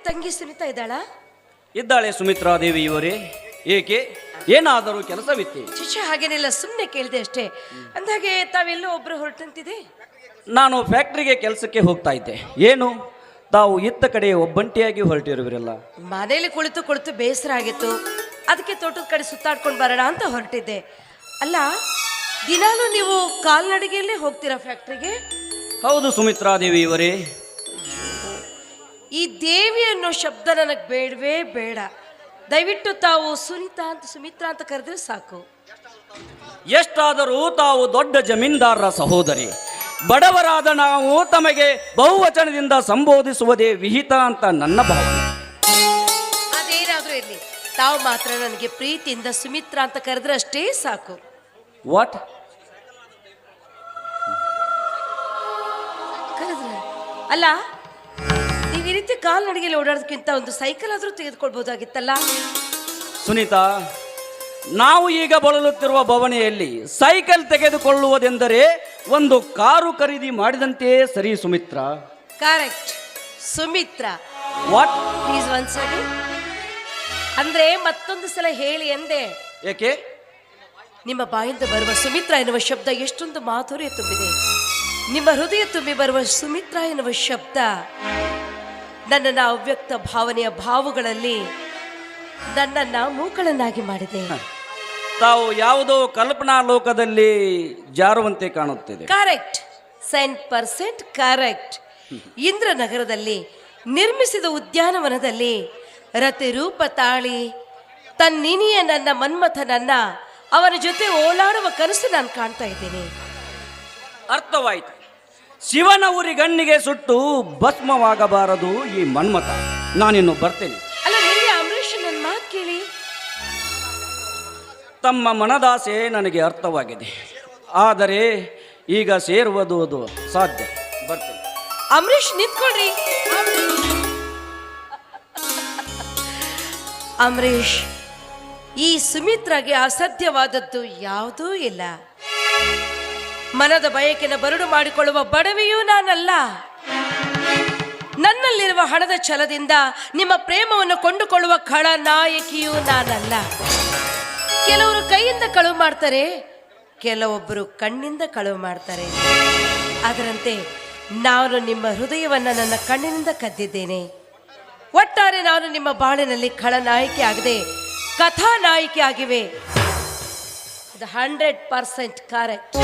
ತಂಗಿ ಸುನಿತಾ ಇದ್ದಾಳಾ? ಇದ್ದಾಳೆ ಸುಮಿತ್ರಾ ದೇವಿಯವರೇ. ಏಕೆ, ಏನಾದರೂ ಕೆಲಸವಿತ್ತೆ? ಶಿಷ್ಯ ಹಾಗೇನಿಲ್ಲ, ಸುಮ್ಮನೆ ಕೇಳಿದೆ ಅಷ್ಟೇ. ಅಂದಾಗೆ ತಾವೆಲ್ಲೋ ಒಬ್ರು ಹೊರಟಂತಿದೆ. ನಾನು ಫ್ಯಾಕ್ಟ್ರಿಗೆ ಕೆಲಸಕ್ಕೆ ಹೋಗ್ತಾ ಇದ್ದೆ. ಏನು, ತಾವು ಇತ್ತ ಕಡೆ ಒಬ್ಬಂಟಿಯಾಗಿ ಹೊರಟಿರುವಿರಲ್ಲ? ಮನೇಲಿ ಕುಳಿತು ಕುಳಿತು ಬೇಸರ ಆಗಿತ್ತು, ಅದಕ್ಕೆ ತೋಟದ ಕಡೆ ಸುತ್ತಾಡ್ಕೊಂಡು ಬರೋಣ ಅಂತ ಹೊರಟಿದ್ದೆ. ಅಲ್ಲ, ದಿನಾಲೂ ನೀವು ಕಾಲ್ನಡಿಗೆಯಲ್ಲೇ ಹೋಗ್ತೀರಾ ಫ್ಯಾಕ್ಟ್ರಿಗೆ? ಹೌದು ಸುಮಿತ್ರಾ ದೇವಿಯವರೇ. ಈ ದೇವಿ ಅನ್ನೋ ಶಬ್ದ ನನಗೆ ಬೇಡವೇ ಬೇಡ. ದಯವಿಟ್ಟು ತಾವು ಸುಮಿತ್ರಾ ಅಂತ ಕರೆದ್ರೆ ಸಾಕು. ಎಷ್ಟಾದರೂ ತಾವು ದೊಡ್ಡ ಜಮೀನ್ದಾರರ ಸಹೋದರಿ. ಬಡವರಾದ ನಾವು ತಮಗೆ ಬಹುವಚನದಿಂದ ಸಂಬೋಧಿಸುವುದೇ ವಿಹಿತ ಅಂತ ನನ್ನ ಭಾವನೆ. ಅದೇನಾದ್ರೂ ಇರಲಿ, ತಾವು ಮಾತ್ರ ನನಗೆ ಪ್ರೀತಿಯಿಂದ ಸುಮಿತ್ರಾ ಅಂತ ಕರೆದ್ರೆ ಅಷ್ಟೇ ಸಾಕು. ವಾಟ್? ಅಲ್ಲ, ನೀವು ಈ ರೀತಿ ಕಾಲ್ನಡಿಗೆಯಲ್ಲಿ ಓಡಾಡೋದಕ್ಕಿಂತ ಒಂದು ಸೈಕಲ್ ಆದರೂ ತೆಗೆದುಕೊಳ್ಬಹುದಾಗಿತ್ತಲ್ಲ? ಸುನೀತಾ, ನಾವು ಈಗ ಬಳಲುತ್ತಿರುವ ಭವನೆಯಲ್ಲಿ ಸೈಕಲ್ ತೆಗೆದುಕೊಳ್ಳುವುದೆಂದರೆ ಒಂದು ಕಾರು ಖರೀದಿ ಮಾಡಿದಂತೆಯೇ ಸರಿ Sumitra. Correct Sumitra. What? Please once again. ಅಂದ್ರೆ ಮತ್ತೊಂದು ಸಲ ಹೇಳಿ ಎಂದೆ. ಏಕೆ? ನಿಮ್ಮ ಬಾಯಿಂದ ಬರುವ ಸುಮಿತ್ರಾ ಎನ್ನುವ ಶಬ್ದ ಎಷ್ಟೊಂದು ಮಾಧುರ್ಯ ತುಂಬಿದೆ. ನಿಮ್ಮ ಹೃದಯ ತುಂಬಿ ಬರುವ ಸುಮಿತ್ರಾ ಎನ್ನುವ ಶಬ್ದ ನನ್ನನ್ನು ಅವ್ಯಕ್ತ ಭಾವನೆಯ ಭಾವಗಳಲ್ಲಿ ನನ್ನನ್ನ ಮೂಕಳನ್ನಾಗಿ ಮಾಡಿದೆ. ತಾವು ಯಾವುದೋ ಕಲ್ಪನಾ ಲೋಕದಲ್ಲಿ ಜಾರುವಂತೆ ಕಾಣುತ್ತಿದೆ. Correct, 100% correct. ಇಂದ್ರನಗರದಲ್ಲಿ ನಿರ್ಮಿಸಿದ ಉದ್ಯಾನವನದಲ್ಲಿ ರತಿರೂಪ ತಾಳಿ ತನ್ನಿನಿಯ ನನ್ನ ಮನ್ಮಥನನ್ನ ಅವನ ಜೊತೆ ಓಲಾಡುವ ಕನಸು ನಾನು ಕಾಣ್ತಾ ಇದ್ದೇನೆ. ಅರ್ಥವಾಯಿತು. ಶಿವನ ಉರಿಗಣ್ಣಿಗೆ ಸುಟ್ಟು ಭಸ್ಮವಾಗಬಾರದು ಈ ಮನ್ಮಥ. ನಾನಿನ್ನು ಬರ್ತೇನೆ. ಅಲ್ಲ, ನಿಲ್ಲಿ ಅಂಬರೀಷ್, ನನ್ನ ಮಾತು ಕೇಳಿ. ತಮ್ಮ ಮನದಾಸೆ ನನಗೆ ಅರ್ಥವಾಗಿದೆ, ಆದರೆ ಈಗ ಸೇರುವುದು ಸಾಧ್ಯ. ಬರ್ತೇನೆ. ಅಂಬರೀಷ್ ನಿಂತ್ಕೊಳ್ರಿ. ಅಂಬರೀಷ್, ಈ ಸುಮಿತ್ರಾಗೆ ಅಸಾಧ್ಯವಾದದ್ದು ಯಾವುದೂ ಇಲ್ಲ. ಮನದ ಬಯಕೆನ ಬರಡು ಮಾಡಿಕೊಳ್ಳುವ ಬಡವಿಯೂ ನಾನಲ್ಲ. ನನ್ನಲ್ಲಿರುವ ಹಣದ ಛಲದಿಂದ ನಿಮ್ಮ ಪ್ರೇಮವನ್ನು ಕೊಂಡುಕೊಳ್ಳುವ ಖಳನಾಯಕಿಯೂ ನಾನಲ್ಲ. ಕೆಲವರು ಕೈಯಿಂದ ಕಳುವು ಮಾಡ್ತಾರೆ, ಕೆಲವೊಬ್ಬರು ಕಣ್ಣಿಂದ ಕಳುವು ಮಾಡ್ತಾರೆ. ಅದರಂತೆ ನಾನು ನಿಮ್ಮ ಹೃದಯವನ್ನು ನನ್ನ ಕಣ್ಣಿನಿಂದ ಕದ್ದಿದ್ದೇನೆ. ಒಟ್ಟಾರೆ ನಾನು ನಿಮ್ಮ ಬಾಳಿನಲ್ಲಿ ಖಳನಾಯಕಿ ಆಗದೆ ಕಥಾನಾಯಕಿ ಆಗಿವೆ. 100% ಕರೆಕ್ಟ್.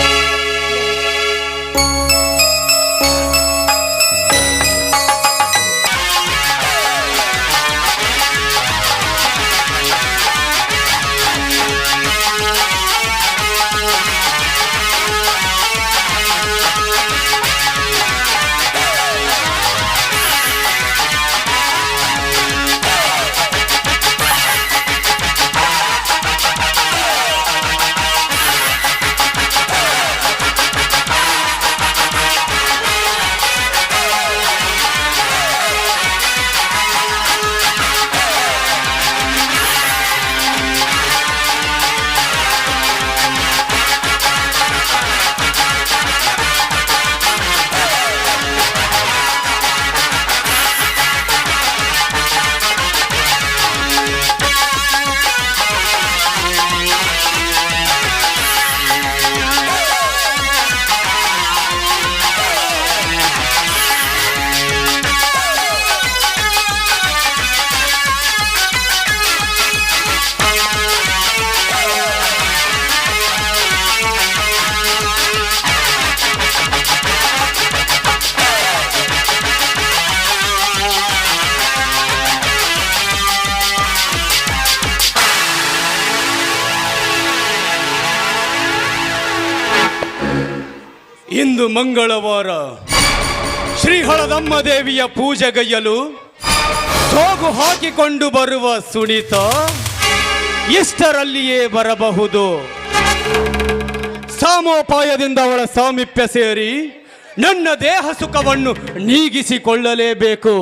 ಇಂದು ಮಂಗಳವಾರ ಶ್ರೀಹಳದಮ್ಮ ದೇವಿಯ ಪೂಜೆಗೈಯಲು ಸೋಗು ಹಾಕಿಕೊಂಡು ಬರುವ ಸುನೀತಾ ಇಷ್ಟರಲ್ಲಿಯೇ ಬರಬಹುದು. ಸಾಮೋಪಾಯದಿಂದ ಅವಳ ಸಾಮೀಪ್ಯ ಸೇರಿ ನನ್ನ ದೇಹ ಸುಖವನ್ನು ನೀಗಿಸಿಕೊಳ್ಳಲೇಬೇಕು.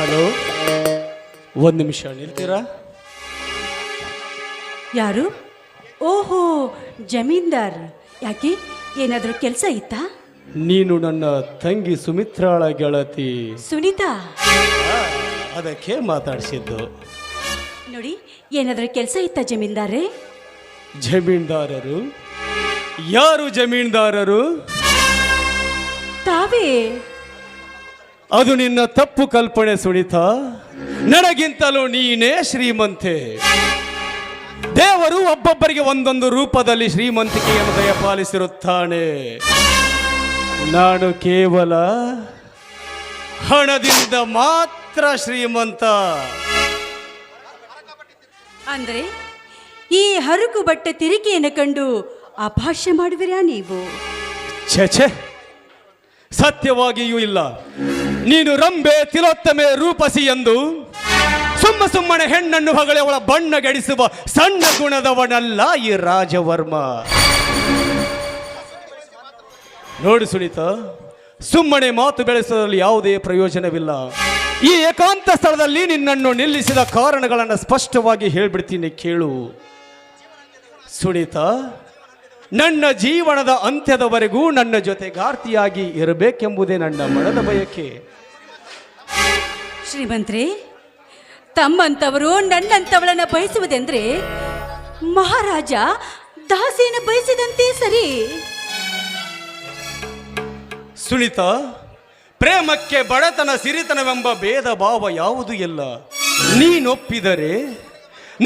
ಹಲೋ, ಒಂದು ನಿಮಿಷ ನಿಲ್ತೀರಾ? ಯಾರು? ಓಹೋ, ಜಮೀನ್ದಾರ್. ಯಾಕೆ, ಏನಾದರೂ ಕೆಲಸ ಇತ್ತಾ? ನೀನು ನನ್ನ ತಂಗಿ ಸುಮಿತ್ರಾಳ ಗೆಳತಿ. ಸುನೀತಾ, ಅದಕ್ಕೆ ಮಾತಾಡಿಸಿದ್ದು. ನೋಡಿ, ಏನಾದರೂ ಕೆಲಸ ಇತ್ತಾ ಜಮೀನ್ದಾರೇ? ಜಮೀನ್ದಾರರು? ಯಾರು ಜಮೀನ್ದಾರರು? ತಾವೇ. ಅದು ನಿನ್ನ ತಪ್ಪು ಕಲ್ಪನೆ ಸುನೀತಾ. ನನಗಿಂತಲೂ ನೀನೇ ಶ್ರೀಮಂತೆ. ದೇವರು ಒಬ್ಬೊಬ್ಬರಿಗೆ ಒಂದೊಂದು ರೂಪದಲ್ಲಿ ಶ್ರೀಮಂತಿಕೆಯನ್ನು ದಯಪಾಲಿಸಿರುತ್ತಾನೆ. ನಾನು ಕೇವಲ ಹಣದಿಂದ ಮಾತ್ರ ಶ್ರೀಮಂತ. ಅಂದರೆ ಈ ಹರಕು ಬಟ್ಟೆ ತಿರುಗಿಯನ್ನು ಕಂಡು ಅಭಾಷ್ಯ ಮಾಡುವಿರಾ ನೀವು? ಛೆ, ಸತ್ಯವಾಗಿಯೂ ಇಲ್ಲ. ನೀನು ರಂಬೆ, ತಿಲೋತ್ತಮೆ, ರೂಪಸಿ ಎಂದು ಸುಮ್ಮನೆ ಹೆಣ್ಣನ್ನು ಹೊಗಳಿ ಅವಳ ಬಣ್ಣಗೆಡಿಸುವ ಸಣ್ಣ ಗುಣದವನಲ್ಲ ಈ ರಾಜವರ್ಮ. ನೋಡಿ ಸುನೀತಾ, ಸುಮ್ಮನೆ ಮಾತು ಬೆಳೆಸೋದ್ರಲ್ಲಿ ಯಾವುದೇ ಪ್ರಯೋಜನವಿಲ್ಲ. ಈ ಏಕಾಂತ ಸ್ಥಳದಲ್ಲಿ ನಿನ್ನನ್ನು ನಿಲ್ಲಿಸಿದ ಕಾರಣಗಳನ್ನು ಸ್ಪಷ್ಟವಾಗಿ ಹೇಳ್ಬಿಡ್ತೀನಿ, ಕೇಳು. ಸುನೀತಾ, ನನ್ನ ಜೀವನದ ಅಂತ್ಯದವರೆಗೂ ನನ್ನ ಜೊತೆಗಾರ್ತಿಯಾಗಿ ಇರಬೇಕೆಂಬುದೇ ನನ್ನ ಮನದ ಬಯಕೆ. ಶ್ರೀಮಂತ್ರಿ, ತಮ್ಮಂತವರು ನನ್ನಂತವಳನ್ನ ಬಯಸುವುದೆಂದ್ರೆ ಮಹಾರಾಜ ದಾಸಿಯನ್ನು ಬಯಸಿದಂತೆ ಸರಿ. ಸುನೀತಾ, ಪ್ರೇಮಕ್ಕೆ ಬಡತನ ಸಿರಿತನವೆಂಬ ಭೇದ ಭಾವ ಯಾವುದೂ ಇಲ್ಲ. ನೀನೊಪ್ಪಿದರೆ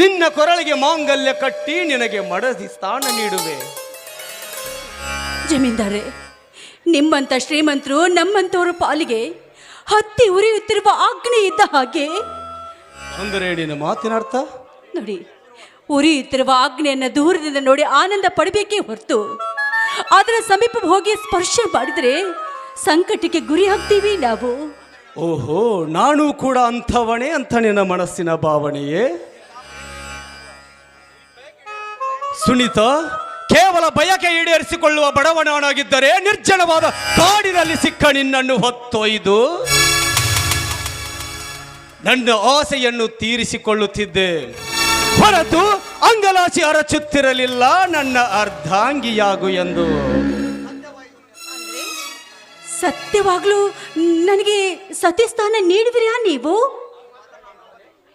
ನಿನ್ನ ಕೊರಳಿಗೆ ಮಾಂಗಲ್ಯ ಕಟ್ಟಿ ನಿನಗೆ ಮಡದಿ ಸ್ಥಾನ ನೀಡುವೆ. ಜಮೀನ್ದಾರೆ, ನಿಮ್ಮಂತ ಶ್ರೀಮಂತರು ನಮ್ಮಂತವರ ಪಾಲಿಗೆ ಹತ್ತಿ ಉರಿಯುತ್ತಿರುವ ಅಗ್ನಿ ಇದ್ದ ಹಾಗೆ. ಅಂದರೆ ನಿನ್ನ ಮಾತಿನ ಅರ್ಥ? ನೋಡಿ, ಉರಿಯುತ್ತಿರುವ ಅಗ್ನಿಯನ್ನು ದೂರದಿಂದ ನೋಡಿ ಆನಂದ ಪಡಬೇಕೇ ಹೊರತು ಅದರ ಸಮೀಪ ಹೋಗಿ ಸ್ಪರ್ಶ ಮಾಡಿದರೆ ಸಂಕಟಕ್ಕೆ ಗುರಿ ಆಗ್ತೀವಿ ನಾವು. ಓಹೋ, ನಾನು ಕೂಡ ಅಂಥವನೇ ಅಂತ ನಿನ್ನ ಮನಸ್ಸಿನ ಭಾವನೆಯೇ? ಸುನೀತಾ, ಕೇವಲ ಬಯಕೆ ಈಡೇರಿಸಿಕೊಳ್ಳುವ ಬಡವನಾಗಿದ್ದರೆ ನಿರ್ಜನವಾದ ಕಾಡಿನಲ್ಲಿ ಸಿಕ್ಕ ನಿನ್ನನ್ನು ಹೊತ್ತೊಯ್ದು ನನ್ನ ಆಸೆಯನ್ನು ತೀರಿಸಿಕೊಳ್ಳುತ್ತಿದ್ದೆ ಹೊರತು ಅಂಗಲಾಚಿ ಅರಚುತ್ತಿರಲಿಲ್ಲ ನನ್ನ ಅರ್ಧಾಂಗಿಯಾಗು ಎಂದು. ಸತ್ಯವಾಗ್ಲೂ ನನಗೆ ಸತಿಸ್ಥಾನ ನೀಡುವಿರಾ ನೀವು?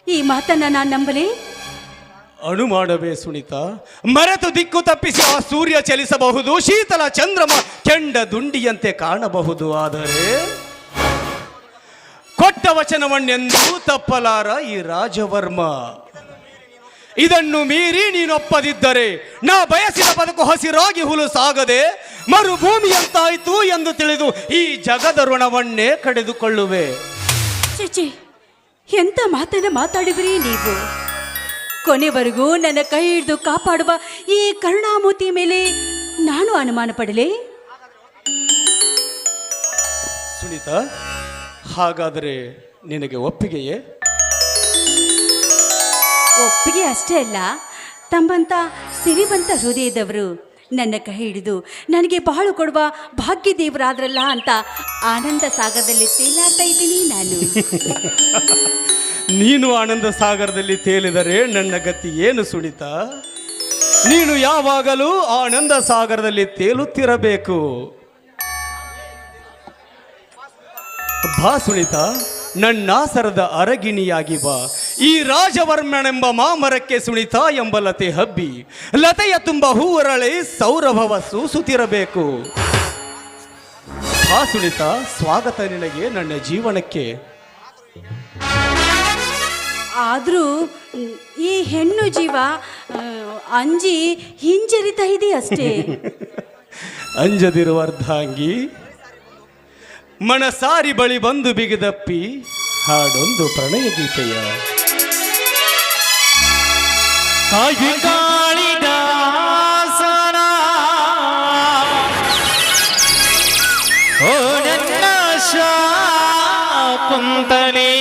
ಈ ಮಾತನ್ನ ನಾನು ನಂಬಲೇ? ಅನುಮಾನವೇ ಸುನೀತಾ? ಮರೆತು ದಿಕ್ಕು ತಪ್ಪಿಸಿ ಆ ಸೂರ್ಯ ಚಲಿಸಬಹುದು, ಶೀತಲ ಚಂದ್ರಮ ಕೆಂಡ ದುಂಡಿಯಂತೆ ಕಾಣಬಹುದು. ಆದರೆ ಕೊಟ್ಟ ವಚನವನ್ನೆಂದೂ ತಪ್ಪಲಾರ ಈ ರಾಜವರ್ಮ. ಇದನ್ನು ಮೀರಿ ನೀನೊಪ್ಪದಿದ್ದರೆ ನಾ ಬಯಸಿದ ಬದುಕು ಹಸಿರಾಗಿ ಹುಲು ಸಾಗದೆ ಮರುಭೂಮಿಯಂತಾಯಿತು ಎಂದು ತಿಳಿದು ಈ ಜಗದ ಋಣವನ್ನೇ ಕಡಿದುಕೊಳ್ಳುವೆ. ಚೇಚಿ, ಎಂತ ಮಾತನ್ನ ಮಾತಾಡಿದ್ರಿ ನೀವು? ಕೊನೆವರೆಗೂ ನನ್ನ ಕೈ ಹಿಡಿದು ಕಾಪಾಡುವ ಈ ಕರುಣಾಮೂರ್ತಿ ಮೇಲೆ ನಾನು ಅನುಮಾನ ಪಡಲೇ? ಸುನೀತಾ, ಹಾಗಾದರೆ ನಿನಗೆ ಒಪ್ಪಿಗೆಯೇ? ಒಪ್ಪಿಗೆ ಅಷ್ಟೇ ಅಲ್ಲ, ತಮ್ಮಂತ ಸಿರಿವಂತ ಹೃದಯದವರು ನನ್ನ ಕೈ ಹಿಡಿದು ನನಗೆ ಬಾಳು ಕೊಡುವ ಭಾಗ್ಯ ದೇವರಾದ್ರಲ್ಲ ಅಂತ ಆನಂದ ಸಾಗರದಲ್ಲಿ ತೇಲಾಡ್ತಾ ಇದ್ದೀನಿ ನಾನು. ನೀನು ಆನಂದ ಸಾಗರದಲ್ಲಿ ತೇಲಿದರೆ ನನ್ನ ಗತಿ ಏನು ಸುನೀತಾ? ನೀನು ಯಾವಾಗಲೂ ಆನಂದ ಸಾಗರದಲ್ಲಿ ತೇಲುತ್ತಿರಬೇಕು. ಬಾ ಸುನೀತಾ, ನನ್ನಾಸರದ ಅರಗಿಣಿಯಾಗಿ ಬಾ. ಈ ರಾಜವರ್ಮನೆಂಬ ಮಾಮರಕ್ಕೆ ಸುನೀತಾ ಎಂಬ ಲತೆ ಹಬ್ಬಿ ಲತೆಯ ತುಂಬ ಹೂವರಳೆ ಸೌರಭವ ಸೂಸುತ್ತಿರಬೇಕು. ಬಾ ಸುನೀತಾ, ಸ್ವಾಗತ ನಿನಗೆ ನನ್ನ ಜೀವನಕ್ಕೆ. ಆದರೂ ಈ ಹೆಣ್ಣು ಜೀವ ಅಂಜಿ ಹಿಂಜರಿತಾ ಇದೆ ಅಷ್ಟೇ. ಅಂಜದಿರುವ ಅರ್ಧಾಂಗಿ, ಮನಸಾರಿ ಬಳಿ ಬಂದು ಬಿಗಿದಪ್ಪಿ ಹಾಡೊಂದು ಪ್ರಣಯ ಗೀತೆಯ. ಕಾಳಿದಾಸನ ಓ ನನ್ನ ಶಾಕುಂತಲೆ,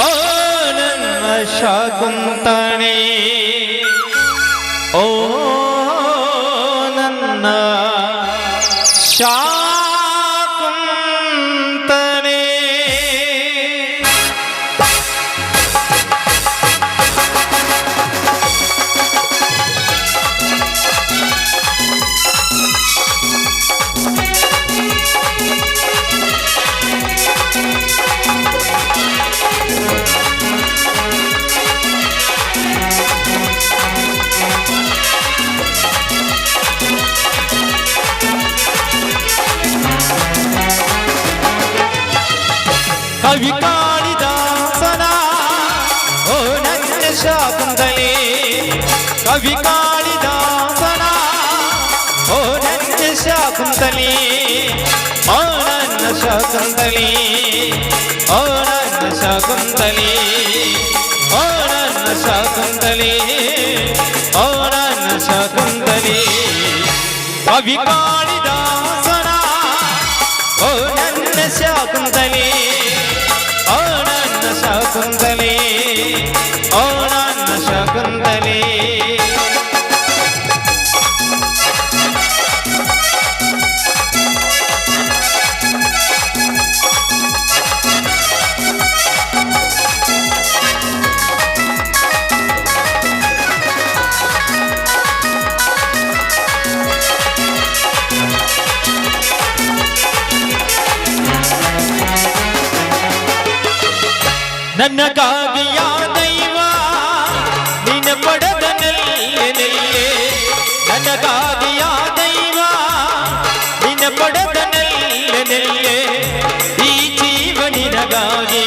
ಓ ನನ್ನ ಶಾಕುಂತಲೆ, ಓ ನನ್ನ ಶಾಕುಂತಲೆ. ಶಾಕುಂತಲೆ ಕವಿ ಕಾಳಿದಾಸನ ಓ ನನ್ನ ಶಾಕುಂತಲೆ ಓ ನನ್ನ ಶಾಕುಂತಲೆ ಓ ನನ್ನ ಶಾಕುಂತಲೆ ಓ ನನ್ನ ಶಾಕುಂತಲೆ ಓ ನನ್ನ ಶಾಕುಂತಲೆ ಕವಿ ಕಾಳಿದಾಸನ ಓ ನನ್ನ ಶಾಕುಂತಲೆ ಓ ನನ್ನ ಶಾಕುಂತಲೆ ಓ ನನ್ನ ಶಾಕುಂತಲೆ ನನಗಾಗಿ ಯಾ ದೈವ ನಿನ್ನ ಪಡೆದ ನೆಲ್ಲೆ ನನಗಾಗಿ ಯಾ ದೈವ ನಿನ್ನ ಪಡೆದ ನೆಲ್ಲೆ ಈ ಜೀವ ನಿನಗಾಗಿ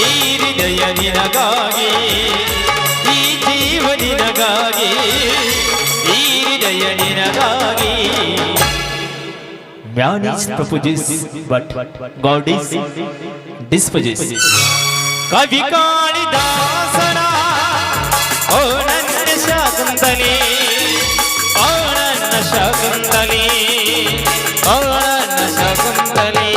ಈ ಹೃದಯ ನಿನಗಾಗಿ ಈ ಜೀವ ನಿನಗಾಗಿ ಈ ಹೃದಯ ನಿನಗಾಗಿ Man is proposes, but God is disposes. ಕವಿ ಕಾಳಿದಾಸನ ಓ ನನ್ನ ಶಾಕುಂತಲೆ ಓ ನನ್ನ ಶಾಕುಂತಲೆ ಓ ನನ್ನ Shakuntale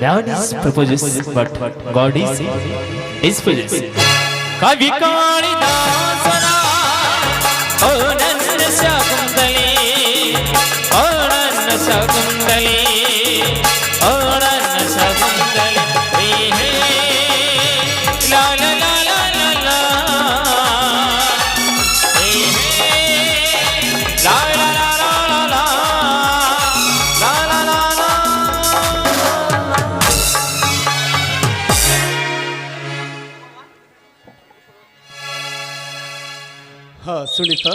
Man is proposes, but God is disposes. ಕವಿ ಕಾಳಿದಾಸನ ಓ ನನ್ನ ಶಾಕುಂತಲೆ ಓ ನನ್ನ ಶಾಕುಂತಲೆ ಓ ನನ್ನ ಶಾಕುಂತಲೆ ಹೇ ಹೇ ಲಾ ಲಾ ಲಾ ಲಾ ಲಾ ಲಾ ಹೇ ಹೇ ಲಾ ಲಾ ಲಾ ಲಾ ಲಾ ಲಾ ಲಾ ಲಾ ಲಾ ಲಾ. ಹಾ ಸುನೀತಾ,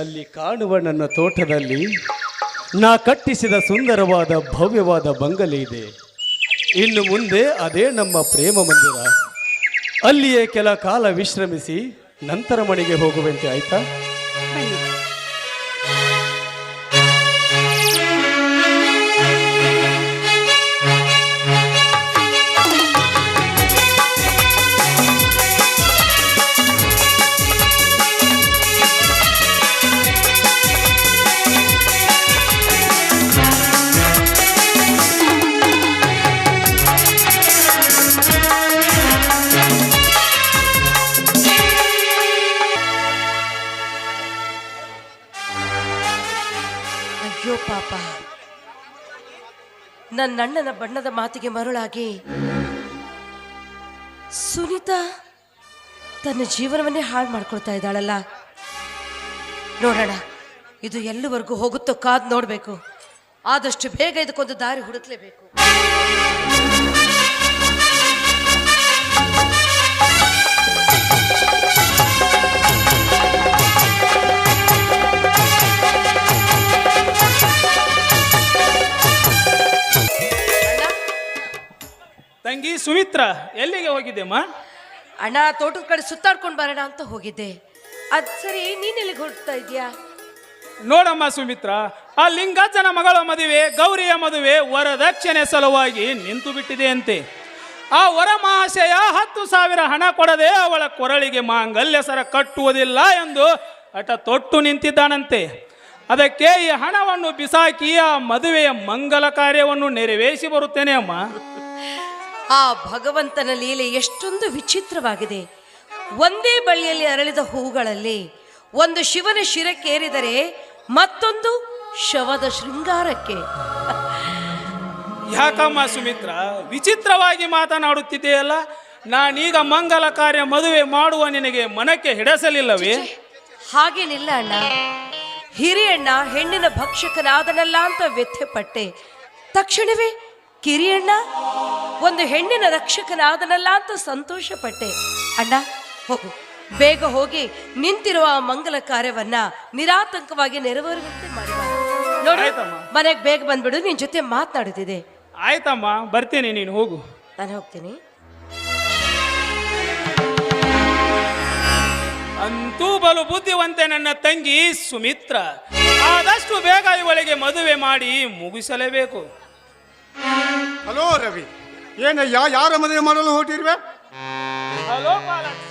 ಅಲ್ಲಿ ಕಾಣುವ ನನ್ನ ತೋಟದಲ್ಲಿ ನಾ ಕಟ್ಟಿಸಿದ ಸುಂದರವಾದ ಭವ್ಯವಾದ ಬಂಗಲೆ ಇದೆ. ಇನ್ನು ಮುಂದೆ ಅದೇ ನಮ್ಮ ಪ್ರೇಮ ಮಂದಿರ. ಅಲ್ಲಿಯೇ ಕೆಲ ಕಾಲ ವಿಶ್ರಮಿಸಿ ನಂತರ ಮನೆಗೆ ಹೋಗುವಂತೆ ಆಯ್ತಾ? ಬನ್ನಿ. ಅಯ್ಯೋ ಪಾಪ, ನನ್ನಣ್ಣನ ಬಣ್ಣದ ಮಾತಿಗೆ ಮರುಳಾಗಿ ಸುನೀತಾ ತನ್ನ ಜೀವನವನ್ನೇ ಹಾಳು ಮಾಡ್ಕೊಳ್ತಾ ಇದ್ದಾಳಲ್ಲ. ನೋಡೋಣ, ಇದು ಎಲ್ಲಿವರೆಗೂ ಹೋಗುತ್ತೋ ಕಾದ್ ನೋಡ್ಬೇಕು. ಆದಷ್ಟು ಬೇಗ ಇದಕ್ಕೊಂದು ದಾರಿ ಹುಡುಕ್ಲೇಬೇಕು. ತಂಗಿ ಸುಮಿತ್ರ, ಎಲ್ಲಿಗೆ ಹೋಗಿದ್ದೆಮ್ಮ? ಅಣ್ಣ, ತೋಟದ ಕಡೆ ಸುತ್ತಾಡ್ಕೊಂಡು ಬರೋಣ ಅಂತ ಹೋಗಿದ್ದೆ. ಅದ್ ಸರಿ, ನೀನ್ ಎಲ್ಲಿಗೆ ಹೊರಡ್ತಾ ಇದೀಯಾ? ನೋಡಮ್ಮ ಸುಮಿತ್ರ, ಆ ಲಿಂಗಜ್ಜನ ಮಗಳ ಮದುವೆ, ಗೌರಿಯ ಮದುವೆ ವರದಕ್ಷಿಣೆ ಸಲುವಾಗಿ ನಿಂತು ಬಿಟ್ಟಿದೆ ಅಂತೆ. ಆ ವರ ಮಹಾಶಯ 10,000 ಹಣ ಕೊಡದೆ ಅವಳ ಕೊರಳಿಗೆ ಮಾಂಗಲ್ಯ ಸರ ಕಟ್ಟುವುದಿಲ್ಲ ಎಂದು ಹಠ ತೊಟ್ಟು ನಿಂತಿದ್ದಾನಂತೆ. ಅದಕ್ಕೆ ಈ ಹಣವನ್ನು ಬಿಸಾಕಿ ಆ ಮದುವೆಯ ಮಂಗಲ ಕಾರ್ಯವನ್ನು ನೆರವೇರಿಸಿ ಬರುತ್ತೇನೆ ಅಮ್ಮ. ಆ ಭಗವಂತನ ಲೀಲೆ ಎಷ್ಟೊಂದು ವಿಚಿತ್ರವಾಗಿದೆ. ಒಂದೇ ಬಳ್ಳಿಯಲ್ಲಿ ಅರಳಿದ ಹೂಗಳಲ್ಲಿ ಒಂದು ಶಿವನ ಶಿರಕ್ಕೇರಿದರೆ ಮತ್ತೊಂದು ಶವದ ಶೃಂಗಾರಕ್ಕೆ. ಯಾಕಮ್ಮ ಸುಮಿತ್ರ ವಿಚಿತ್ರವಾಗಿ ಮಾತನಾಡುತ್ತಿದೆಯಲ್ಲ? ನಾನೀಗ ಮಂಗಲ ಕಾರ್ಯ ಮದುವೆ ಮಾಡುವ ನಿನಗೆ ಮನಕ್ಕೆ ಹಿಡಿಸಲಿಲ್ಲವೇ? ಹಾಗೇನಿಲ್ಲ ಅಣ್ಣ. ಹಿರಿಯಣ್ಣ ಹೆಣ್ಣಿನ ಭಕ್ಷಕನಾದನಲ್ಲ ಅಂತ ವ್ಯಥೆಪಟ್ಟೆ. ತಕ್ಷಣವೇ ಕಿರಿಯಣ್ಣ ಒಂದು ಹೆಣ್ಣಿನ ರಕ್ಷಕನಾದನಲ್ಲ ಅಂತ ಸಂತೋಷಪಟ್ಟೆ. ಅಣ್ಣ ಹೋಗು, ಬೇಗ ಹೋಗಿ ನಿಂತಿರುವ ಆ ಮಂಗಲ ಕಾರ್ಯವನ್ನ ನಿರಾತಂಕವಾಗಿ ನೆರವೇರುವಂತೆ ಮಾಡಿ ನೋಡು. ಆಯ್ತಮ್ಮ. ಮನೆಗೆ ಬೇಗ ಬಂದ್ಬಿಡು, ನಿನ್ ಜೊತೆ ಮಾತನಾಡುತ್ತಿದೆ. ಆಯ್ತಮ್ಮ, ಬರ್ತೀನಿ, ನೀನು ಹೋಗು. ನಾನು ಹೋಗ್ತೀನಿ. ಅಂತೂ ಬಲು ಬುದ್ಧಿವಂತೆ ನನ್ನ ತಂಗಿ ಸುಮಿತ್ರ. ಆದಷ್ಟು ಬೇಗ ಇವಳಿಗೆ ಮದುವೆ ಮಾಡಿ ಮುಗಿಸಲೇಬೇಕು. ಹಲೋ ರವಿ, ಏನಯ್ಯ, ಯಾರ ಮದುವೆ ಮಾಡಲು ಹೊರಟಿರುವೆ? ಹಲೋ ಪಾಲಾಕ್ಷಿ,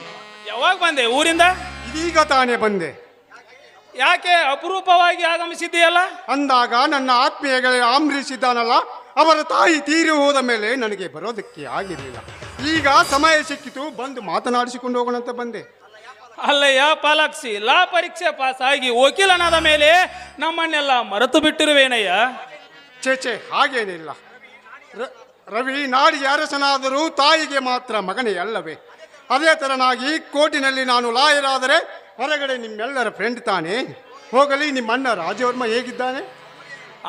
ಯಾವಾಗ ಬಂದೆ ಊರಿಂದ? ಇದೀಗ ತಾನೇ ಬಂದೆ. ಯಾಕೆ ಅಪರೂಪವಾಗಿ ಆಗಮಿಸಿದ್ದೀಯಲ್ಲ? ಅಂದಾಗ ನನ್ನ ಆತ್ಮೀಯ ಗೆಳೆಯ ಅಂಬರೀಷ್ ಇದ್ದಾನಲ್ಲ, ಅವರ ತಾಯಿ ತೀರಿ ಹೋದ ಮೇಲೆ ನನಗೆ ಬರೋದಕ್ಕೆ ಆಗಿರಲಿಲ್ಲ. ಈಗ ಸಮಯ ಸಿಕ್ಕಿತು, ಬಂದು ಮಾತನಾಡಿಸಿಕೊಂಡು ಹೋಗೋಣಂತ ಬಂದೆ. ಅಲ್ಲಯ್ಯ ಪಾಲಾಕ್ಷಿ, ಲಾ ಪರೀಕ್ಷೆ ಪಾಸ್ ಆಗಿ ವಕೀಲನಾದ ಮೇಲೆ ನಮ್ಮನ್ನೆಲ್ಲ ಮರೆತು ಬಿಟ್ಟಿರುವೇನಯ್ಯ? ಚೇಚೆ, ಹಾಗೇನಿಲ್ಲ ರವಿ. ನಾಡಿಗೆ ಅರಸನಾದರೂ ತಾಯಿಗೆ ಮಾತ್ರ ಮಗನೇ ಅಲ್ಲವೇ? ಅದೇ ತರನಾಗಿ ಕೋರ್ಟಿನಲ್ಲಿ ನಾನು ಲಾಯರ್ ಆದರೆ ಹೊರಗಡೆ ನಿಮ್ಮೆಲ್ಲರ ಫ್ರೆಂಡ್ ತಾನೇ. ಹೋಗಲಿ, ನಿಮ್ಮ ಅಣ್ಣ ರಾಜವರ್ಮ ಹೇಗಿದ್ದಾನೆ?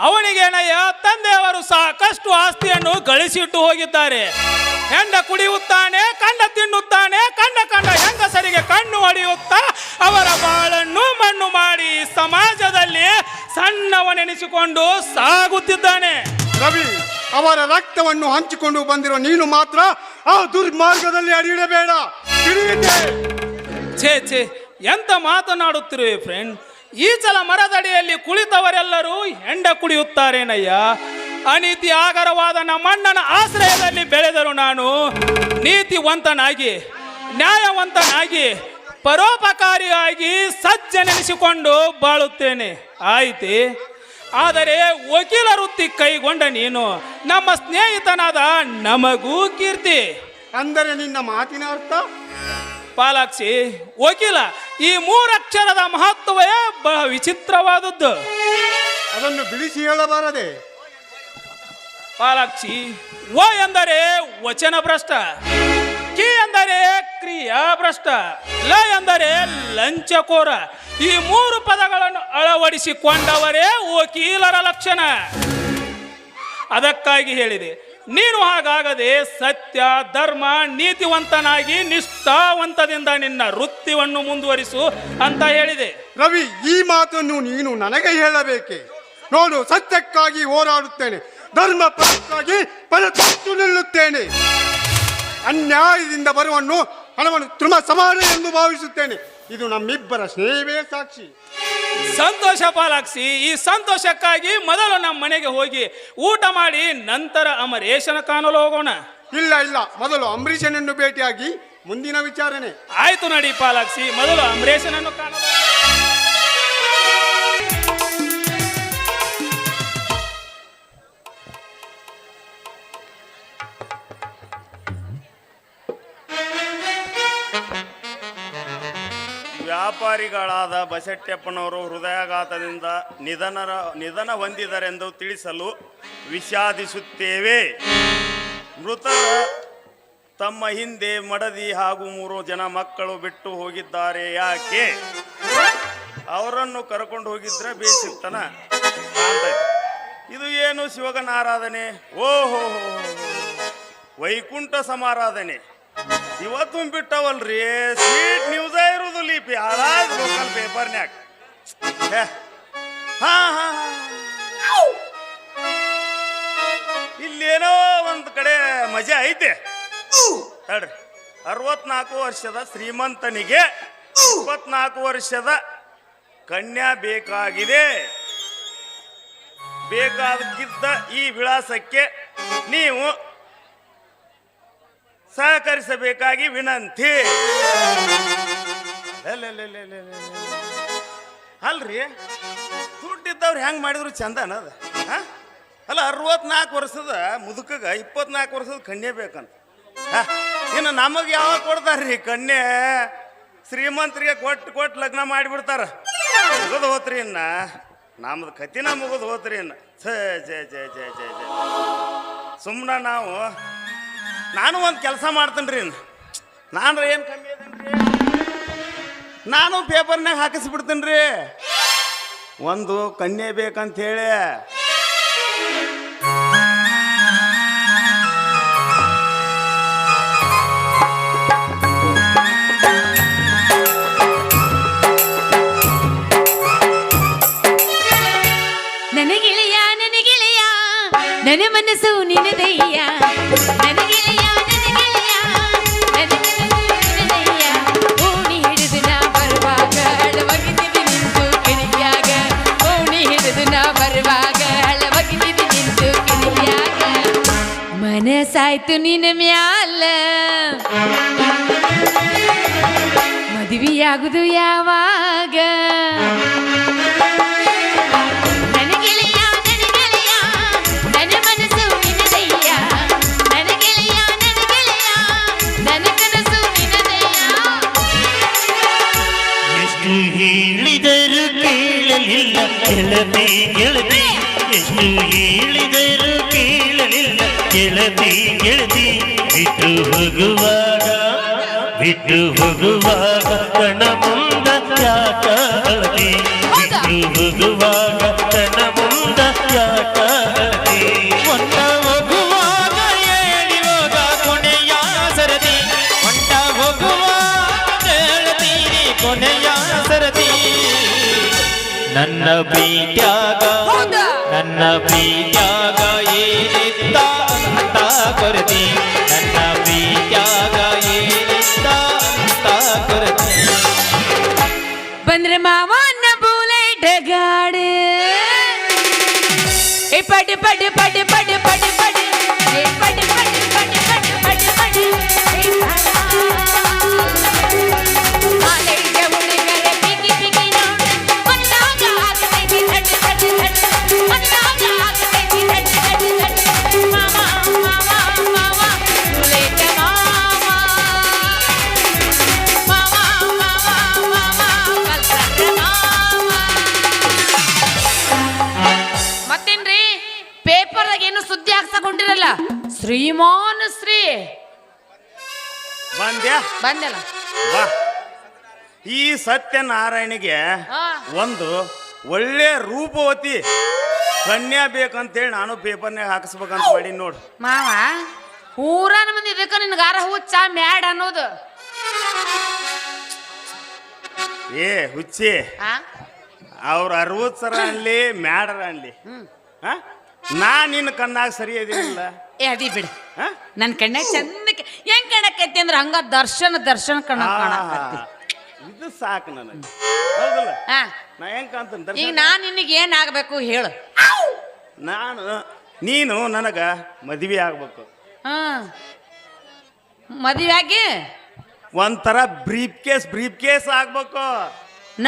ಅವನಿಗೇನಯ್ಯ, ತಂದೆಯವರು ಸಾಕಷ್ಟು ಆಸ್ತಿಯನ್ನು ಗಳಿಸಿಟ್ಟು ಹೋಗಿದ್ದಾರೆ. ಹೆಂಡ ಕುಡಿಯುತ್ತಾನೆ, ಕಂಡ ತಿನ್ನುತ್ತಾನೆ, ಕಂಡ ಹೆಂಗಸರಿಗೆ ಕಣ್ಣು ಹೊಡೆಯುತ್ತಾ ಅವರ ಬಾಳನ್ನು ಮಣ್ಣು ಮಾಡಿ ಸಮಾಜದಲ್ಲಿ ಸಣ್ಣವನೆನಿಸಿಕೊಂಡು ಸಾಗುತ್ತಿದ್ದಾನೆ. ರವಿ, ಅವರ ರಕ್ತವನ್ನು ಹಂಚಿಕೊಂಡು ಬಂದಿರೋ ನೀನು ಮಾತ್ರ ಆ ದುರ್ಮಾರ್ಗದಲ್ಲಿ ಅಡಿಯಿಡಬೇಡ. ಛೇ ಛೇ, ಎಂತ ಮಾತನಾಡುತ್ತಿರುವೆ ಫ್ರೆಂಡ್? ಈಚಲ ಮರದಡಿಯಲ್ಲಿ ಕುಳಿತವರೆಲ್ಲರೂ ಹೆಂಡ ಕುಡಿಯುತ್ತಾರೇನಯ್ಯ? ಅನೀತಿ ಆಗರವಾದ ನಮ್ಮಣ್ಣನ ಆಶ್ರಯದಲ್ಲಿ ಬೆಳೆದರು ನಾನು ನೀತಿವಂತನಾಗಿ, ನ್ಯಾಯವಂತನಾಗಿ, ಪರೋಪಕಾರಿಯಾಗಿ ಸಜ್ಜನೆನಿಸಿಕೊಂಡು ಬಾಳುತ್ತೇನೆ. ಆಯ್ತೆ, ಆದರೆ ವಕೀಲ ವೃತ್ತಿ ಕೈಗೊಂಡ ನೀನು ನಮ್ಮ ಸ್ನೇಹಿತನಾದ ನಮಗೂ ಕೀರ್ತಿ. ಅಂದರೆ ನಿನ್ನ ಮಾತಿನ ಅರ್ಥ? ಪಾಲಾಕ್ಷಿ, ವಕೀಲ ಈ ಮೂರಕ್ಷರದ ಮಹತ್ವವೇ ಬಹಳ ವಿಚಿತ್ರವಾದದ್ದು. ಅದನ್ನು ಬಿಡಿಸಿ ಹೇಳಬಾರದೆ? ಪಾಲಾಕ್ಷಿ, ವ ಎಂದರೆ ವಚನ ಭ್ರಷ್ಟ, ಕಿ ಎಂದರೆ ಕ್ರಿಯಾ ಭ್ರಷ್ಟ, ಲ ಎಂದರೆ ಲಂಚಕೋರ. ಈ ಮೂರು ಪದಗಳನ್ನು ಅಳವಡಿಸಿಕೊಂಡವರೇ ವಕೀಲರ ಲಕ್ಷಣ. ಅದಕ್ಕಾಗಿ ಹೇಳಿದೆ, ನೀನು ಹಾಗಾಗದೆ ಸತ್ಯ, ಧರ್ಮ, ನೀತಿವಂತನಾಗಿ ನಿಷ್ಠಾವಂತದಿಂದ ನಿನ್ನ ವೃತ್ತಿಯನ್ನು ಮುಂದುವರಿಸು ಅಂತ ಹೇಳಿದೆ. ರವಿ, ಈ ಮಾತನ್ನು ನೀನು ನನಗೆ ಹೇಳಬೇಕೆ? ನೋಡು, ಸತ್ಯಕ್ಕಾಗಿ ಹೋರಾಡುತ್ತೇನೆ, ಧರ್ಮ ಪರಕ್ಕಾಗಿ ಪರತೊಟ್ಟು ನಿಲ್ಲುತ್ತೇನೆ. ಅನ್ಯಾಯದಿಂದ ಬರುವನ್ನು ಹಣವನ್ನು ತೃಣ ಸಮಾನ ಎಂದು ಭಾವಿಸುತ್ತೇನೆ. ಇದು ನಮ್ಮಿಬ್ಬರ ಸ್ನೇಹವೇ ಸಾಕ್ಷಿ. ಸಂತೋಷ ಪಾಲಾಕ್ಷಿ. ಈ ಸಂತೋಷಕ್ಕಾಗಿ ಮೊದಲು ನಮ್ಮ ಮನೆಗೆ ಹೋಗಿ ಊಟ ಮಾಡಿ ನಂತರ ಅಮರೇಶನ ಕಾಣಲು ಹೋಗೋಣ. ಇಲ್ಲ, ಮೊದಲು ಅಂಬರೀಷನನ್ನು ಭೇಟಿಯಾಗಿ ಮುಂದಿನ ವಿಚಾರಣೆ. ಆಯ್ತು ನಡಿ ಪಾಲಾಕ್ಷಿ, ಮೊದಲು ಅಮರೇಶನನ್ನು ಕಾಣಲು. ವ್ಯಾಪಾರಿಗಳಾದ ಬಸೆಟ್ಟಪ್ಪನವರು ಹೃದಯಾಘಾತದಿಂದ ನಿಧನ ಹೊಂದಿದರೆಂದು ತಿಳಿಸಲು ವಿಷಾದಿಸುತ್ತೇವೆ. ಮೃತರ ತಮ್ಮ ಹಿಂದೆ ಮಡದಿ ಹಾಗೂ 3 ಜನ ಮಕ್ಕಳು ಬಿಟ್ಟು ಹೋಗಿದ್ದಾರೆ. ಯಾಕೆ? ಅವರನ್ನು ಕರ್ಕೊಂಡು ಹೋಗಿದ್ರೆ ಬೇಸಿತ್ತನ ಕಾಣ್ತೈತೆ. ಇದು ಏನು ಶಿವಗನ ಆರಾಧನೆ? ಓಹೋ, ವೈಕುಂಠ ಸಮಾರಾಧನೆ. ಇವತ್ತು ಬಿಟ್ಟವಲ್ರಿ, ಸ್ವೀಟ್ ನ್ಯೂಸ ಇರುವುದು ಲೀಪಿ ಹಾಳಾದ ಲೋಕಲ್ ಪೇಪರ್ನ್ಯಾಗ. ಇಲ್ಲೇನೋ ಒಂದು ಕಡೆ ಮಜಾ ಐತೆ ತಡ್ರಿ. 64 ವರ್ಷದ ಶ್ರೀಮಂತನಿಗೆ 24 ವರ್ಷದ ಕನ್ಯಾ ಬೇಕಾಗಿದೆ. ಬೇಕಾಗಿದ್ದ ಈ ವಿಳಾಸಕ್ಕೆ ನೀವು ಸಹಕರಿಸಬೇಕಾಗಿ ವಿನಂತಿ. ಅಲ್ರಿ, ದುಡ್ಡಿದ್ದವ್ರು ಹೆಂಗ್ ಮಾಡಿದ್ರು ಚಂದ ಅನ್ನೋದು. ಅಲ್ಲ, 64 ವರ್ಷದ ಮುದುಕಗ 24 ವರ್ಷದ ಕನ್ಯೆ ಬೇಕಂತ. ಇನ್ನು ನಮಗೆ ಯಾವಾಗ ಕೊಡ್ತಾರ್ರಿ ಕನ್ಯೆ? ಶ್ರೀಮಂತರಿಗೆ ಕೊಟ್ಟು ಲಗ್ನ ಮಾಡಿಬಿಡ್ತಾರ. ಮುಗಿದು ಹೋತ್ರಿ ಇನ್ನ ನಮ್ದು ಕತಿನ ಮುಗಿದು ಹೋತ್ರಿ ಇನ್ನು. ಛೇ ಛೇ ಛೇ ಛೇ ಛೇ ಛೇ ಸುಮ್ಮನೆ ನಾನು ಒಂದು ಕೆಲಸ ಮಾಡ್ತೀನಿ ರೀ. ನಾನು ಏನು ಕಮ್ಮಿ ಅದೀನಿ, ನಾನು ಪೇಪರ್ನಾಗ ಹಾಕಿಸ್ಬಿಡ್ತೀನಿ ರೀ. ಒಂದು ಕನ್ಯೆ ಬೇಕಂತೇಳಿ. ನನಗೆಳೆಯ ನನ್ನ ಮನಸ್ಸು ನಿನದಯ್ಯ. ನನಗೆಳೆಯ ನನ್ನ ಮನಸ್ಸು ನಿನದಯ್ಯ. ಓಣಿ ಹಿಡಿದು ನಾ ಬರುವಾಗ ಅಳವಗಿದ್ದಿದ್ದು ನಿಂತು ಕಿಣಿಯಾಗ. ಓಣಿ ಹಿಡಿದು ನಾ ಬರುವಾಗ ಅಳವಗಿದ್ದಿದ್ದು ನಿಂತು ಕಿಣಿಯಾಗ. ಮನಸ್ಸಾಯ್ತು ನಿನ್ನ ಮ್ಯಾಲ ಮದುವೆಯಾಗುದು ಯಾವಾಗ? ಹೇಳಿದರು ಕೇಳಲಿಲ್ಲ ಗೆಳತಿ ಗೆಳತಿ, ಎಷ್ಟು ಹೇಳಿದರು ಕೇಳಲಿಲ್ಲ ಗೆಳತಿ ಗೆಳತಿ. ಬಿಟ್ಟು ಹೋಗುವಾಗ ಕಣ ಮುಂದ ಯಾಕ ಹಳದಿ? ಬಿಟ್ಟು ಹೋಗುವಾಗ ಕಣ ಮುಂದ ಯಾಕ ಹಳದಿ? ಹೊಂಟ ಹೋಗುವಾಗ ಹೇಳಿ ಹೋಗ ಕೊನೆಯ ಸರದಿ. ಹೊಂಟ ಹೋಗುವಾಗ ಹೇಳ್ತೀನಿ ಕೊನೆಯ ಸರದಿ. ನನ್ನ ಪ್ರೀತ್ಯಾಗ ಏನಿದ್ದ ಅಂತ ಕೊರತಿ. ನನ್ನ ಪ್ರೀತ್ಯಾಗ ಏನಿದ್ದ ಅಂತ ಕೊರತಿ. ಬಂದ್ರೆ ಮಾವನ್ನ ಬುಲೆಟ್ ಗಾಡಿ ಪಡಿ ಪಡಿ ಪಡಿ ಪಡಿ ಪಡಿ ಪಡಿ ಪಡಿ ಪಡಿ ಪಡಿ ಪಡಿ ಪಡಿ ಪಡಿ. ಕಾಲೇಜ ಹುಡುಗರ ಬಿಗಿ ಬಿಗಿ ನೋಡು ಮನ್ನಾಗ ಆಗ್ತೈತಿ ತಟ್ಟಿ ತಟ್ಟಿ ತಟ್ಟಿ. ಮನ್ನಾಗ ಆಗ್ತೈತಿ ತಟ್ಟಿ ತಟ್ಟಿ ತಟ್ಟಿ. ಮಾವ ಮಾವ ಮಾವ ಬುಲೆಟ್ ಮಾವ. ಮಾವ ಮಾವ ಮಾವ ಕಲ್ಕಟ್ಟ ಮಾವ. ಮತ್ತೇನ್ರಿ ಪೇಪರ್ದಾಗ ಏನು ಸುದ್ದಿ ಹಾಕ್ಸಕೊಂಡಿರಲ್ಲ? ಶ್ರೀಮಾನ್ ಶ್ರೀ ಬಂದಲ್ಲ. ಬಾ. ಈ ಸತ್ಯನಾರಾಯಣಿಗೆ ಒಂದು ಒಳ್ಳೆ ರೂಪವತಿ ಕನ್ಯಾ ಬೇಕಂತೇಳಿ ನಾನು ಪೇಪರ್ನಾಗ ಹಾಕಿಸ್ಬೇಕಂತ ಮಾಡಿ ನೋಡು. ಮಾವ ಊರನ ಮಂದಿ ಇದಕ್ಕ ನಿನ್ಗಾರ ಹುಚ್ಚ ಮ್ಯಾಡ್ ಅನ್ನೋದು. ಏ ಹುಚ್ಚಿ, ಅವ್ರ 60 ಸರ ಅನ್ಲಿ ಮ್ಯಾಡರ ಅನ್ಲಿ, ನಾ ನಿನ್ನ ಕಣ್ಣಾಗ ಸರಿ ಇದೀನಿಲ್ಲ. ಏ ಅದಿ ಬಿಡ, ನನ್ ಕಣ್ಣಾಗ ಚಂದಕ್ಕೆ ಹೆಂಗ್ ಕಾಣಕೈತಿ ಅಂದ್ರೆ ಹಂಗ ದರ್ಶನ ಕಣ್ಣ ಕಾಣಕತ್ತಿ. ಇದು ಸಾಕು ನನಗೆ, ಹೌದಲ್ಲ? ನಾ ಹೆಂಗ್ ಕಾಣ್ತೇನೆ? ಈಗ ನಾನ್ ನಿನಗೆ ಏನ್ ಆಗ್ಬೇಕು ಹೇಳು? ನೀನು ನನಗ ಮದುವೆ ಆಗ್ಬೇಕು. ಮದುವೆ ಆಗಿ ಒಂಥರ ಬ್ರೀಫ್ ಕೇಸ್ ಆಗ್ಬೇಕು.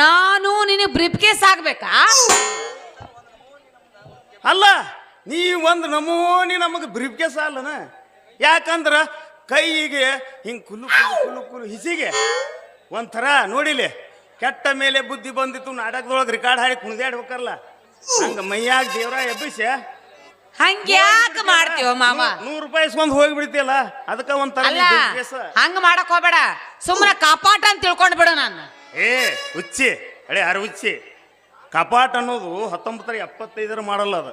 ನಾನು ನಿನಗೆ ಬ್ರೀಫ್ ಕೇಸ್ ಆಗ್ಬೇಕಾ? ಅಲ್ಲ, ನೀ ಒಂದು ನಮೂನಿ ನಮಗೆ ಬ್ರೀಫ್ ಕೇಸ್ ಅಲ್ಲನ. ಯಾಕಂದ್ರ ಕೈಗೆ ಹಿಂಗ್ ಕುಲು ಕುಲು ಕುಲು ಕುಲು ಹಿಸಿಗೆ ಒಂಥರ ನೋಡಿಲಿ ಕೆಟ್ಟ ಮೇಲೆ ಬುದ್ಧಿ ಬಂದಿತ್ತು ನಾಟಕದೊಳಗೆ ರಿಕಾರ್ಡ್ ಹಾಡಿ ಕುಣಿದಾಡ್ಬೇಕಲ್ಲ, ಹಂಗ ಮೈಯಾಗ ದೇವ್ರ ಎಬ್ಬಿಸ ಹಂಗ್ಯಾಕ ಮಾಡ್ತೀವ ಮಾವ? 100 ರೂಪಾಯಿ ಇಸ್ಕೊಂಡ್ ಹೋಗಿಬಿಡ್ತಿಯಲ್ಲ, ಅದಕ್ಕ ಒಂಥರ ಹಂಗ ಮಾಡಕ್ ಹೋಗ್ಬೇಡ, ಸುಮ್ಮನೆ ಕಾಪಾಟ ಅಂತ ತಿಳ್ಕೊಂಡ್ ಬಿಡು. ನಾನು ಹುಚ್ಚಿ ಹಳೆ ಹುಚ್ಚಿ. ಕಪಾಟ್ ಅನ್ನೋದು 1975 ಮಾಡಲ್ಲ, ಅದು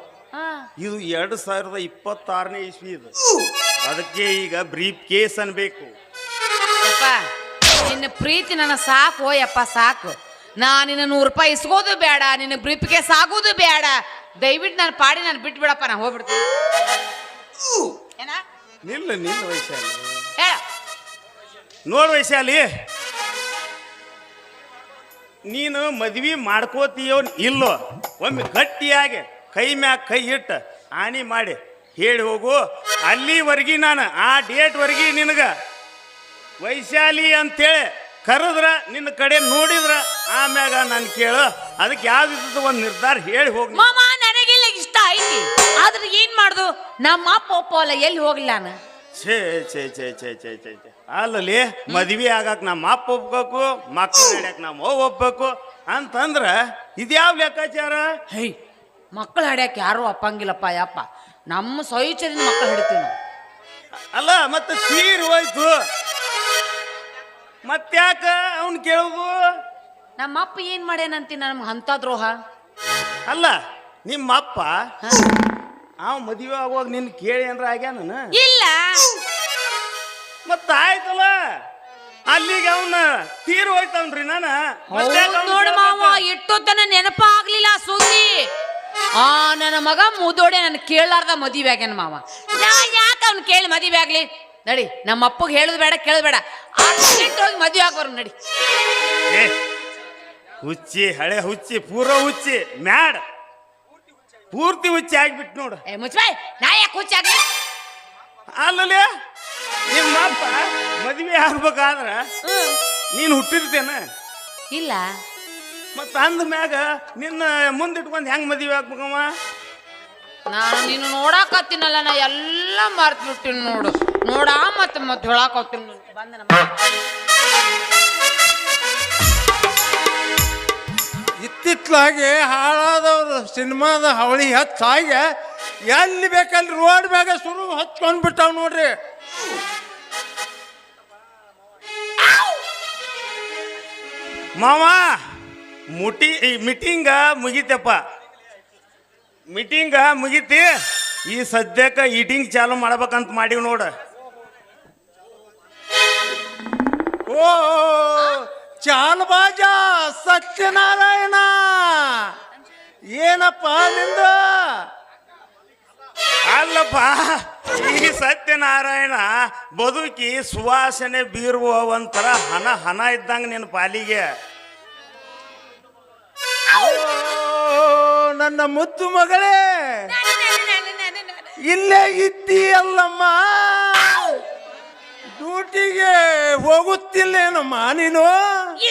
ಇದು 2026ನೇ ಇಸ್ವಿ ಇದು. ಅದಕ್ಕೆ ಈಗ ಬ್ರೀಫ್ ಕೇಸ್ ಅನ್ಬೇಕು. ನಿನ್ನ ಪ್ರೀತಿ ನನ್ನ ಸಾಕು ಯಪ್ಪ, ಸಾಕು. ನಾ ನಿನ್ನ 100 ರೂಪಾಯಿ ಇಸ್ಕೋದು ಬೇಡ, ನಿನ್ನ ಬ್ರೀಫ್ ಕೇಸ್ ಆಗೋದು ಬೇಡ. ದಯವಿಟ್ಟು ನಾನು ಪಾಡಿ ನಾನು ಬಿಟ್ಟು ಬಿಡಪ್ಪ, ನಾ ಹೋಗ್ಬಿಡ್ತೀನಿ. ನಿಲ್ಲ ವೈಶಾಲಿ, ನೋಡ್ ವೈಶಾಲಿ, ನೀನು ಮದ್ವಿ ಮಾಡ್ಕೋತೀಯೋ ಇಲ್ಲೋ, ಒಮ್ಮೆ ಗಟ್ಟಿಯಾಗಿ ಕೈ ಮ್ಯಾಗ ಕೈ ಇಟ್ಟು ಆಣಿ ಮಾಡಿ ಹೇಳಿ ಹೋಗು. ಅಲ್ಲಿವರೆಗಿ ನಾನು ಆ ಡೇಟ್ವರೆಗಿ ನಿನಗ ವೈಶಾಲಿ ಅಂತೇಳಿ ಕರೆದ್ರ ನಿನ್ನ ಕಡೆ ನೋಡಿದ್ರ ಆಮ್ಯಾಗ ನಾನು ಕೇಳು. ಅದಕ್ಕೆ ಯಾವ್ದು ಒಂದು ನಿರ್ಧಾರ ಹೇಳಿ ಹೋಗಿ. ಮಾಮ ನನಗೆಲ್ಲ ಇಷ್ಟ ಐತಿ, ಆದ್ರೆ ಏನ್ ಮಾಡುದು, ನಮ್ಮ ಅಪ್ಪ ಅಲ್ಲ ಎಲ್ಲಿ ಹೋಗ್ಲಿಲ್ಲ ನಾನು. ಛೇ ಛೇ ಛೇ ಛೇ ಛೇ ಛೇ ಛೇ ಅಲ್ಲಲ್ಲಿ ಮದ್ವಿ ಆಗಾಕ ನಮ್ಮ ಅಪ್ಪ ಒಪ್ಬೇಕು, ಮಕ್ಕಳು ನಡ್ಯಾಕ ನಮ್ಮ ಅವ್ವ ಒಪ್ಬೇಕು ಅಂತಂದ್ರ ಇದ್ಯಾವ ಲೆಕ್ಕಾಚಾರ? ಹೇ ಮಕ್ಕಳು ಹಡ್ಯಾಕ ಯಾರು ಅಪ್ಪಂಗಿಲ್ಲಪ್ಪ ಯಪ್ಪ, ನಮ್ಮ ಸ್ವಇಚ್ಛೆದಿಂದ ಮಕ್ಕಳು ಹಿಡಿತೀವಿ ನಾವು. ಅಲ್ಲ ಮತ್ತೆ ತೀರ್ ಹೋಯ್ತು, ಮತ್ತ್ಯಾಕ ಅವನ್ ಕೇಳುದು? ನಮ್ಮ ಅಪ್ಪ ಏನ್ ಮಾಡ್ಯಾನಂತೀನಿ ನಮ್ಗೆ ಅಂತ ದ್ರೋಹ? ಅಲ್ಲ ನಿಮ್ಮ ಅಪ್ಪ ಅವ ಮದುವೆ ಆಗುವಾಗ ನಿನ್ ಕೇಳಿ ಏನ್ರ ಆಗ್ಯಾನ? ಇಲ್ಲ. ಮತ್ತ ಆಯ್ತಲ್ಲ, ಅಲ್ಲಿಗೆ ಅವನ ತೀರ್ ಹೋಯ್ತವನ್ರಿ ನಾನ. ನೋಡು ಮಾವ, ಇಟ್ಟೊತ್ತನ ನೆನಪ ಆಗ್ಲಿಲ್ಲ ಸುದ್ದಿ. ನನ್ನ ಮಗ ಮುದೋಡೆ ನನ್ ಕೇಳಾರ್ದ ಮದುವೆ ಆಗ್ಯಾನ ಮಾವ. ನಾ ಯಾಕೆ ಅವ್ನು ಕೇಳಿ ಮದುವೆ ಆಗ್ಲಿ? ನಡಿ, ನಮ್ಮ ಅಪ್ಪಗೆ ಹೇಳುದು ಬೇಡ ಕೇಳುದು ಬೇಡ, ಹೋಗಿ ಮದುವೆ ಆಗ್ಬಾರ ನಡಿ. ಹುಚ್ಚಿ, ಹಳೆ ಹುಚ್ಚಿ, ಪೂರ ಹುಚ್ಚಿ, ಮ್ಯಾಡ್ ಪೂರ್ತಿ ಹುಚ್ಚಿ ಆಗ್ಬಿಟ್ಟು ನೋಡು. ಮುಚ್ಚಾಯ್, ನಾ ಯಾಕೆ ಹುಚ್ಚಿ ಆಗ್ಲಿ? ಅಲ್ಲೇ ನಿಮ್ಮ ಅಪ್ಪ ಮದುವೆ ಆಗ್ಬೇಕಾದ್ರ ನೀನು ಹುಟ್ಟಿರ್ತೇನ? ಇಲ್ಲ. ಮತ್ತ ಅಂದ ಮ್ಯಾಗ ನಿನ್ನ ಮುಂದಿಟ್ಕೊಂಡ್ ಹೆಂಗ್ ಮದುವೆ ಆಗ್ಬೇಕಮ್ಮ? ನಾನು ನೀನು ನೋಡಾಕತ್ತೀನಲ್ಲ, ನಾ ಎಲ್ಲ ಮರ್ತು ಬಿಟ್ಟಿನಿ ನೋಡು. ಮತ್ತೆ ಹೇಳಾಕತ್ತೀನಿ ಬಂದ ನಮ್ಮ ಇತ್ತಿತ್ಲಾಗಿ ಹಾಳಾದವ್ರು ಸಿನಿಮಾದ ಅವಳಿ ಹೆಚ್ಚಾಗಿ ಎಲ್ಲಿ ಬೇಕಲ್ಲಿ ರೋಡ್ ಮ್ಯಾಗ ಶುರು ಹಚ್ಕೊಂಡ್ ಬಿಟ್ಟಾವ್ ನೋಡ್ರಿ. ಮಾವ ಮೀಟಿಂಗ ಮುಗಿತಪ್ಪ, ಮೀಟಿಂಗ ಮುಗಿತಿ. ಈ ಸದ್ಯಕ್ಕೆ ಈಟಿಂಗ್ ಚಾಲು ಮಾಡ್ಬೇಕಂತ ಮಾಡಿವ್ ನೋಡ. ಓ ಚಾಲ್ಬಾಜ ಸತ್ಯನಾರಾಯಣ, ಏನಪ್ಪ ನಿಂದ? ಅಲ್ಲಪ್ಪ, ಈ ಸತ್ಯನಾರಾಯಣ ಬದುಕಿ ಸುವಾಸನೆ ಬೀರುವ ಒಂಥರ ಹನ ಇದ್ದಂಗ ನಿನ್ನ ಪಾಲಿಗೆ. ಓ ನನ್ನ ಮುದ್ದು ಮಗಳೇ, ಇಲ್ಲೇ ಇದ್ದೀಯಲ್ಲಮ್ಮ, ಡ್ಯೂಟಿಗೆ ಹೋಗುತ್ತಿಲ್ಲೇನಮ್ಮ ನೀನು?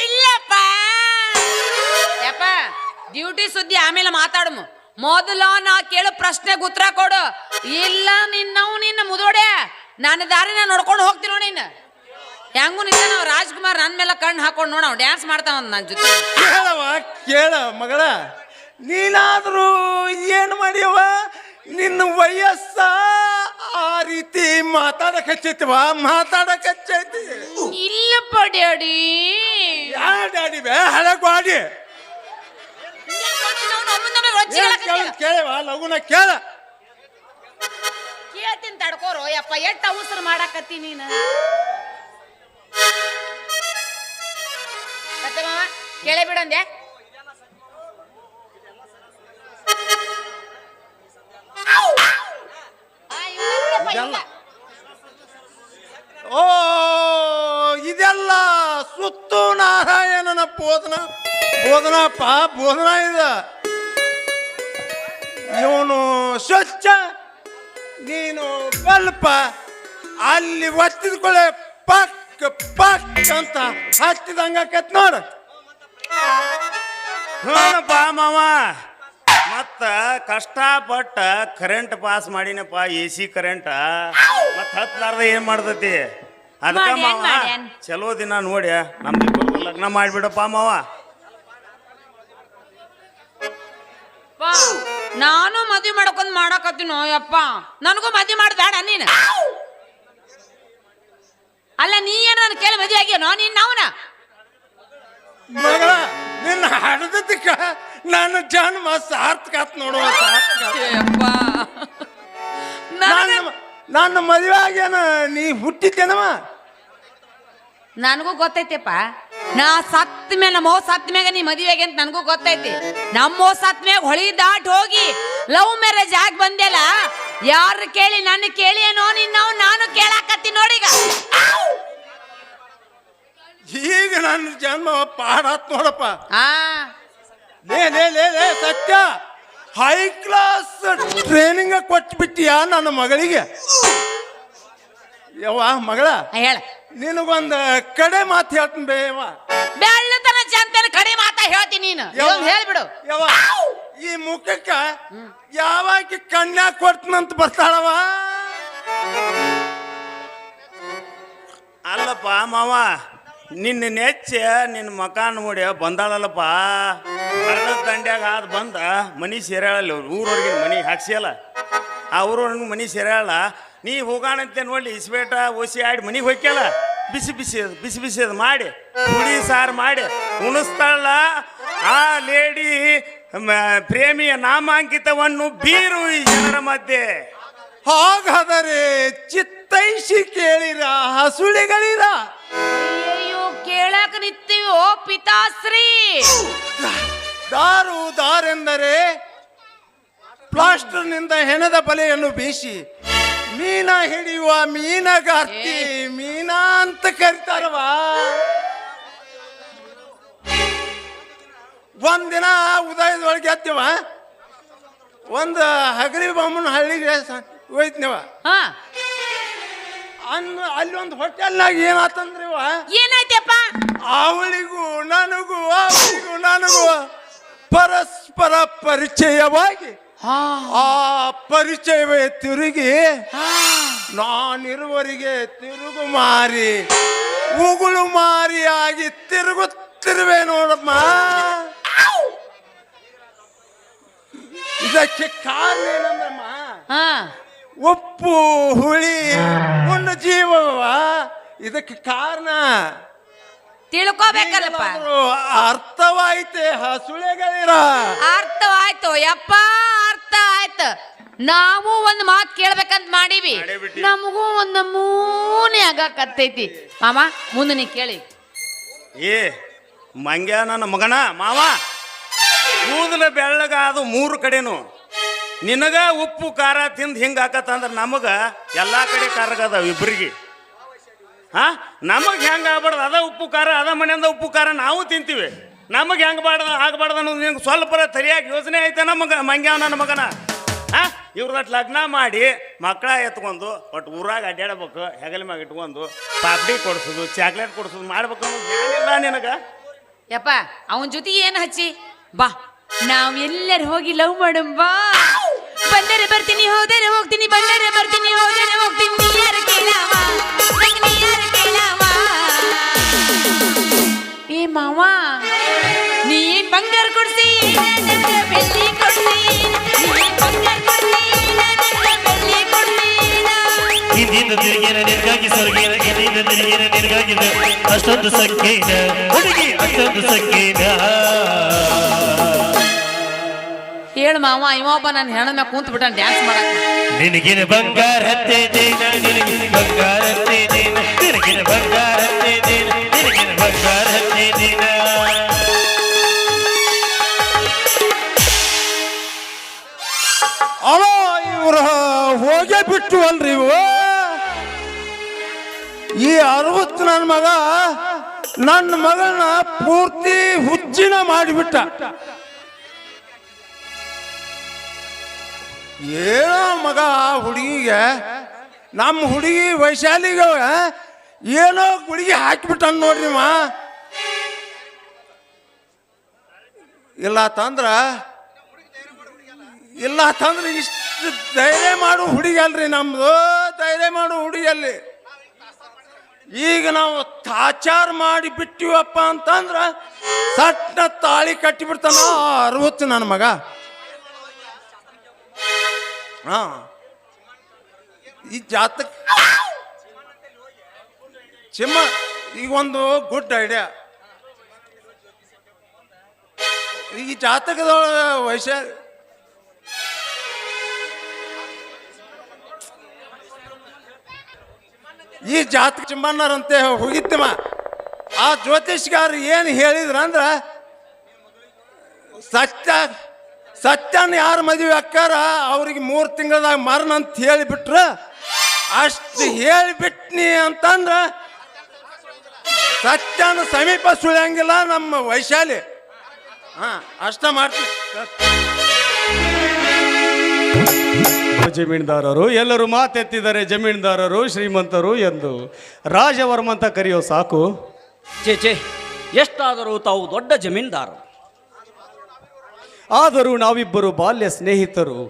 ಇಲ್ಲಪ್ಪ ಯಪ್ಪ, ಡ್ಯೂಟಿ ಸುದ್ದಿ ಆಮೇಲೆ ಮಾತಾಡಮು. ಮೊದಲ ನಾ ಕೇಳೋ ಪ್ರಶ್ನೆಗೆ ಉತ್ತರ ಕೊಡು. ಇಲ್ಲ ನಿನ್ನ ಮುದೋಡೆ ನನ್ನ ದಾರಿನ ನೋಡ್ಕೊಂಡು ಹೋಗ್ತೀನಿ ನೋಡಿ. ನೀನು ಹೆಂಗೂ ನಿಂತ ನಾವು ರಾಜ್ಕುಮಾರ್ ನನ್ನ ಮೇಲೆ ಕಣ್ಣು ಹಾಕೊಂಡು ನೋಡ, ಡ್ಯಾನ್ಸ್ ಮಾಡ್ತಾವ ನನ್ನ ಜೊತೆ. ಕೇಳ ಮಗಳ, ನೀನಾದ್ರೂ ಏನು ಮಾಡಿಯವ? ನಿನ್ನ ವಯಸ್ಸ ಆ ರೀತಿ ಮಾತಾಡಕಚ್ಚೈತಿವ? ಮಾತಾಡಕಚ್ಚೈತಿ? ಇಲ್ಲಪ್ಪ ಡ್ಯಾಡಿ. ಯಾ ಡ್ಯಾಡಿ ಬೇ ಹಳೆ ಗಾಡಿ? ಕೇಳವ ಲಗುನ ಕೇಳ. ಕೇಳ್ತೀನಿ ತಡ್ಕೋರೋ ಯಪ್ಪ, ಎಟ್ಟು ಅವಸರ ಮಾಡಾಕತ್ತಿ ನೀನು. ಮತ್ತೆ ಮಾವ ಕೇಳೇ ಬಿಡಂದೆ. ಓ ಇದೆಲ್ಲ ಸುತ್ತು ನಾರಾಯಣನ ಬೋಧನಪ್ಪ, ಬೋಧನ ಇದ. ಇವನು ಸ್ವಚ್ಛ, ನೀನು ಬಲ್ಪ. ಅಲ್ಲಿ ಒತ್ತಿದ್ಕೊಳ್ಳೆ ಪಕ್ ಪಕ್ ಅಂತ ಹಚ್ಚಿದಂಗಾಕತ್ ನೋಡು. ನೋಡಪ್ಪ ಮಾವ, ಮತ್ತ ಕಷ್ಟಪಟ್ಟ ಕರೆಂಟ್ ಪಾಸ್ ಮಾಡಿನಪ್ಪ, AC ಕರೆಂಟ್. ಮತ್ತ ಹತ್ಲಾರ್ದ ಏನ್ ಮಾಡ್ತತಿ? ಅದಕ್ಕ ಮಾವ ಚಲೋ ದಿನ ನೋಡಿ ನಮ್ದು ಲಗ್ನ ಮಾಡ್ಬಿಡಪ್ಪ ಮಾವ. ನಾನು ಮದ್ವೆ ಮಾಡ್ಕೊಂಡ್ ಮಾಡಾಕತ್ತೀನೋ ಯಪ್ಪ, ನನಗೂ ಮದ್ವೆ ಮಾಡ್ಬೇಡ ನೀನು. ಅಲ್ಲ ನೀ ಏನ ನನ್ ಕೇಳಿ ಮದ್ವೆ ಆಗ್ಯಾನೋ ನೀನ್? ಅವನ ಮಗಳ ನಿನ್ನ ಹಡದಕ್ಕ ನನ್ನ ಜನ್ಮ ಸಾರ್ಥಕ ಆತ್ ನೋಡುವ. ನನ್ನ ಮದುವೆ ಆಗ್ಯಾನ, ನೀ ಹುಟ್ಟಿದ್ದೇನವ? ನನಗೂ ಗೊತ್ತೈತೆಪ್ಪ, ನಾ ಸತ್ ಮೇಲೆ ನಮ್ಮ ಸತ್ ಮ್ಯಾಗ ನೀ ಮದುವೆ ಅಂತ ನನಗೂ ಗೊತ್ತೈತಿ. ನಮ್ಮ ಸತ್ ಮ್ಯಾಗ ಹೊಳಿ ದಾಟ್ ಹೋಗಿ ಲವ್ ಮ್ಯಾರೇಜ್ ಆಗಿ ಬಂದೆಲ್ಲ, ಯಾರು ಕೇಳಿ ನನ್ನ ಕೇಳಿ ಏನೋ ನಿನ್ನವ್ ನಾನು ಕೇಳಾಕತ್ತಿ ನೋಡೀಗ. ಈಗ ನನ್ನ ಜನ್ಮ ಪಾಡಾತ್ ನೋಡಪ್ಪ. ಆ ಲೇ ಲೇ ಲೇ ಲೇ ಸತ್ಯ, ಹೈ ಕ್ಲಾಸ್ ಟ್ರೈನಿಂಗ್ ಕೊಟ್ಬಿಟ್ಟಿಯ ನನ್ನ ಮಗಳಿಗೆ. ಯವ್ವ ಮಗಳ, ಹೇಳ, ನಿನಗೊಂದು ಕಡೆ ಮಾತು ಹೇಳ್ತೀನಿ ಬೇವ. ಬೆಳ್ಳತನ ಜನತನ ಕಡೆ ಮಾತಾ ಹೇಳ್ತೀನಿ ನೀನು, ಹೇಳ್ಬಿಡು. ಯವ್ವ ಈ ಮುಖಕ್ಕ ಯಾವಾಗ ಕನ್ಯಾ ಕೊಡ್ತೀನಂತ ಬರ್ತಾಳವ? ಅಲ್ಲಪ್ಪ ಮಾವ ನಿನ್ನ ನೆಚ್ಚ ನಿನ್ನ ಮಕಾನ್ ನೋಡಿ ಬಂದಾಳಲ್ಲಪ್ಪ ಹಳ್ಳದ ದಂಡ್ಯಾಗ ಆದ ಬಂದ ಮನಿ ಸೇರ್ಯಾಳಲ್ಲ ಊರವ್ರಿಗೆ ಮನಿ ಹಾಕ್ಸಿಯಲ್ಲ ಆ ಊರವ್ರಿಗೆ ಮನಿ ಸೇರ್ಯಾಳ ನೀ ಹೋಗೋಣಂತೆ ನೋಡಿ ಇಸ್ಬೇಟ ಓಸಿ ಆಡಿ ಮನಿಗೆ ಹೋಗ್ಯಲ್ಲ ಬಿಸಿ ಅದು ಮಾಡಿ ಹುಳಿ ಸಾರು ಮಾಡಿ ಉಣಿಸ್ತಾಳ ಆ ಲೇಡಿ ಪ್ರೇಮಿಯ ನಾಮಾಂಕಿತವನ್ನು ಬೀರು ಈ ಜನರ ಮಧ್ಯೆ. ಹಾಗಾದರೆ ಚಿತ್ತೈಷಿ ಕೇಳಿರ ಹಸುಳಿಗಳಿರ ಅಯ್ಯೋ ಕೇಳಕ್ ನಿಂತೀವಿ ಓ ಪಿತಾಶ್ರೀ. ದಾರೆಂದರೆ ಪ್ಲಾಸ್ಟರ್ನಿಂದ ಹೆಣದ ಬಲೆಯನ್ನು ಬೀಸಿ ಮೀನ ಹಿಡಿಯುವ ಮೀನಗಾರ್ತಿ ಮೀನಾ ಅಂತ ಕರಿತಾರವಾ. ಒಂದಿನ ಉದಯದೊಳಗೆ ಎತ್ತಿವ ಒಂದು ಹಗರಿ ಬೊಮ್ಮನ ಹಳ್ಳಿಗೆ ಹೋಯ್ತನವ. ಅಲ್ಲಿ ಒಂದು ಹೋಟೆಲ್ನಾಗ ಏನಾತಂದ್ರಿ ಏನಾಯ್ತಪ್ಪ? ಅವಳಿಗೂ ನನಗೂ ಪರಸ್ಪರ ಪರಿಚಯವಾಗಿ ಆ ಪರಿಚಯವೇ ತಿರುಗಿ ನಾನಿರುವರಿಗೆ ತಿರುಗು ಮಾರಿ ಉಗುಳು ಮಾರಿಯಾಗಿ ತಿರುಗುತ್ತಿರುವೆ ನೋಡಮ್ಮ. ಇದಕ್ಕೆ ಕಾರಣ ಏನಂದ್ರಮ್ಮ, ಉಪ್ಪು ಹುಳಿ ಒಂದು ಜೀವವ. ಇದಕ್ಕೆ ಕಾರಣ ತಿಳ್ಕೋಬೇಕಲ್ಲಪ್ಪ. ಅರ್ಥವಾಯ್ತೆ ಹಸುಳೆಗಳಿರ. ಅರ್ಥವಾಯ್ತು ಯಪ್ಪ, ಅರ್ಥ ಆಯ್ತು. ನಾವು ಒಂದ್ ಮಾತು ಕೇಳ್ಬೇಕಂತ ಮಾಡೀವಿ, ನಮಗೂ ಒಂದ್ ನಮೂನೆ ಆಗಕತ್ತೈತಿ. ಮಾಮ ಮುಂದೆ ನೀ ಕೇಳಿ. ಏ ಮಂಗ್ಯ ನನ್ನ ಮಗನ ಮಾವ, ಕೂದಲ ಬೆಳ್ಳಗ ಅದು 3 ಕಡೆನು. ನಿನಗ ಉಪ್ಪು ಖಾರ ತಿಂದು ಹಿಂಗೆ ಆಕತ್ತಂದ್ರೆ ನಮಗ ಎಲ್ಲ ಕಡೆ ಖಾರಗದಾವ ಇಬ್ಬರಿಗೆ. ನಮಗೆ ಹೆಂಗೆ ಆಗ್ಬಾರ್ದು ಅದ ಉಪ್ಪು ಖಾರ, ಅದ ಮನೆಯಿಂದ ಉಪ್ಪು ಖಾರ ನಾವು ತಿಂತೀವಿ. ನಮಗೆ ಹೆಂಗೆ ಆಗ್ಬಾರ್ದು ಅನ್ನೋದು ನಿಂಗೆ ಸ್ವಲ್ಪ ಸರಿಯಾಗಿ ಯೋಚನೆ ಐತೆ ನಮಗೆ ಮಂಗ್ಯಾವ ನನ್ನ ಮಗನ. ಇವ್ರದಟ್ಟು ಲಗ್ನ ಮಾಡಿ ಮಕ್ಕಳ ಎತ್ಕೊಂಡು ಒಟ್ಟು ಊರಾಗ ಅಡ್ಡಾಡ್ಬೇಕು, ಹೆಗಲ ಮ್ಯಾಗ ಇಟ್ಕೊಂಡು ಪಾಪಡಿ ಕೊಡ್ಸೋದು, ಚಾಕ್ಲೇಟ್ ಕೊಡ್ಸೋದು ಮಾಡ್ಬೇಕು ಅನ್ನೋದು ಏನಿಲ್ಲ ನಿನಗ. ಯಪ್ಪ ಅವನ ಜೊತೆ ಏನು ಹಚ್ಚಿ ಬಾ, ನಾವ್ ಎಲ್ಲರೂ ಹೋಗಿ ಲವ್ ಮಾಡಮ್ ಬಾ. ಬಂದರೆ ಬರ್ತೀನಿ, ಹೋದರೆ ಹೋಗ್ತೀನಿ, ಬಂದರೆ ಬರ್ತೀನಿ, ಹೋದರೆ ಹೋಗ್ತೀನಿ. ನೀ ಯಾರು ಕೇಳವ, ನೀ ಯಾರು ಕೇಳವ? ಏ ಮಾವ ನೀ ಬಂಗಾರ ಕೊಡ್ಸಿ ಬೆಳ್ಳಿ ಕೊಡ್ಸಿ, ನೀ ಬಂಗಾರ ಕೊಡ್ಸಿ ಬೆಳ್ಳಿ ಕೊಡ್ಸಿ. ಹಿಂದಿಂದ ತಿರುಗಿನ ನಿನಗಾಗಿ ಸೊರಗಿನ ಹಿಂದಿಂದ ತಿರುಗಿನ ನಿನಗಾಗಿ ಅಷ್ಟೊಂದು ಸಂಖ್ಯೆನ ಹುಡುಗಿ ಅಷ್ಟೊಂದು ಸಂಖ್ಯೆನ. ಹೇಳು ಮಾವ, ಇವೊಬ್ಬ ನನ್ನ ಹೆಣ ಮ್ಯಾಗ ಕುಂತ ಬಿಟ್ಟ ಡ್ಯಾನ್ಸ್ ಮಾಡಕ್. ನಿನಗಿನ ಬಂಗಾರ ಹತ್ತೇದೇನ, ನಿನಗಿನ ಬಂಗಾರ ಹತ್ತೇದೇನ, ನಿನಗಿನ ಬಂಗಾರ ಹತ್ತೇದೇನ, ನಿನಗಿನ ಬಂಗಾರ ಹತ್ತೇದೇನ. ಅವ ಇವ್ರ ಹೋಗೇ ಬಿಟ್ಟು ಅಲ್ರಿ ಇವು. ಈ 60 ನನ್ನ ಮಗನ ಪೂರ್ತಿ ಹುಚ್ಚಿನ ಮಾಡಿಬಿಟ್ಟ. ಏನೋ ಮಗ ಹುಡುಗಿಗೆ, ನಮ್ಮ ಹುಡುಗಿ ವೈಶಾಲಿಗೆ ಏನೋ ಗುಳಿಗೆ ಹಾಕಿಬಿಟ್ಟ ನೋಡ್ರಿ. ಇಲ್ಲ ತಂದ್ರೆ ಇಷ್ಟು ಧೈರ್ಯ ಮಾಡು ಹುಡುಗಿ ಅಲ್ರಿ ನಮ್ದು. ಧೈರ್ಯ ಮಾಡು ಹುಡುಗಿಯಲ್ಲಿ ಈಗ ನಾವು ತಾಚಾರ ಮಾಡಿ ಬಿಟ್ಟಿವಪ್ಪ ಅಂತಂದ್ರ ಸಟ್ನ ತಾಳಿ ಕಟ್ಟಿಬಿಡ್ತಾನ 60 ನನ್ನ ಮಗ. ಈ ಜಾತಕ ಚಿಮ್ಮ ಈಗ ಒಂದು ಗುಡ್ ಐಡಿಯಾ. ಈ ಜಾತಕದೊಳಗ ಈ ಜಾತಕ ಚಿಮ್ಮಣ್ಣರಂತೆ ಹೋಗಿತ್ತಮ್ಮ. ಆ ಜ್ಯೋತಿಷ್ಗಾರ ಏನು ಹೇಳಿದ್ರಂದ್ರ, ಸತ್ಯನ ಯಾರು ಮದುವೆ ಅಕ್ಕಾರ ಅವ್ರಿಗೆ 3 ತಿಂಗಳದಾಗ ಮರಣ ಅಂತ ಹೇಳಿಬಿಟ್ರ. ಅಷ್ಟು ಹೇಳಿಬಿಟ್ನಿ ಅಂತಂದ್ರ ಸತ್ಯನ ಸಮೀಪ ಸುಳಿಯಂಗಿಲ್ಲ ನಮ್ಮ ವೈಶಾಲಿ. ಅಷ್ಟ ಮಾಡ್ತೀವಿ. ಜಮೀನ್ದಾರರು ಎಲ್ಲರೂ ಮಾತೆತ್ತಿದರೆ ಜಮೀನ್ದಾರರು ಶ್ರೀಮಂತರು ಎಂದು ರಾಜವರ್ಮ ಅಂತ ಕರೆಯೋ ಸಾಕು. ಚೇಚೆ, ಎಷ್ಟಾದರೂ ತಾವು ದೊಡ್ಡ ಜಮೀನ್ದಾರರು. ಆದರೂ ನಾವಿಬ್ಬರು ಬಾಲ್ಯ ಸ್ನೇಹಿತರು.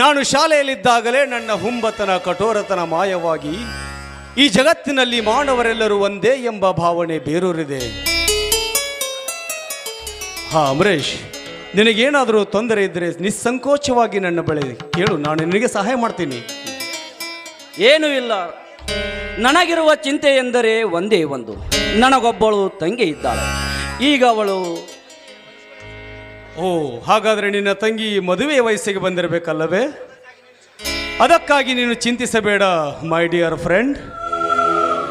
ನಾನು ಶಾಲೆಯಲ್ಲಿದ್ದಾಗಲೇ ನನ್ನ ಹುಂಬತನ ಕಠೋರತನ ಮಾಯವಾಗಿ ಈ ಜಗತ್ತಿನಲ್ಲಿ ಮಾನವರೆಲ್ಲರೂ ಒಂದೇ ಎಂಬ ಭಾವನೆ ಬೇರೂರಿದೆ. ಹಾ ಅಮರೇಶ್, ನಿನಗೇನಾದರೂ ತೊಂದರೆ ಇದ್ದರೆ ನಿಸ್ಸಂಕೋಚವಾಗಿ ನನ್ನ ಬಳಿ ಕೇಳು, ನಾನು ನಿನಗೆ ಸಹಾಯ ಮಾಡ್ತೀನಿ. ಏನೂ ಇಲ್ಲ. ನನಗಿರುವ ಚಿಂತೆ ಎಂದರೆ ಒಂದೇ ಒಂದು, ನನಗೊಬ್ಬಳು ತಂಗಿ ಇದ್ದಾಳೆ. ಈಗ ಅವಳು ಹಾಗಾದರೆ ನಿನ್ನ ತಂಗಿ ಮದುವೆ ವಯಸ್ಸಿಗೆ ಬಂದಿರಬೇಕಲ್ಲವೇ? ಅದಕ್ಕಾಗಿ ನೀನು ಚಿಂತಿಸಬೇಡ ಮೈ ಡಿಯರ್ ಫ್ರೆಂಡ್.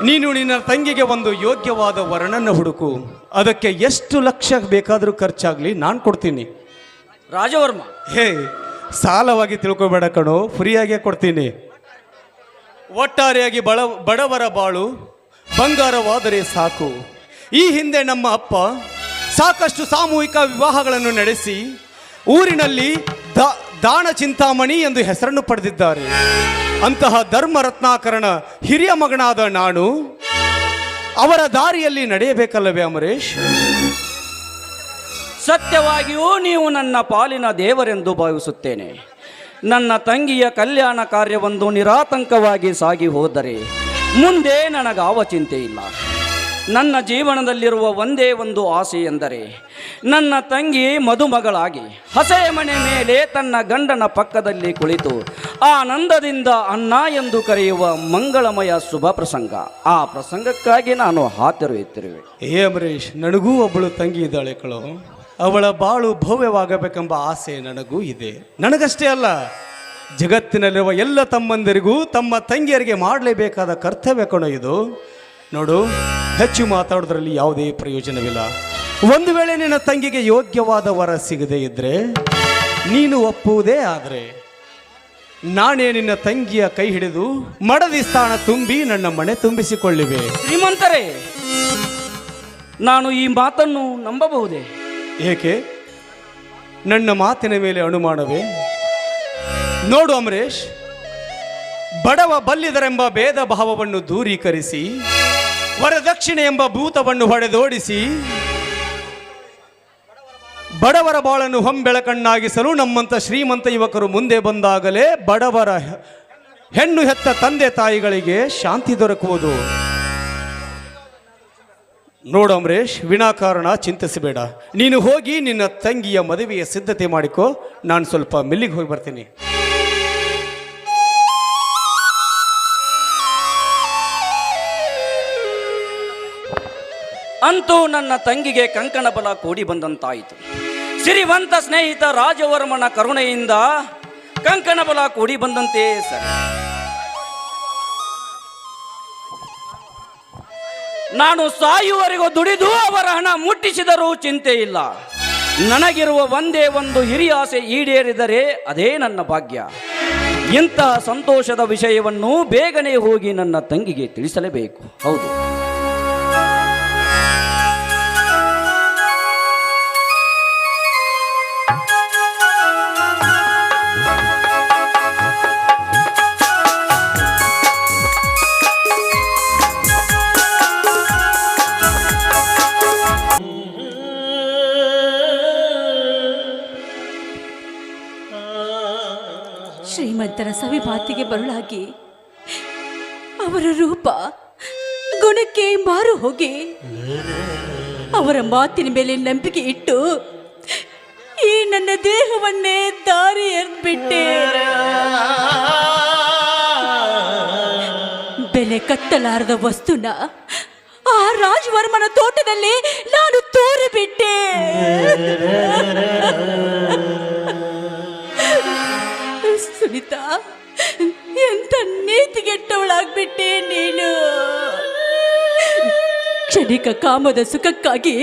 ನೀನು ನಿನ್ನ ತಂಗಿಗೆ ಒಂದು ಯೋಗ್ಯವಾದ ವರನನ್ನು ಹುಡುಕು. ಅದಕ್ಕೆ ಎಷ್ಟು ಲಕ್ಷ ಬೇಕಾದರೂ ಖರ್ಚಾಗಲಿ ನಾನು ಕೊಡ್ತೀನಿ. ರಾಜವರ್ಮ, ಸಾಲವಾಗಿ ತಿಳ್ಕೊಬೇಡ ಕಣೋ, ಫ್ರೀಯಾಗೇ ಕೊಡ್ತೀನಿ. ಒಟ್ಟಾರೆಯಾಗಿ ಬಡವರ ಬಾಳು ಬಂಗಾರವಾದರೆ ಸಾಕು. ಈ ಹಿಂದೆ ನಮ್ಮ ಅಪ್ಪ ಸಾಕಷ್ಟು ಸಾಮೂಹಿಕ ವಿವಾಹಗಳನ್ನು ನಡೆಸಿ ಊರಿನಲ್ಲಿ ದಾನ ಚಿಂತಾಮಣಿ ಎಂದು ಹೆಸರನ್ನು ಪಡೆದಿದ್ದಾರೆ. ಅಂತಹ ಧರ್ಮ ರತ್ನಾಕರಣ ಹಿರಿಯ ಮಗನಾದ ನಾನು ಅವರ ದಾರಿಯಲ್ಲಿ ನಡೆಯಬೇಕಲ್ಲವೇ ಅಮರೇಶ್? ಸತ್ಯವಾಗಿಯೂ ನೀವು ನನ್ನ ಪಾಲಿನ ದೇವರೆಂದು ಭಾವಿಸುತ್ತೇನೆ. ನನ್ನ ತಂಗಿಯ ಕಲ್ಯಾಣ ಕಾರ್ಯವೊಂದು ನಿರಾತಂಕವಾಗಿ ಸಾಗಿ ಹೋದರೆ ಮುಂದೆ ನನಗಾವ ಚಿಂತೆ ಇಲ್ಲ. ನನ್ನ ಜೀವನದಲ್ಲಿರುವ ಒಂದೇ ಒಂದು ಆಸೆ ಎಂದರೆ ನನ್ನ ತಂಗಿ ಮದುಮಗಳಾಗಿ ಹಸೆಯ ಮನೆ ಮೇಲೆ ತನ್ನ ಗಂಡನ ಪಕ್ಕದಲ್ಲಿ ಕುಳಿತು ಆನಂದದಿಂದ ಅಣ್ಣ ಎಂದು ಕರೆಯುವ ಮಂಗಳಮಯ ಶುಭ ಪ್ರಸಂಗ. ಆ ಪ್ರಸಂಗಕ್ಕಾಗಿ ನಾನು ಹಾತೊರೆಯುತ್ತಿರುವೆ. ಅಮರೇಶ್, ನನಗೂ ಒಬ್ಬಳು ತಂಗಿ ಇದ್ದಾಳೆ ಕಳೋ. ಅವಳ ಬಾಳು ಭವ್ಯವಾಗಬೇಕೆಂಬ ಆಸೆ ನನಗೂ ಇದೆ. ನನಗಷ್ಟೇ ಅಲ್ಲ, ಜಗತ್ತಿನಲ್ಲಿರುವ ಎಲ್ಲ ತಮ್ಮಂದಿರಿಗೂ ತಮ್ಮ ತಂಗಿಯರಿಗೆ ಮಾಡಲೇಬೇಕಾದ ಕರ್ತವ್ಯ ಕಣೋ ಇದು. ನೋಡು, ಹೆಚ್ಚು ಮಾತಾಡೋದ್ರಲ್ಲಿ ಯಾವುದೇ ಪ್ರಯೋಜನವಿಲ್ಲ. ಒಂದು ವೇಳೆ ನಿನ್ನ ತಂಗಿಗೆ ಯೋಗ್ಯವಾದ ವರ ಸಿಗದೇ ಇದ್ರೆ ನೀನು ಒಪ್ಪುವುದೇ ಆದರೆ ನಾನೇ ನಿನ್ನ ತಂಗಿಯ ಕೈ ಹಿಡಿದು ಮಡದಿ ಸ್ಥಾನ ತುಂಬಿ ನನ್ನ ಮನೆ ತುಂಬಿಸಿಕೊಳ್ಳಿವೆ. ಶ್ರೀಮಂತರೇ, ನಾನು ಈ ಮಾತನ್ನು ನಂಬಬಹುದೇ? ಏಕೆ? ನನ್ನ ಮಾತಿನ ಮೇಲೆ ಅನುಮಾನವೇ? ನೋಡು ಅಮರೇಶ್, ಬಡವ ಬಲ್ಲಿದರೆಂಬ ಭೇದ ಭಾವವನ್ನು ದೂರೀಕರಿಸಿ ವರದಕ್ಷಿಣೆ ಎಂಬ ಭೂತವನ್ನು ಹೊಡೆದೋಡಿಸಿ ಬಡವರ ಬಾಳನ್ನು ಹೊಂಬೆಳಕನ್ನಾಗಿಸಲು ನಮ್ಮಂಥ ಶ್ರೀಮಂತ ಯುವಕರು ಮುಂದೆ ಬಂದಾಗಲೇ ಬಡವರ ಹೆಣ್ಣು ಹೆತ್ತ ತಂದೆ ತಾಯಿಗಳಿಗೆ ಶಾಂತಿ ದೊರಕುವುದು. ನೋಡು ಅಮರೇಶ್, ವಿನಾಕಾರಣ ಚಿಂತಿಸಬೇಡ. ನೀನು ಹೋಗಿ ನಿನ್ನ ತಂಗಿಯ ಮದುವೆಯ ಸಿದ್ಧತೆ ಮಾಡಿಕೋ. ನಾನು ಸ್ವಲ್ಪ ಮಿಲ್ಲಿಗೆ ಹೋಗಿ ಬರ್ತೀನಿ. ಅಂತೂ ನನ್ನ ತಂಗಿಗೆ ಕಂಕಣ ಬಲ ಕೂಡಿ ಬಂದಂತಾಯಿತು. ಸಿರಿವಂತ ಸ್ನೇಹಿತ ರಾಜವರ್ಮನ ಕರುಣೆಯಿಂದ ಕಂಕಣ ಬಲ ಕೂಡಿ ಬಂದಂತೆ ಸರಿ. ನಾನು ಸಾಯುವವರೆಗೂ ದುಡಿದು ಅವರ ಹಣ ಮುಟ್ಟಿಸಿದರೂ ಚಿಂತೆ ಇಲ್ಲ. ನನಗಿರುವ ಒಂದೇ ಒಂದು ಹಿರಿಯ ಆಸೆ ಈಡೇರಿದರೆ ಅದೇ ನನ್ನ ಭಾಗ್ಯ. ಇಂತಹ ಸಂತೋಷದ ವಿಷಯವನ್ನು ಬೇಗನೆ ಹೋಗಿ ನನ್ನ ತಂಗಿಗೆ ತಿಳಿಸಲೇಬೇಕು. ಹೌದು, ಶ್ರೀಮಂತರ ಸವಿಮಾತಿಗೆ ಬರುಳಾಗಿ ಅವರ ರೂಪ ಗುಣಕ್ಕೆ ಮಾರು ಹೋಗಿ ಅವರ ಮಾತಿನ ಮೇಲೆ ನಂಬಿಕೆ ಇಟ್ಟು ಈ ನನ್ನ ದೇಹವನ್ನೇ ದಾರಿ ಎರ್ದ್ಬಿಟ್ಟೆ. ಬೆಲೆ ಕಟ್ಟಲಾರದ ವಸ್ತುನ ಆ ರಾಜವರ್ಮನ ತೋಟದಲ್ಲಿ ನಾನು ತೋರಿಬಿಟ್ಟೆ. ಸುನೀತಾ, ಎಂತ ನೀತಿಗೆಟ್ಟವಳಾಗ್ಬಿಟ್ಟೆ ನೀನು. ಕ್ಷಣಿಕ ಕಾಮದ ಸುಖಕ್ಕಾಗಿ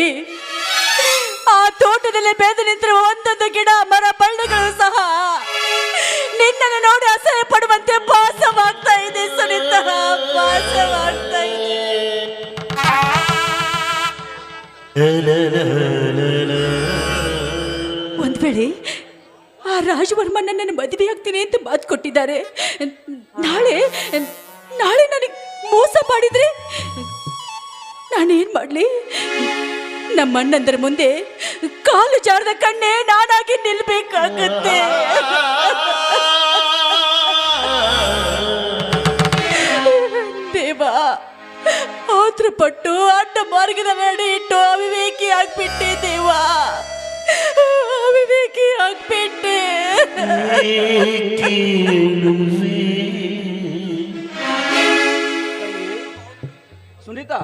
ಆ ತೋಟದಲ್ಲಿ ಬೆಳೆದು ನಿಂತಿರುವ ಒಂದೊಂದು ಗಿಡ ಮರ ಬಳ್ಳಿಗಳು ಸಹ ನಿನ್ನನ್ನು ನೋಡಿ ಅಸಹ್ಯ ಪಡುವಂತೆ ಭಾಸವಾಗ್ತಾ ಇದೆ ಸುನೀತಾ, ಭಾಸವಾಗ್ತಾ ಇದೆ. ಒಂದ್ ವೇಳೆ ಆ ರಾಜವರ್ಮ ನನ್ನನ್ನು ಮದುವೆ ಆಗ್ತೀನಿ ಅಂತ ಮಾತು ಕೊಟ್ಟಿದ್ದಾರೆ. ನಾಳೆ ನನಗೆ ಮೋಸ ಮಾಡಿದ್ರೆ ನಾನೇನ್ ಮಾಡ್ಲಿ? ನಮ್ಮ ಅಣ್ಣಂದರ ಮುಂದೆ ಕಾಲು ಜಾರದ ಕಣ್ಣೆ ನಾನಾಗಿ ನಿಲ್ಬೇಕಾಗತ್ತೆ. ದೇವಾ, ಆತರ ಪಟ್ಟು ಅಡ್ಡ ಮಾರ್ಗದ ನಡೆ ಇಟ್ಟು ಅವಿವೇಕಿ ಆಗ್ಬಿಟ್ಟೆ ದೇವ, ಅವಿವೇಕಿ ಆಗ್ಬಿಟ್ಟೆ. ಸುನೀತಾ,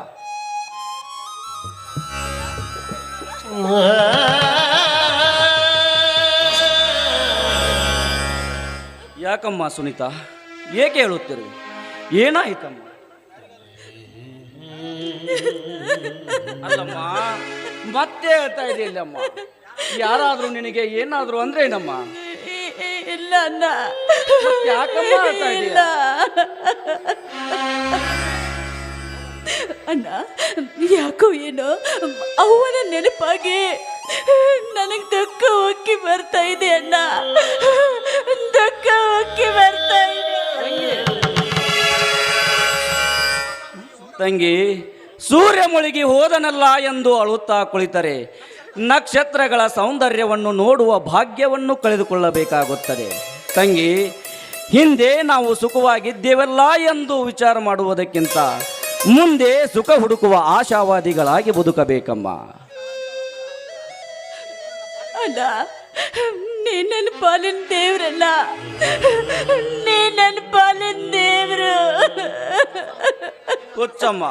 ಯಾಕಮ್ಮ ಸುನೀತಾ, ಏಕೆ ಹೇಳುತ್ತೀರಿ? ಏನಾಯ್ತಮ್ಮ? ಅಲ್ಲಮ್ಮ, ಮತ್ತೆ ಹೇಳ್ತಾ ಇದೆಯಲ್ಲಮ್ಮ, ಯಾರಾದ್ರೂ ನಿನಗೆ ಏನಾದ್ರು ಅಂದ್ರೆ ಏನಮ್ಮ? ಇಲ್ಲ ಅಣ್ಣ, ಯಾಕಮ್ಮ ಹೇಳ್ತಾ ಇಲ್ಲ ಅಣ್ಣ. ಯಾಕೋ ಏನೋ ಅವನ ನೆನಪಾಗಿ ನನಗೆ ದುಃಖ ಹೊಕ್ಕಿ ಬರ್ತಾ ಇದೆ ಅಣ್ಣ, ದುಃಖ ಹೊಕ್ಕಿ ಬರ್ತಾ ಇದೆ. ತಂಗಿ, ಸೂರ್ಯ ಮುಳುಗಿ ಹೋದನಲ್ಲ ಎಂದು ಅಳುತ್ತಾ ಕುಳಿತರೆ ನಕ್ಷತ್ರಗಳ ಸೌಂದರ್ಯವನ್ನು ನೋಡುವ ಭಾಗ್ಯವನ್ನು ಕಳೆದುಕೊಳ್ಳಬೇಕಾಗುತ್ತದೆ. ತಂಗಿ, ಹಿಂದೆ ನಾವು ಸುಖವಾಗಿದ್ದೇವಲ್ಲ ಎಂದು ವಿಚಾರ ಮಾಡುವುದಕ್ಕಿಂತ ಮುಂದೆ ಸುಖ ಹುಡುಕುವ ಆಶಾವಾದಿಗಳಾಗಿ ಬದುಕಬೇಕಮ್ಮ. ಅಣ್ಣ, ನೀ ನನ್ನ ಪಾಲಿನ ದೇವ್ರಲ್ಲ, ನೀ ನನ್ನ ಪಾಲಿನ ದೇವ್ರು. ಹುಚ್ಚಮ್ಮ,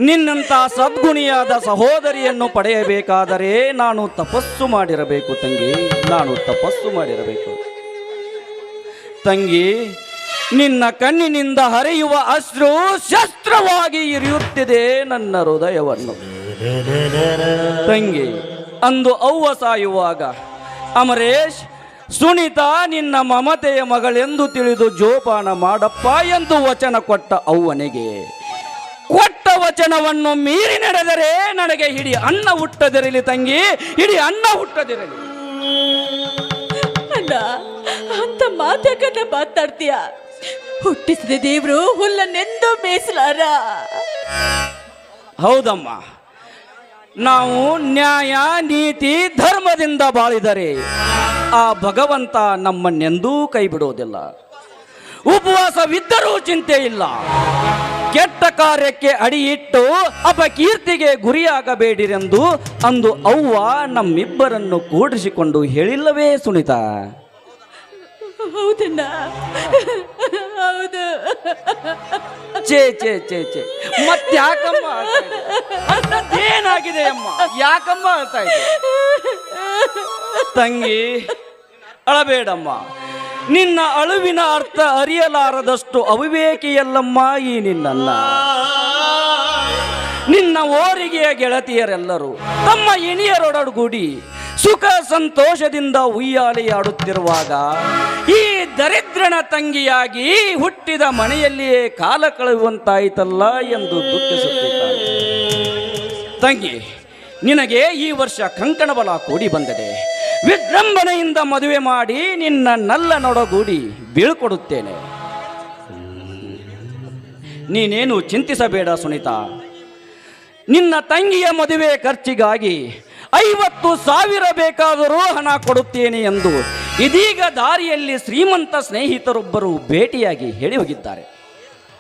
ನಿನ್ನಂತ ಸದ್ಗುಣಿಯಾದ ಸಹೋದರಿಯನ್ನು ಪಡೆಯಬೇಕಾದರೆ ನಾನು ತಪಸ್ಸು ಮಾಡಿರಬೇಕು ತಂಗಿ, ನಾನು ತಪಸ್ಸು ಮಾಡಿರಬೇಕು. ತಂಗಿ, ನಿನ್ನ ಕಣ್ಣಿನಿಂದ ಹರಿಯುವ ಅಶ್ರು ಶಸ್ತ್ರವಾಗಿ ಇರಿಯುತ್ತಿದೆ ನನ್ನ ಹೃದಯವನ್ನು. ತಂಗಿ, ಅಂದು ಅವ್ವ ಸಾಯುವಾಗ ಅಮರೇಶ್, ಸುನೀತಾ ನಿನ್ನ ಮಮತೆಯ ಮಗಳೆಂದು ತಿಳಿದು ಜೋಪಾನ ಮಾಡಪ್ಪ ಎಂದು ವಚನ ಕೊಟ್ಟ ಅವ್ವನಿಗೆ ಕೊಟ್ಟ ವಚನವನ್ನು ಮೀರಿ ನಡೆದರೆ ನನಗೆ ಹಿಡಿ ಅನ್ನ ಹುಟ್ಟದಿರಲಿ ತಂಗಿ, ಹಿಡಿ ಅನ್ನ ಹುಟ್ಟದಿರಲಿ. ಅಣ್ಣ, ಅಂತ ಮಾತಕನ್ನ ಮಾತಾಡ್ತೀಯ? ಹುಟ್ಟಿಸಿದ ದೇವ್ರು ಹುಲ್ಲನ್ನೆಂದು ಮೇಸಲಾರ. ಹೌದಮ್ಮ, ನಾವು ನ್ಯಾಯ ನೀತಿ ಧರ್ಮದಿಂದ ಬಾಳಿದರೆ ಆ ಭಗವಂತ ನಮ್ಮನ್ನೆಂದೂ ಕೈ ಬಿಡುವುದಿಲ್ಲ. ಉಪವಾಸವಿದ್ದರೂ ಚಿಂತೆ ಇಲ್ಲ. ಕೆಟ್ಟ ಕಾರ್ಯಕ್ಕೆ ಅಡಿಯಿಟ್ಟು ಅಪಕೀರ್ತಿಗೆ ಗುರಿಯಾಗಬೇಡಿರೆಂದು ಅಂದು ಅವ್ವ ನಮ್ಮಿಬ್ಬರನ್ನು ಕೂಡಿಸಿಕೊಂಡು ಹೇಳಿಲ್ಲವೇ ಸುನೀತಾ? ಹೌದಣ್ಣ, ಹೌದು. ಚೇ ಚೇ ಚೇ ಚೇ ಮತ್ತ್ಯಾಕಮ್ಮ ಏನಾಗಿದೆ ಅಮ್ಮ? ಯಾಕಮ್ಮ ಅಳ್ತಾ ಇದೆ? ತಂಗಿ, ಅಳಬೇಡಮ್ಮ. ನಿನ್ನ ಅಳುವಿನ ಅರ್ಥ ಅರಿಯಲಾರದಷ್ಟು ಅವಿವೇಕಿಯಲ್ಲಮ್ಮ ಈ ನಿನ್ನನ್ನ. ನಿನ್ನ ಓರಿಗೆಯ ಗೆಳತಿಯರೆಲ್ಲರೂ ತಮ್ಮ ಇಣಿಯರೊಡಗೂಡಿ ಸುಖ ಸಂತೋಷದಿಂದ ಉಯ್ಯಾಲೆಯಾಡುತ್ತಿರುವಾಗ ಈ ದರಿದ್ರನ ತಂಗಿಯಾಗಿ ಹುಟ್ಟಿದ ಮನೆಯಲ್ಲಿಯೇ ಕಾಲ ಕಳೆಯುವಂತಾಯಿತಲ್ಲ ಎಂದು ದುಃಖಿಸುತ್ತಿದ್ದಾರೆ. ತಂಗಿ, ನಿನಗೆ ಈ ವರ್ಷ ಕಂಕಣ ಬಲ ಕೂಡಿ ಬಂದಿದೆ. ವಿಜೃಂಭಣೆಯಿಂದ ಮದುವೆ ಮಾಡಿ ನಿನ್ನ ನಲ್ಲ ನೊಡಗೂಡಿ ಬೀಳ್ಕೊಡುತ್ತೇನೆ. ನೀನೇನು ಚಿಂತಿಸಬೇಡ ಸುನೀತಾ. ನಿನ್ನ ತಂಗಿಯ ಮದುವೆ ಖರ್ಚಿಗಾಗಿ 50,000 ಬೇಕಾದರೂ ಹಣ ಕೊಡುತ್ತೇನೆ ಎಂದು ಇದೀಗ ದಾರಿಯಲ್ಲಿ ಶ್ರೀಮಂತ ಸ್ನೇಹಿತರೊಬ್ಬರು ಭೇಟಿಯಾಗಿ ಹೇಳಿ ಹೋಗಿದ್ದಾರೆ.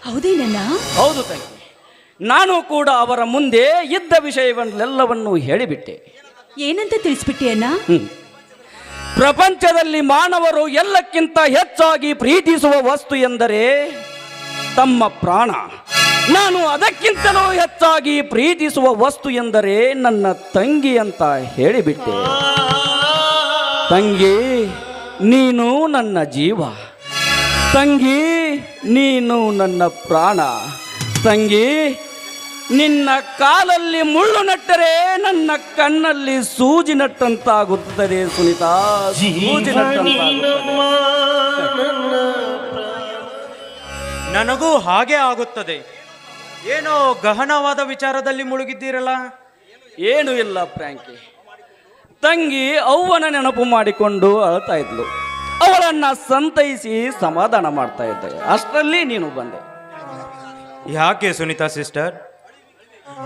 ಹೌದೇನಣ್ಣ? ಹೌದು ತಂಗಿ, ನಾನು ಕೂಡ ಅವರ ಮುಂದೆ ಇದ್ದ ವಿಷಯವನ್ನೆಲ್ಲವನ್ನು ಹೇಳಿಬಿಟ್ಟೆ. ಏನಂತ ತಿಳಿಸ್ಬಿಟ್ಟೆ ಅಣ್ಣ? ಪ್ರಪಂಚದಲ್ಲಿ ಮಾನವರು ಎಲ್ಲಕ್ಕಿಂತ ಹೆಚ್ಚಾಗಿ ಪ್ರೀತಿಸುವ ವಸ್ತು ಎಂದರೆ ತಮ್ಮ ಪ್ರಾಣ. ನಾನು ಅದಕ್ಕಿಂತಲೂ ಹೆಚ್ಚಾಗಿ ಪ್ರೀತಿಸುವ ವಸ್ತು ಎಂದರೆ ನನ್ನ ತಂಗಿ ಅಂತ ಹೇಳಿಬಿಟ್ಟೆ. ತಂಗಿ, ನೀನು ನನ್ನ ಜೀವ. ತಂಗಿ, ನೀನು ನನ್ನ ಪ್ರಾಣ. ತಂಗಿ, ನಿನ್ನ ಕಾಲಲ್ಲಿ ಮುಳ್ಳು ನಟ್ಟರೆ ನನ್ನ ಕಣ್ಣಲ್ಲಿ ಸೂಜಿ ನಟ್ಟಂತಾಗುತ್ತದೆ ಸುನೀತಾ, ಸೂಜಿ ನಟ್ಟಂತಾಗುತ್ತದೆ. ನನಗೂ ಹಾಗೆ ಆಗುತ್ತದೆ. ಏನೋ ಗಹನವಾದ ವಿಚಾರದಲ್ಲಿ ಮುಳುಗಿದ್ದೀರಲ್ಲ? ಏನೂ ಇಲ್ಲ ಫ್ರ್ಯಾಂಕಿ. ತಂಗಿ ಅವ್ವನ ನೆನಪು ಮಾಡಿಕೊಂಡು ಅಳ್ತಾ ಇದ್ಲು. ಅವಳನ್ನ ಸಂತೈಸಿ ಸಮಾಧಾನ ಮಾಡ್ತಾ ಇದ್ದೆ. ಅಷ್ಟರಲ್ಲಿ ನೀನು ಬಂದೆ. ಯಾಕೆ ಸುನೀತಾ ಸಿಸ್ಟರ್,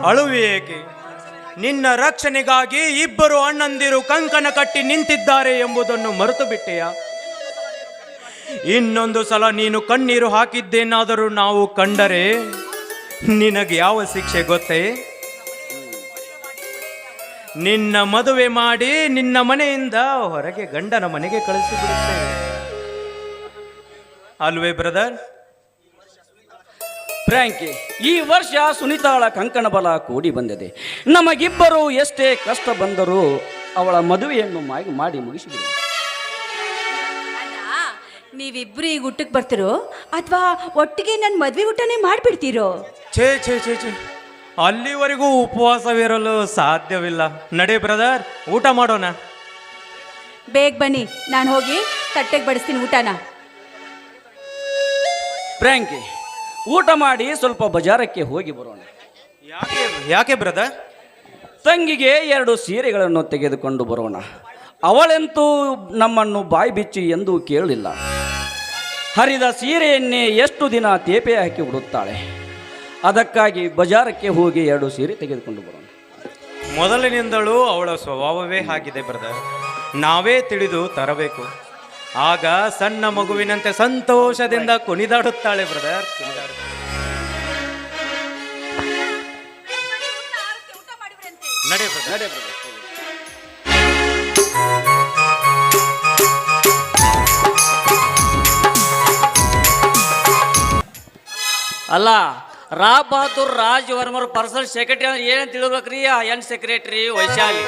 ಅಳುವೆ ಏಕೆ? ನಿನ್ನ ರಕ್ಷಣೆಗಾಗಿ ಇಬ್ಬರು ಅಣ್ಣಂದಿರು ಕಂಕಣ ಕಟ್ಟಿ ನಿಂತಿದ್ದಾರೆ ಎಂಬುದನ್ನು ಮರೆತು ಬಿಟ್ಟೆಯಾ? ಇನ್ನೊಂದು ಸಲ ನೀನು ಕಣ್ಣೀರು ಹಾಕಿದ್ದೇನಾದರೂ ನಾವು ಕಂಡರೆ ನಿನಗೆ ಯಾವ ಶಿಕ್ಷೆ ಗೊತ್ತೇ? ನಿನ್ನ ಮದುವೆ ಮಾಡಿ ನಿನ್ನ ಮನೆಯಿಂದ ಹೊರಗೆ ಗಂಡನ ಮನೆಗೆ ಕಳಿಸಿಬಿಡುತ್ತೇವೆ ಅಲ್ವೇ ಬ್ರದರ್? ಫ್ರ್ಯಾಂಕಿ, ಈ ವರ್ಷ ಸುನಿತಾಳ ಕಂಕಣ ಬಲ ಕೂಡಿ ಬಂದಿದೆ. ನಮಗಿಬ್ಬರು ಎಷ್ಟೇ ಕಷ್ಟ ಬಂದರೂ ಅವಳ ಮದುವೆಯನ್ನು ಮಾಡಿ ಮುಗಿಸಿಬಿಡಿ. ನೀವಿಬ್ರು ಈಗ ಊಟಕ್ಕೆ ಬರ್ತಿರೋ ಅಥವಾ ಒಟ್ಟಿಗೆ ನನ್ನ ಮದ್ವೆ ಊಟನೇ ಮಾಡಿಬಿಡ್ತೀರೋ? ಛೇ ಛೇ ಛೇ ಛೇ, ಅಲ್ಲಿವರೆಗೂ ಉಪವಾಸವಿರಲು ಸಾಧ್ಯವಿಲ್ಲ. ನಡೆ ಬ್ರದರ್, ಊಟ ಮಾಡೋಣ. ಬೇಗ ಬನ್ನಿ, ನಾನು ಹೋಗಿ ತಟ್ಟೆಗೆ ಬಡಿಸ್ತೀನಿ ಊಟನ. ಫ್ರ್ಯಾಂಕಿ, ಊಟ ಮಾಡಿ ಸ್ವಲ್ಪ ಬಜಾರಕ್ಕೆ ಹೋಗಿ ಬರೋಣ. ಯಾಕೆ ಬ್ರದರ್? ತಂಗಿಗೆ 2 ಸೀರೆಗಳನ್ನು ತೆಗೆದುಕೊಂಡು ಬರೋಣ. ಅವಳೆಂತೂ ನಮ್ಮನ್ನು ಬಾಯಿ ಬಿಚ್ಚಿ ಎಂದು ಕೇಳಲಿಲ್ಲ. ಹರಿದ ಸೀರೆಯನ್ನೇ ಎಷ್ಟು ದಿನ ತೇಪೆ ಹಾಕಿ ಉಡುತ್ತಾಳೆ. ಅದಕ್ಕಾಗಿ ಬಜಾರಕ್ಕೆ ಹೋಗಿ 2 ಸೀರೆ ತೆಗೆದುಕೊಂಡು ಬರೋಣ. ಮೊದಲಿನಿಂದಲೂ ಅವಳ ಸ್ವಭಾವವೇ ಆಗಿದೆ ಬ್ರದರ್. ನಾವೇ ತಿಳಿದು ತರಬೇಕು. ಆಗ ಸಣ್ಣ ಮಗುವಿನಂತೆ ಸಂತೋಷದಿಂದ ಕುಣಿದಾಡುತ್ತಾಳೆ ಬ್ರದರ್. ನಡೆ ಬ್ರದರ್. ಅಲ್ಲ, ರಾ ಬಹದ್ದೂರ್ ರಾಜವರ್ಮರ್ ಪರ್ಸನಲ್ ಸೆಕ್ರೆಟರಿ ಅಂದ್ರೆ ಏನಂತ ತಿಳ್ಬೇಕ್ರಿ? ಆ ಎನ್ ಸೆಕ್ರೆಟರಿ ವೈಶಾಲಿ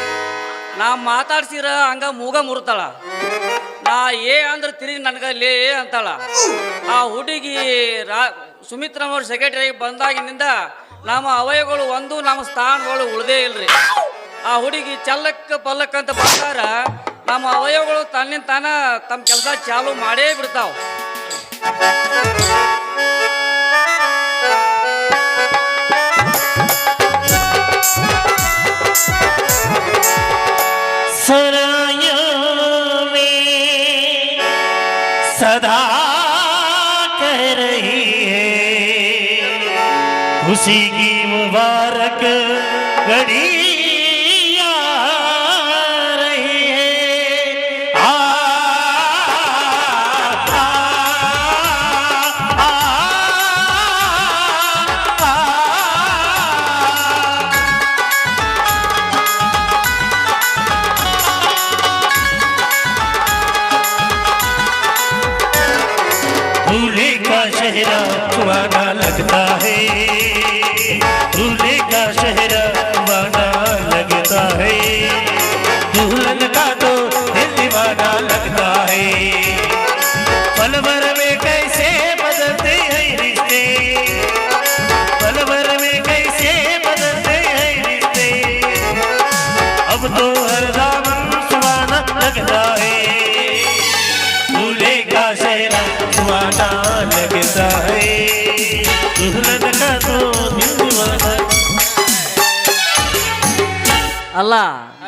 ನಾ ಮಾತಾಡ್ಸಿರ ಹಂಗ ಮೂಗ ಮುರ್ತಾಳ. ನಾ ಅಂದ್ರೆ ತಿರುಗಿ ನನಗಲ್ಲಿ ಅಂತಾಳ. ಆ ಹುಡುಗಿ ಸುಮಿತ್ರಮ್ಮವ್ರ ಸೆಕ್ರೆಟರಿ ಬಂದಾಗಿನಿಂದ ನಮ್ಮ ಅವಯಗಳು ಒಂದು ನಮ್ಮ ಸ್ಥಾನಗಳು ಉಳ್ದೇ ಇಲ್ರಿ. ಆ ಹುಡುಗಿ ಚಲ್ಲಕ್ಕ ಪಲ್ಲಕ್ಕ ಅಂತ ಬಂದಾರ ನಮ್ಮ ಅವಯವಗಳು ತನ್ನಿಂದ ತಾನ ತಮ್ಮ ಕೆಲಸ ಚಾಲು ಮಾಡೇ ಬಿಡ್ತಾವ. सराया में सदा कह रही है खुशी की मुबारक घड़ी आ रही है। आ, आ, आ, आ, आ, दूल्हे का शहरा सुहाना लगता है, दूल्हे का शहरा सुहाना लगता है, दुल्हन का तो दिल दीवाना लगता है। पल भर में कैसे बदलते हैं रिश्ते, पल भर में कैसे बदलते हैं रिश्ते, अब तो हर दामन सुहाना लगता है, दूल्हे का शहरा सुहाना लगता है, दुल्हन का तो दिल दीवाना। ಅಲ್ಲ,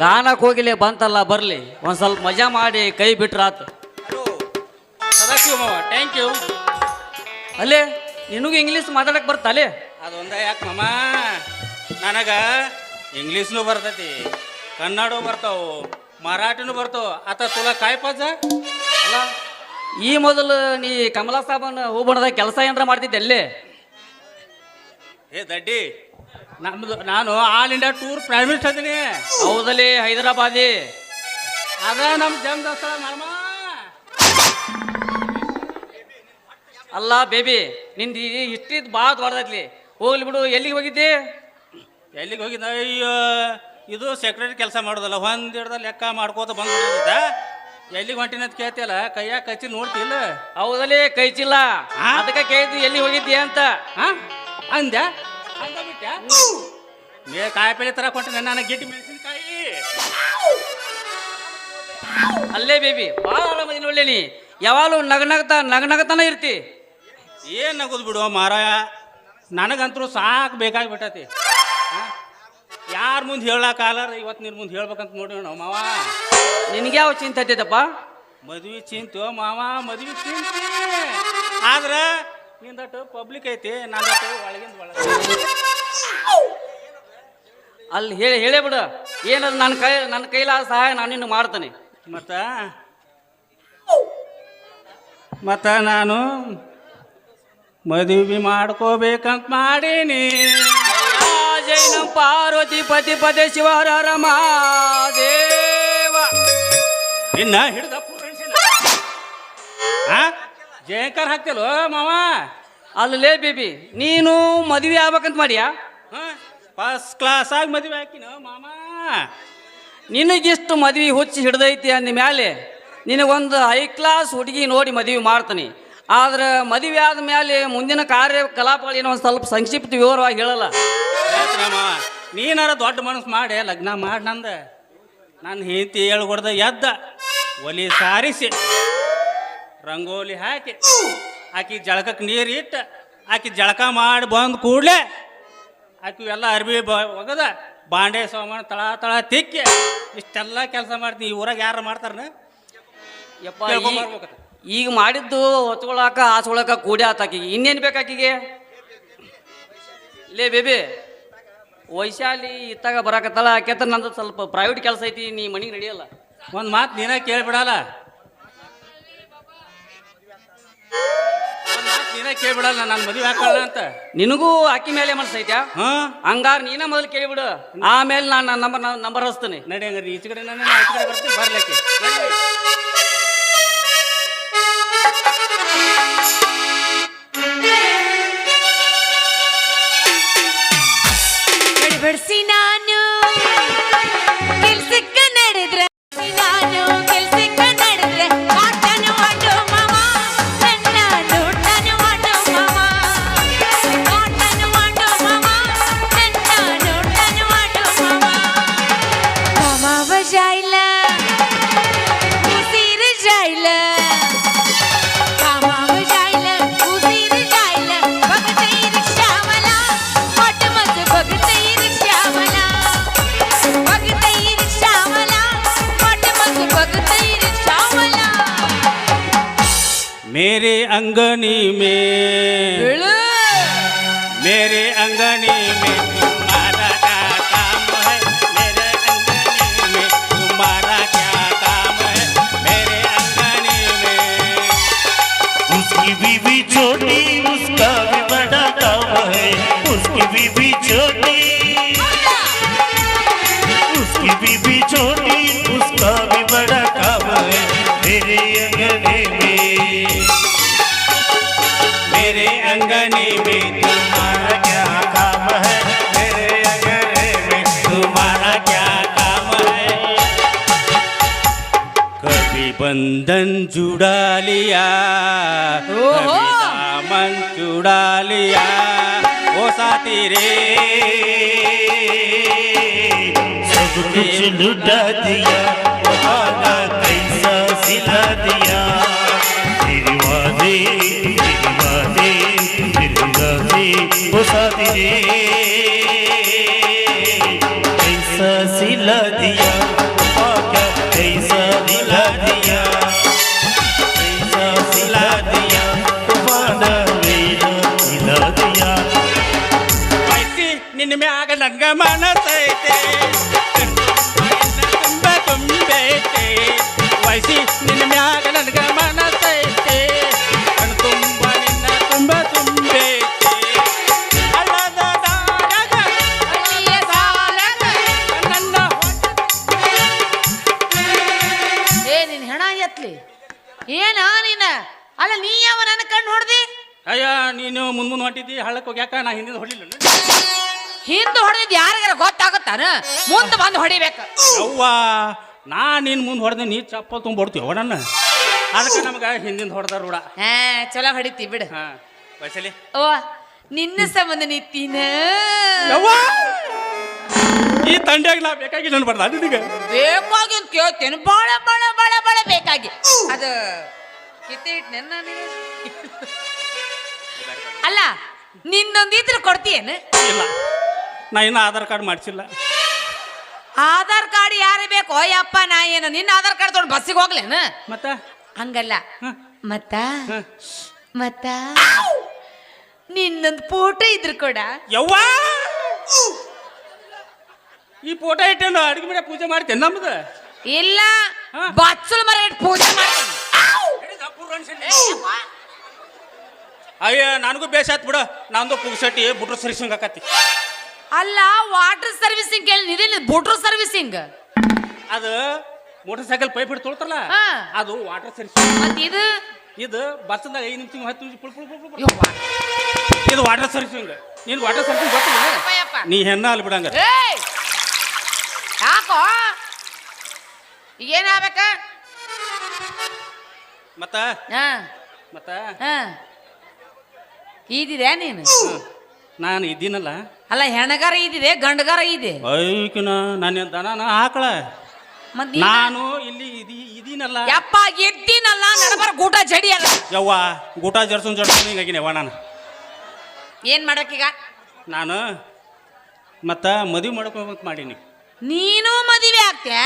ಗಾನಕ್ಕೆ ಹೋಗಿಲೆ ಬಂತಲ್ಲ, ಬರಲಿ ಒಂದು ಸ್ವಲ್ಪ ಮಜಾ ಮಾಡಿ ಕೈ ಬಿಟ್ರಾತು. Thank you. ಅಲ್ಲೇ ನಿನಗೂ ಇಂಗ್ಲೀಷ್ ಮಾತಾಡಕ್ಕೆ ಬರ್ತಲ್ಲೇ? ಅದೊಂದ ಯಾಕೆ ಮಾಮ, ನನಗ ಇಂಗ್ಲೀಷ್ನು ಬರ್ತೈತಿ, ಕನ್ನಡ ಬರ್ತಾವು, ಮರಾಠಿನೂ ಬರ್ತಾವ. ಆತ ತುಲ ಕಾಯ್ಪಜ್ಜ. ಅಲ್ಲ, ಈ ಮೊದಲು ನೀ ಕಮಲಾ ಸಾಬನ್ ಹೂಬಣದಾಗ ಕೆಲಸ ಏನಾರ ಮಾಡ್ತಿದ್ದೆ ಅಲ್ಲೇ? ಏ ದಡ್ಡಿ, ನಾನು all India tour prime minister ಅದೀನಿ. ಹೌದಲ್ಲಿ, ಹೈದರಾಬಾದಿ. ಅದ ನಮ್ಮ ಜನ್ಮಸ್ಥಳ ಮಾಮ. ಅಲ್ಲ ಬೇಬಿ, ನಿಂದು ಇಷ್ಟಿದ್ ಭಾಳ ದೊಡ್ಡದೈತ್ಲಿ. ಹೋಗ್ಲಿ ಬಿಡು, ಎಲ್ಲಿಗೆ ಹೋಗಿದ್ದೆ? ಎಲ್ಲಿಗೆ ಹೋಗಿದ್ದ? ಅಯ್ಯೋ, ಇದು ಸೆಕ್ರೆಟರಿ ಕೆಲಸ ಮಾಡೋದಲ್ಲ, ಒಂದಿಡ್ದ ಲೆಕ್ಕ ಮಾಡ್ಕೋತ ಬಂದ. ಎಲ್ಲಿಗೆ ಹೊಂಟಿನ ಅಂತ ಕೇಳ್ತಿಯಲ್ಲ, ಕೈಯಾಗ ಕಚ್ಚಿ ನೋಡ್ತಿಲ್ಲ? ಹೌದಲ್ಲಿ, ಕೈಚಿಲ್ಲ. ಅದಕ್ಕೆ ಕೇಳಿದ್ವಿ ಎಲ್ಲಿ ಹೋಗಿದ್ದೆ ಅಂತ. ಅಂದ್ಯಾ? ಅಂದ ಬಿಟ್ಟ ಮೇ ಕಾಯಿಪಲ್ಲೆ ತರ ಕೊಟ್ಟಿನ ನಾನು ಗಿಡ್ಡಿ ಮೆಣಸಿನಕಾಯಿ. ಅಲ್ಲೇ ಬೇಬಿ, ಭಾಳ ಆರಾಮದಿನ ಒಳ್ಳೆ. ನೀ ಯಾವಾಗಲೂ ನಗನಗತಾನ ಇರ್ತಿ. ಏನು ನಗೋದು ಬಿಡು ಮಾರಾಯ, ನನಗಂತರೂ ಸಾಕು ಬೇಕಾಗಿಬಿಟ್ಟತಿ. ಯಾರ ಮುಂದೆ ಹೇಳಕ್ಕಾಗಲ್ಲ, ಇವತ್ತು ನಿನ್ನ ಮುಂದೆ ಹೇಳ್ಬೇಕಂತ ನೋಡಿ ನಾವು ಮಾವ. ನಿನಗೆ ಯಾವ ಚಿಂತೆ ಹತ್ತೈತಪ್ಪ? ಮದ್ವೆ ಚಿಂತೆ ಮಾವ, ಮದ್ವೆ ಚಿಂತೆ. ಆದ್ರೆ ನಿಂದಟ್ಟು ಪಬ್ಲಿಕ್ ಐತಿ, ನಂದಟ್ಟು ಒಳಗಿಂದ ಒಳಗೆ. ಅಲ್ಲಿ ಹೇಳೇ ಬಿಡು, ಏನಾದ್ರು ನನ್ನ ಕೈಲಾದ ಸಹಾಯ ನಾನು ನಿನ್ನ ಮಾಡ್ತೇನೆ. ಮತ್ತ ನಾನು ಮದುವೆ ಮಾಡ್ಕೋಬೇಕಂತ ಮಾಡೀನಿ. ಜೈ ನಮ್ ಪಾರ್ವತಿ ಪತಿ ಪದೇ ಶಿವರ ರಮಾದೇವ. ನಿನ್ನ ಹಿಡ್ದ ಜಯಂಕರ್ ಹಾಕ್ತಿಲ್ವ ಮಾವ? ಅಲ್ಲೇ ಬೇಬಿ ನೀನು ಮದುವೆ ಆಗ್ಬೇಕಂತ ಮಾಡಿಯಾ? ಫಸ್ಟ್ ಕ್ಲಾಸ್ ಆಗಿ ಮದುವೆ ಹಾಕಿನ ಮಾಮ. ನಿನಗಿಷ್ಟು ಮದುವೆ ಹುಚ್ಚಿ ಹಿಡ್ದೈತಿ ಅಂದ ಮ್ಯಾಲೆ ನಿನಗೊಂದು ಹೈ ಕ್ಲಾಸ್ ಹುಡುಗಿ ನೋಡಿ ಮದುವೆ ಮಾಡ್ತೀನಿ. ಆದ್ರೆ ಮದುವೆ ಆದ ಮೇಲೆ ಮುಂದಿನ ಕಾರ್ಯಕಲಾಪಗಳೇನೋ ಒಂದು ಸ್ವಲ್ಪ ಸಂಕ್ಷಿಪ್ತ ವಿವರವಾಗಿ ಹೇಳಲ್ಲ. ನೀನಾರ ದೊಡ್ಡ ಮನಸ್ಸು ಮಾಡಿ ಲಗ್ನ ಮಾಡಿ ನಂದ ನನ್ನ ಹೆಂಡತಿ ಹೇಳ್ಕೊಡ್ದ ಎದ್ದ ಒಲಿ ಸಾರಿಸಿ ರಂಗೋಲಿ ಹಾಕಿ ಆಕಿ ಜಳಕಕ್ಕೆ ನೀರು ಇಟ್ಟು ಆಕಿ ಜಳಕ ಮಾಡಿ ಬಂದು ಕೂಡಲೇ ಆಕಿ ಎಲ್ಲ ಅರ್ಬಿ ಒಗದ ಬಾಂಡೆ ಸಾಮಾನು ತಳ ತಳ ತಿಕ್ಕಿ ಇಷ್ಟೆಲ್ಲ ಕೆಲಸ ಮಾಡ್ತೀನಿ. ಈ ಊರಾಗ ಯಾರು ಮಾಡ್ತಾರನ? ಯಪ್ಪ ಈಗ ಮಾಡಿದ್ದು ಹೊತ್ಕೊಳಕ ಹಾಸ್ಕೊಳಕ ಕೂಡಿ ಆತಾಕಿಗೆ ಇನ್ನೇನು ಬೇಕಾಕಿಗೆ? ಲೇ ಬೇಬಿ ವೈಶಾಲಿ ಇತ್ತಾಗ ಬರಾಕತ್ತಲ್ಲ ಆಕೆತ ನಂದು ಸ್ವಲ್ಪ ಪ್ರೈವೇಟ್ ಕೆಲಸ ಐತಿ, ನೀ ಮನೆಗೆ ನಡೆಯಲ್ಲ. ಒಂದು ಮಾತು ನೀನ ಕೇಳ್ಬಿಡಲ್ಲ, ನೀನ ಕೇಳ್ಬಿಡಲ್ಲ ನಾನು ಮದುವೆ ಹಾಕೊಳ್ಳ ಅಂತ. ನಿನಗೂ ಆಕಿ ಮೇಲೆ ಮನಸ್ಸೈತ್ಯಾ? ಹಂಗಾರ ನೀನ ಮೊದಲು ಕೇಳಿಬಿಡು, ಆಮೇಲೆ ನಾನು ನಂಬರ್ ಹಚ್ತೀನಿ. ನಡಿ ಹಂಗಾರೆ ಈಚೆ ಕಡೆ ನಾನು ಆಚೆ ಕಡೆ ಬರ್ತೀನಿ ಬರ್ಲಿಕ್ಕೆ. ಬಡ್ಸಿ ನಾನು ಕೆಲ್ಸಕ್ಕೆ ನಡೆದ್ರೆ ನಾನು ಕೆಲ್ಸಕ್ಕೆ ನಡೆದ್ರೆ ಆಟನು ಆಟೋ ಮಾಮ ನನ್ನ ನೋಟನು ಆಟೋ ಮಾಮ ಆಟನು ಆಟೋ ಮಾಮ ನನ್ನ ನೋಟನು ಆಟೋ ಮಾಮ ಮಾಮ ಬಜಾಯ್ಲ ಉಸಿರ ಜಾಯ್ಲ ಮಾಮ ಬಜಾಯ್ಲ ಉಸಿರ ಜಾಯ್ಲ ಭಗತೈ ರಿಕ್ಷಾವಲ ಮಟ ಮತ ಭಗತೈ मेरे अंगनी में मेरे अंगनी में तुम्हारा क्या काम है? मेरे अंगनी में तुम्हारा क्या काम है? मेरे अंगनी में उसकी बीवी छोटी उसका भी बड़ा काम है। उसकी बीवी छोटी उसकी बीवी छोटी उसका भी बड़ा काम है। मेरे अंगने में मेरे अंगनी में तुम्हारा क्या काम है? मेरे अंगने में तुम्हारा क्या काम है? कभी बंधन जुड़ा लिया कभी दामन जुड़ा लिया ओ साथी रे सब कुछ लुटा दिया आना कैसा सिला दिया। तेरी वादे वो साथी रे कैसा सिला दिया कैसा दिला दिया कैसा सिला दिया तुम्हारा मेरा सिला दिया। ವಯಸ್ಸಿ ನಿನ್ನ ಮ್ಯಾಗ ನನ್ಗ ಮನಸೈತೆ ತುಂಬ ತುಂಬೈತೆ ವಯಸ್ಸಿ ನಿನ್ನ ಮ್ಯಾಗ ನನ್ಗ ಮನಸೈತೆ ಕಣ್ ತುಂಬ ನಿನ್ನ ತುಂಬ ತುಂಬೈತೆ ಹಳ್ಳದ ದಾರಗ ಹಳ್ಳಿಯ ಸಾಲಗ ನನ್ನ ಏ ನಿನ್ ಹೆಣ ಎತ್ಲಿ ಏನ ನೀನ ಅಲ್ಲ ನೀ ಯಾವ ನನ್ನ ಕಣ್ಣು ಹೊಡೆದಿ? ಅಯ್ಯ ನೀನು ಮುಂದೆ ಹೊಂಟಿದ್ದಿ ಹಳ್ಳಕ್ಕೆ ಹೋಗ್ಯಾಕ ನಾ ಹಿಂದಿನ ಹೊಡಿಲ್ಲ ಹಿಂದೆ ಹೊಡೆದಿದ್ ಯಾರಿಗಾರ ಗೊತ್ತಾಗತ್ತಾನ? ಮುಂದೆ ಬಂದು ಹೊಡಿಬೇಕು. ಅವ್ವ ನಾ ನಿನ್ ಮುಂದೆ ಹೊಡೆದ ನೀ ಚಪ್ಪಲ್ ತುಂಬಿಡ್ತೀವ ನನ್ನ ಅದಕ್ಕೆ ನಮ್ಗೆ ಹಿಂದಿಂದ ಹೊಡೆದ ರೂಢ. ಹಾ ಚಲೋ ಹೊಡಿತಿ ಬಿಡು. ಹಾ ವಯಸ್ಸಲ್ಲಿ ಓ ನಿನ್ನ ಸಂಬಂಧ ನಿಂತೀನ ಈ ತಂಡ್ಯಾಗ ನಾ ಬೇಕಾಗಿ ನನ್ ಬರ್ದ ನಿನಗೆ ಬೇಕಾಗಿ ಅಂತ ಕೇಳ್ತೇನೆ ಬಾಳ ಬಾಳ ಬಾಳ ಬಾಳ ಬೇಕಾಗಿ ಅದು ಕಿತ್ತಿ ಇಟ್ ನೆನ್ನ ಅಲ್ಲ ನಿನ್ನೊಂದಿದ್ರೆ ಕೊಡ್ತೀಯೇನು? ಇಲ್ಲ ನಾ ಇನ್ನು ಆಧಾರ್ ಕಾರ್ಡ್ ಮಾಡಿಸಿಲ್ಲ. ಆಧಾರ್ ಕಾರ್ಡ್ ಯಾರೇ ಬೇಕು ಯಪ್ಪ? ನಾ ಏನು ನಿನ್ನ ಆಧಾರ್ ಕಾರ್ಡ್ ತೊಗೊಂಡು ಬಸ್ಸಿಗೆ ಹೋಗ್ಲೇನ? ಮತ್ತ ಹಂಗಲ್ಲ ಮತ್ತ ಮತ್ತ ನಿನ್ನೊಂದು ಫೋಟೋ ಇದ್ರು ಕೊಡ. ಯವ್ವ ಈ ಫೋಟೋ ಇಟ್ಟೇನು ಅಡಿಗೆ ಮನೆ ಪೂಜೆ ಮಾಡ್ತೇನೆ ನಮ್ದು? ಇಲ್ಲ ಬಚ್ಚಲು ಮರ ಇಟ್ಟು ಪೂಜೆ ಮಾಡ್ತೀನಿ. ಅಯ್ಯ ನನಗೂ ಬೇಸಾತ್ ಬಿಡು ನಂದು ಪುಗ್ಸಟ್ಟಿ ಬುಟ್ರು ಸರ್ವಿಸಿಂಗ್ ಆಕತಿ. ಅಲ್ಲ ವಾಟರ್ ಸರ್ವಿಸಿಂಗ್ ಕೇಳಿ ಇದೇನು ಬುಟ್ರು ಸರ್ವಿಸಿಂಗ್? ಅದು ಮೋಟರ್ ಸೈಕಲ್ ಪೈಪ್ ಹಿಡಿದು ತೊಳ್ತಾರಲ್ಲ ಹಾ. ಅದು ವಾಟರ್ ಸರ್ವಿಸಿಂಗ್. ಮತ್ ಇದು ಬಸ್ಸದಾಗ 5 ನಿಮಿಷ 10 ನಿಮಿಷ ಪುಳ್ ಪುಳ್ ಪುಳ್ ಪುಳ್. ಯವ್ವ. ಇದು ವಾಟರ್ ಸರ್ವಿಸಿಂಗ್. ನೀನು ವಾಟರ್ ಸರ್ವಿಸಿಂಗ್ ಗೊತ್ತಿಲ್ಲ? ಯಪ್ಪ. ನೀ ಹೆಣ್ಣ ಅಲ್ಲಿ ಬಿಡಂಗ. ಏಯ್! ಯಾಕೋ ಏನಾಗ್ಬೇಕ? ಮತ್ತ ಹಾ ಮತ್ತ ಹಾ ಇದಿದೆ ನೀನು? ನಾನು ಇದ್ದೀನಲ್ಲ. ಅಲ್ಲ ಹೆಣಗಾರ ಇದಿದೆ ಗಂಡಗಾರ ಇದೆ? ಐಕಿನ ನನ್ನ ದನನ ಆಕಳ. ಮತ್ ನಾನು ಇಲ್ಲಿ ಇದೀನಲ್ಲ. ಯಪ್ಪ ಎದ್ದಿನಲ್ಲ ನಡಬಾರ ಗೂಟ ಜಡಿ ಅಲ್ಲ. ಯವ್ವ ಗೂಟ ಜಡ್ಸೋನ್ ಹಿಂಗಾಗಿನವ್ವ ನಾನು. ಏನ್ ಮಾಡಕ್ಕೀಗ? ನಾನು ಮತ್ತ ಮದುವೆ ಮಾಡ್ಕೋಬೇಕಂತ ಮಾಡೀನಿ. ನೀನು ಮದುವೆ ಆಗ್ತೀಯ?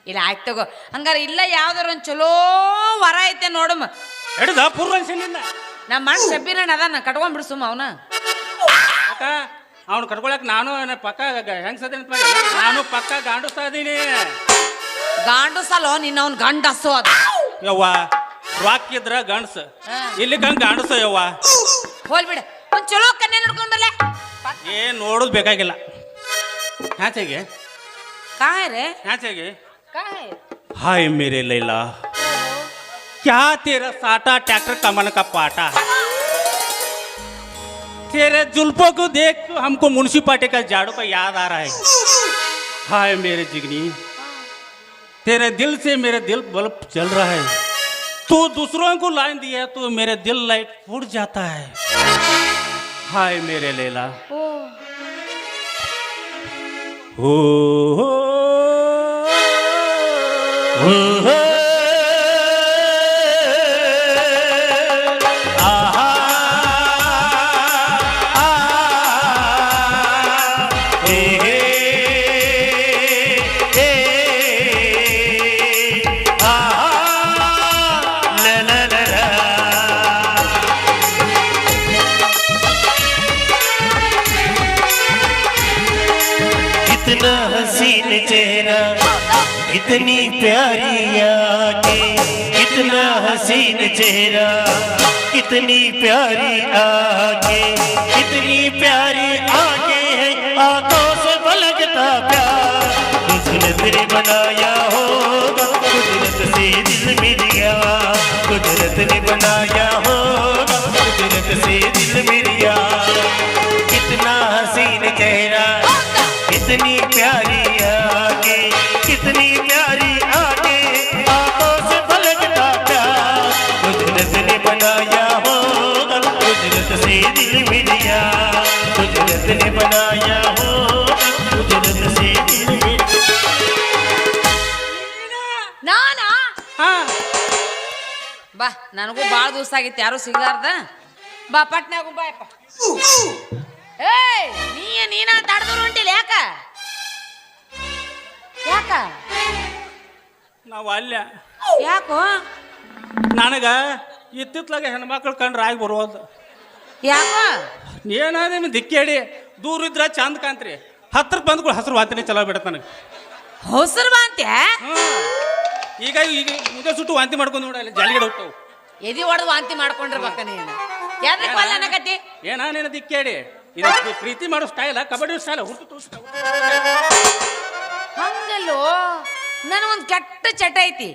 ಇಲ್ಲ ಆಯ್ತು ತಗೋ. ಹಂಗಾರ ಇಲ್ಲ ಯಾವ್ದಾರ ಒಂದ್ ಚಲೋ ವರ ಐತೆ ನೋಡಮ್ಮ. ಹಿಡ್ದ ಪೂರ್ವನ್ಸಿನಿಂದ ನಮ್ಮ ಮಣ್ಣು ಶಬ್ಬಿರಣ್ಣ ಅದಾನ ಕಟ್ಕೊಂಡ್ಬಿಡು ಸುಮ್ಮ ಅವನ. ಅಕ್ಕ ಅವ್ನು ಕಟ್ಕೊಳಕ್ ನಾನು ಪಕ್ಕ ಹೆಂಗ್ಸದೇನೆ ನಾನು ಪಕ್ಕ ಗಾಂಡಿಸ್ತಾ ಇದೀನಿ. ಗಾಂಡು ಸಲೋ ನಿನ್ನ ಅವ್ನ ಗಂಡಸು ಅದು. ಯವ್ವ ರಾಕ್ ಇದ್ರ ಗಂಡಸ ಇಲ್ಲಿ ಗಾಂಡಸ ಯವ್ವ. ಹೋಲ್ಬಿಡ ಒಂದ್ ಚಲೋ ಕನ್ನೆ ನೋಡ್ಕೊಂಡ್ ಬರ್ಲೆ. ಏನ್ ನೋಡೋದು ಬೇಕಾಗಿಲ್ಲ. ಹ್ಯಾಚೆಗೆ ಕಾಯ್ ರೇ ಹ್ಯಾಚೆಗೆ ಕಾಯ್. हाय मेरे लैला क्या तेरा साटा ट्रैक्टर कमन का पाटा तेरे जुल्फों को देख हमको मुंशी पाटे का झाड़ू का याद आ रहा है. हाय मेरे जिगनी तेरे दिल से मेरे दिल बल्ब जल रहा है. तू दूसरों को लाइन दिया तो मेरे दिल लाइट फूट जाता है. हाय मेरे लैला ओ कितना हसीन चेहरा कितनी प्यारी आंखें, कितना हसीन चेहरा कितनी प्यारी आंखें, कितनी प्यारी आंखें हैं आंखों से पलकता प्यार. कुदरत ने बनाया होगा कुदरत से दिल मिल गया. कुदरत ने बनाया होगा कुदरत से दिल मिल गया. कितना हसीन चेहरा कितनी प्यारी आंखें, कितनी प्यारी आंखें आंखों से पलकता प्यार. कुदरत ने बनाया होगा कुदरत से दिल मिल गया. कुदरत ने बनाया होगा कुदरत से दिल मिल गया. ನಾನಾ ಹಾ ಬಾ ನನಗೂ ಭಾಳ ದಿವಸ ಆಗಿತ್ತು ಯಾರು ಸಿಗ್ಲಾರ್ದ. ಬಾ ಪಟ್ನಾಗು ಬಾಯಪ್ಪ. ಏಯ್ ನೀನ ತಡೆದ್ರು ಹೊಂಟಿಲ್ಲ ಯಾಕ? ಯಾಕ ನಾವು ಅಲ್ಲ ಯಾಕೋ? ನನಗ ಇತ್ತಿತ್ಲಾಗ ಹೆಣ್ಮಕ್ಳು ಕಂಡ್ರೆ ಆಗಿ ಬರೋದು. ಯಾಕೋ? ಏನಾದೇನು ದಿಕ್ಕೇಡಿ ದೂರ ಇದ್ರ ಚಂದ ಕಾಂತ್ರಿ ಹತ್ರಕ್ಕೆ ಬಂದ್ಗಳು ಹಸಿರು ವಾಂತಿನೇ ಚಲೋ ಬಿಡತ್ತೆ ನನಗೆ. ಹೊಸರು ಬಾಂತ್ಯ ಈಗ ಈಗ ಈಗ ಸುಟ್ಟು ವಾಂತಿ ಮಾಡ್ಕೊಂಡು ನೋಡಲ್ಲ ಜಾಲಿಗಡೆ ಹೋಗ್ತಾವು. ಎದಿ ಹೊಡೆದು ವಾಂತಿ ಮಾಡ್ಕೊಂಡಿರ್ಬೇಕ ನೀನು. ಯಾವ್ದಕ್ಕೆ ಅಲ್ಲ ಅನ್ನಕತ್ತಿ? ಏನೇನು ದಿಕ್ಕೇಡಿ ಇದು ಪ್ರೀತಿ ಮಾಡೋ ಸ್ಟೈಲ ಕಬಡ್ಡಿ ಸ್ಟೈಲ ಹುಟ್ಟು ಹಂಗಲ್ಲೋ ನನಗೊಂದು ಕೆಟ್ಟ ಚಟ ಐತಿ.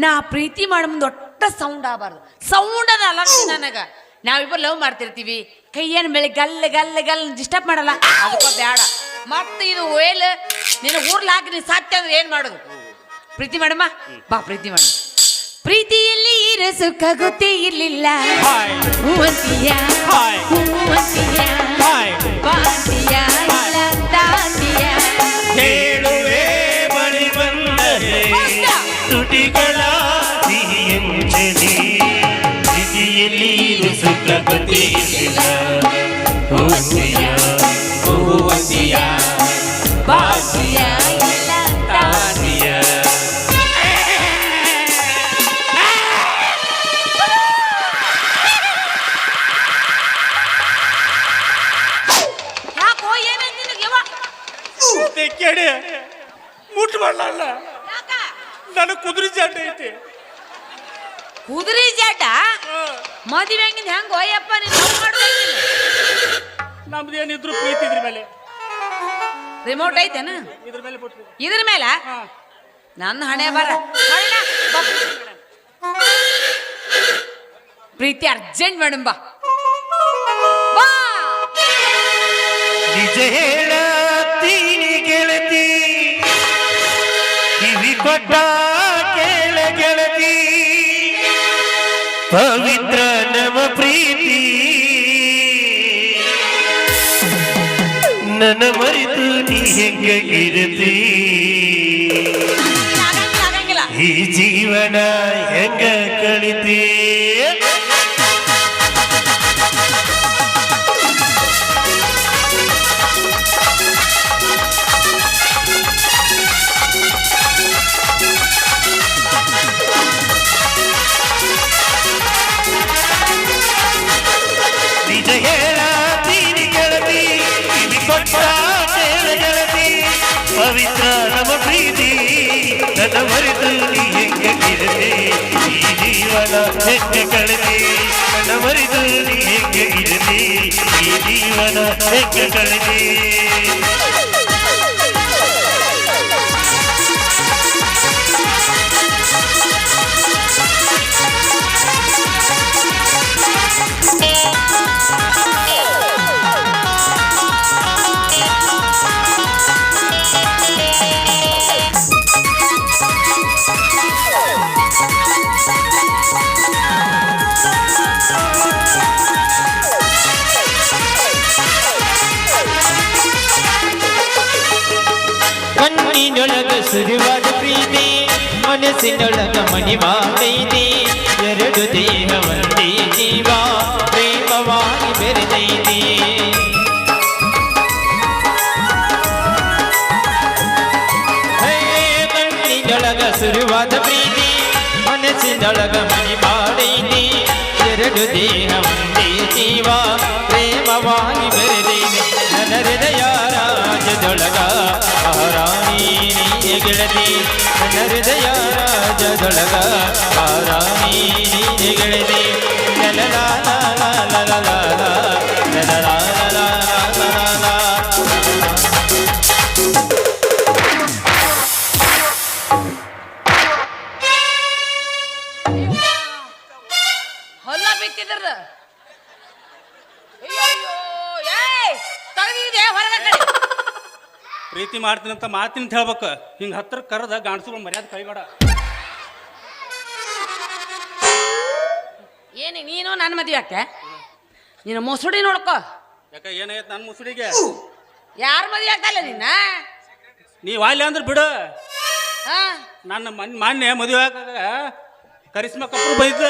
ನಾ ಪ್ರೀತಿ ಮಾಡೋ ಮುಂದೆ ಒಟ್ಟ ಸೌಂಡ್ ಆಗಬಾರ್ದು. ಸೌಂಡ್ ಅದ ಅಲರ್ಜಿ ನನಗ. ನಾವಿಬ್ಬರು ಲವ್ ಮಾಡ್ತಿರ್ತೀವಿ ಕೈಯೇನು ಬೆಳೆ ಗಲ್ಲ ಗಲ್ಲ ಗಲ್ಲ ಡಿಸ್ಟರ್ಬ್ ಮಾಡಲ್ಲ ಅದಕ್ಕೋ ಬೇಡ. ಮತ್ತೆ ಇದು ಓಯಲ್ ನಿನ್ನ ಊರ್ಲಾಕಿ ನೀನು ಸಾಧ್ಯ ಅಂದ್ರೆ ಏನು ಮಾಡೋದು? ಪ್ರೀತಿ ಮಾಡಮ್ಮ ಬಾ ಪ್ರೀತಿ ಮಾಡ. ಪ್ರೀತಿಯಲ್ಲಿ ಇರೋ ಸುಖ ಗೊತ್ತೇ ಇರ್ಲಿಲ್ಲ. ಹೂವಂತಿಯ ಹೂವಂತಿಯ ಬಾಂತಿಯ ಇಲ್ಲ ತಾಂತಿಯ ಹೇಳುವೆ ಬಳಿ ಬಂದರೆ ತುಟಿಗಳ ಸಿಹಿಯಂಚಲಿ ಪ್ರೀತಿಯಲ್ಲಿ ಸುಖ ಗೊತ್ತಿಲ್ಲ. ಹೂವಂತಿಯ ಹೂವಂತಿಯ ಬಾಂತಿಯ ಇಲ್ಲ ತಾಂತಿಯ. ಯಾಕೋ ಏನಾಯ್ತು ನಿನಗೆ ಯವ್ವ? ದಿಕ್ಕೇಡಿ ಮುಟ್ಟು ಮಾಡಲ್ಲ ಯಾಕ? ನನಗೆ ಕುದುರೆ ಜಾಟ ಐತಿ. ಕುದುರೆ ಜಾಟ? ಮದುವೆ ಹಂಗಿಂದ ಹೆಂಗ ಹೋಯಪ್ಪ ನೀನು ನಮ್ದೇನಿದ್ರು ಪ್ರೀತಿ ಇದ್ರ ಮೇಲೆ ರಿಮೋಟ್ ಐತೇನ ಇದ್ರ ಮೇಲೆ ಬಿಟ್ರಿ. ಇದ್ರ ಮೇಲೆ ನನ್ನ ಹಣೆ ಬರ ಪ್ರೀತಿ ಅರ್ಜೆಂಟ್ ಮೇಡಮ್ ಬಾ ಬಾ. ನಿಜ ಹೇಳತೀನಿ ಗೆಳತಿ ಕಿವಿ ಕೊಟ್ಟ ಕೇಳ ಗೆಳತಿ ಪವಿತ್ರ ನಮ್ಮ ಪ್ರೀತಿ ನನ್ನ ಮರೆತು ನೀ ಹೆಂಗ ಇರತಿ ಆಗಂಗಿಲ್ಲ ಈ ಜೀವನ ಹೆಂಗ ಕಳಿತಿ ನಿಜ ಹೇಳತೀನಿ ಗೆಳತಿ ಕಿವಿ ಕೊಟ್ಟ ಕೇಳ ಗೆಳತಿ ಪವಿತ್ರ ನಮ್ಮ ಪ್ರೀತಿ ನನ್ನ ಮರೆತು ನೀ ಹೆಂಗ ಇರಲಿ ಈ ಜೀವನ ಹೆಂಗ ಕಳೆದಿ ನನ್ನ ಮರೆತು ನೀ ಹೆಂಗ ಇರಲಿ ಈ ಜೀವನ ಹೆಂಗ ಕಳೆದಿ ಕಣ್ಣಿನೊಳಗ ಸುರಿವಾದ ಪ್ರೀತಿ ಮನಸ್ಸಿನೊಳಗ ಮಣಿವಾದೈತಿ ಎರಡು ದೇಹ ಒಂದೇ ಜೀವ ಪ್ರೇಮವಾಗಿ ಬೆರೆದೈತಿ ಕಣ್ಣಿನೊಳಗ ಸುರಿವಾದ ಪ್ರೀತಿ ಮನಸ್ಸಿನೊಳಗ ಮಣಿವಾದೈತಿ ಎರಡು ದೇಹ ಒಂದೇ ಜೀವ ಪ್ರೇಮವಾಗಿ ಬೆರೆದೈತಿ ನನ್ನ ಹೃದಯ ರಾಜದೊಳಗ ರಾಣಿ ನೀ ಗೆಳತಿ ನನ್ನ ಹೃದಯ ರಾಜದೊಳಗ ರಾಣಿ ನೀ ಗೆಳತಿ ಹೊಲ್ಲ ಬಿತ್ತಿದ್ರ ತಗದಿದೆ ಹೊರಗ ಕಡೆ ಪ್ರೀತಿ ಮಾಡ್ತೀನಿ ಅಂತ ಮಾಡ್ತೀನಿ ಅಂತ ಹೇಳ್ಬೇಕು. ಹಿಂಗ ಹತ್ರ ಕರೆದ ಗಾಣಸುಗಳು ಮರ್ಯಾದೆ ಕೈಬೇಡ. ಏನಿ ನೀನು ನನ್ನ ಮದುವೆ ಯಾಕೆ ನೀನು ಮುಸುಡಿ ನೋಡ್ಕೋ. ಯಾಕೆ ಏನಾಯ್ತು ನನ್ನ ಮುಸುಡಿಗೆ? ಯಾರ ಮದುವೆ ಆಗ್ತಲ್ಲ ನಿನ್ನ? ನೀವು ಅಲ್ಲಿ ಅಂದ್ರೆ ಬಿಡು. ಹಾ ನನ್ನ ಮಾನ್ಯ ಮದುವೆ ಕರಿಷ್ಮಾ ಕಪೂರ್ ಬೈದ.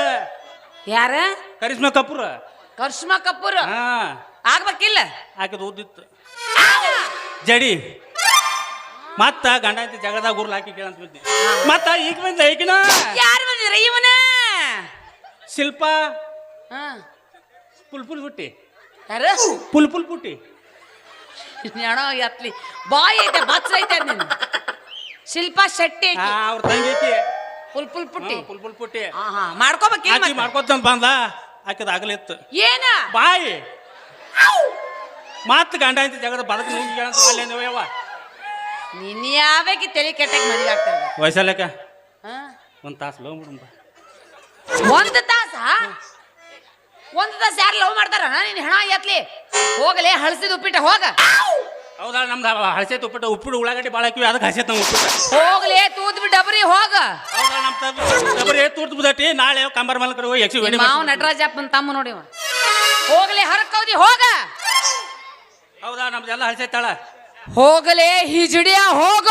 ಯಾರ? ಕರಿಷ್ಮಾ ಕಪೂರ್. ಕರಿಷ್ಮಾ ಕಪೂರ್ ಹಾ ಆಗ್ಬೇಕಿಲ್ಲ? ಆಕೆದು ಓದಿತ್ತು ಜಡಿ. ಮತ್ತ ಗಂಡ ಅಂತ ಜಗದಾಗ ಗುರ್ಲು ಹಾಕಿ ಕೇಳಂತ ಬಿದ್ದಿ. ಮತ್ತ ಈಗ ಬಂದ ಈಗಿನ ಯಾರು ಬಂದಿದ್ರ? ಇವನ ಶಿಲ್ಪ ಹಾ ಪುಲ್ ಹುಟ್ಟಿ. ಯಾರ? ಪುಲ್ ಪುಟ್ಟಿ ಹೆಣ ಎತ್ಲಿ ಬಾಯಿ ಐತೆ ಬಚ್ಚ ಐತೆ ನಿನ್ನ. ಶಿಲ್ಪಾ ಶೆಟ್ಟಿ ಅವ್ರ ತಂಗಿ ಪುಲ್ ಪುಟ್ಟಿ ಪುಲ್ ಪುಟ್ಟಿ ಮಾಡ್ಕೋಬೇಕಿಲ್ಲ ಮಾಡ್ಕೊತ ಬಂದ. ಆಕೆದ ಆಗಲಿತ್ತು ಏನ ಬಾಯಿ. ಮತ್ತ ಗಂಡ ಅಂತ ಜಗದ ಬದಕ್ ನೀವ ನಿನ್ನ ಯಾವಾಗ ತಲೆ ಕೆಟ್ಟಾಗ ಮದುವೆ ಆಗ್ತಾರೆ ವಯಸ್ಸಲ್ಲಕ ಒಂದ್ ತಾಸು ಲವ್ ಬಿಡುಂಬ. ಒಂದು ತಾಸ ಯಾರು ಲವ್ ಮಾಡ್ತಾರ? ನೀನ್ ಹೆಣ ಎತ್ಲಿ ಹೋಗಲೇ ಹಳಸಿದ ಉಪ್ಪಿಟ್ಟ ಹೋಗ. ಹೌದಾ ನಮ್ದು ಹಳಸೈತ್ ಉಪ್ಪಿಟ್ಟು ಉಪ್ಪಿಟ್ಟು ಉಳ್ಳಾಗಡ್ಡಿ ಭಾಳ ಹಾಕಿವಿ ಅದಕ್ಕೆ ಹಸೈತ್ ನಾವು ಉಪ್ಪಿಟ್ಟು. ಹೋಗ್ಲೇ ತೂತ್ ಬಿಟ್ಟು ಡಬರಿ ಹೋಗ. ಹೌದಾ ನಮ್ಮ ತೂರ್ತು ಬಿದ್ದಟಿ ನಾಳೆ ಕಂಬರ್ ಮಲ್ ಕಡೆ ಹೋಗಿ ಮಾವ ನಟರಾಜಪ್ಪನ ತಮ್ಮ ನೋಡಿ ಹೋಗ್ಲೇ ಹರಕೌದಿ ಹೋಗ. ಹೌದಾ ನಮ್ದೆಲ್ಲ ಹಳಸೈತಾಳ. ಹೋಗಲೇ ಹಿಜಡಿಯ ಹೋಗ.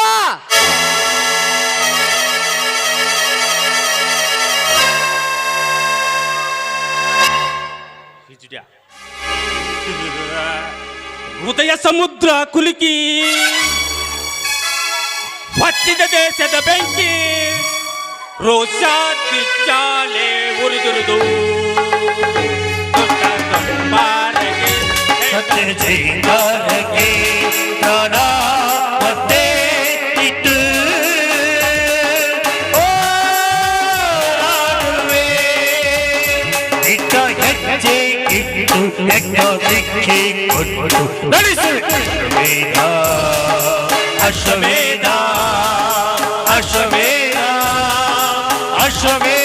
ಹೃದಯ ಸಮುದ್ರ ಕುಲುಕಿ ಹೊತ್ತಿದ ದೇಶದ ಬೆಂಕಿ ರೋಷಾದಿಚ್ಚಾಲೆ ಉರಿದುರಿದು ಸತ್ಯ ಜೈಗಾರಕ್ಕೆ ಪ್ರಾಣ ಮತ್ತೆ ಇಟ್ಟು ಓಡುವೆ ನಿಟ್ಟ ಎಕ್ಕ ದಿಕ್ಕಿ ಕೊಟ್ಟು ನಡೆಸು ಅಶ್ವಮೇಧ ಅಶ್ವಮೇಧ ಅಶ್ವಮೇಧ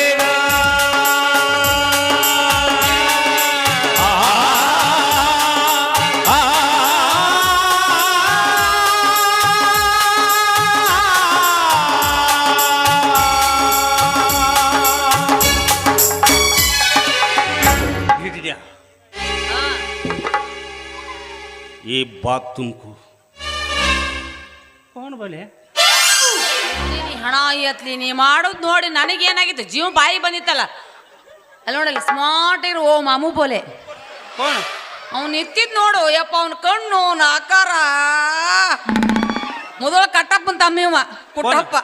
ये बात तुमको ಕೋಣ ಬಲೆ ನೀ ಹಣ ಎತ್ಲಿ ನೀ ಮಾಡೋದು ನೋಡಿ ನನಗೇನಾಗಿತ್ತು ಜೀವ ಬಾಯಿ ಬಂದಿತ್ತಲ್ಲ ಅಲ್ಲಿ ನೋಡಲ್ಲ ಸ್ಮಾರ್ಟ್ ಇರು ಓ ಮಾಮೂ ಬೋಲೆ ಕೋಣ ಅವ್ನು ನಿಂತಿದ್ ನೋಡು ಯಪ್ಪ ಅವ್ನ ಕಣ್ಣು ಅವ್ನ ಆಕಾರ ಮೊದಲ ಕಟ್ಟಪ್ಪನ ತಮ್ಮಿವ ಕುಟ್ಟಪ್ಪ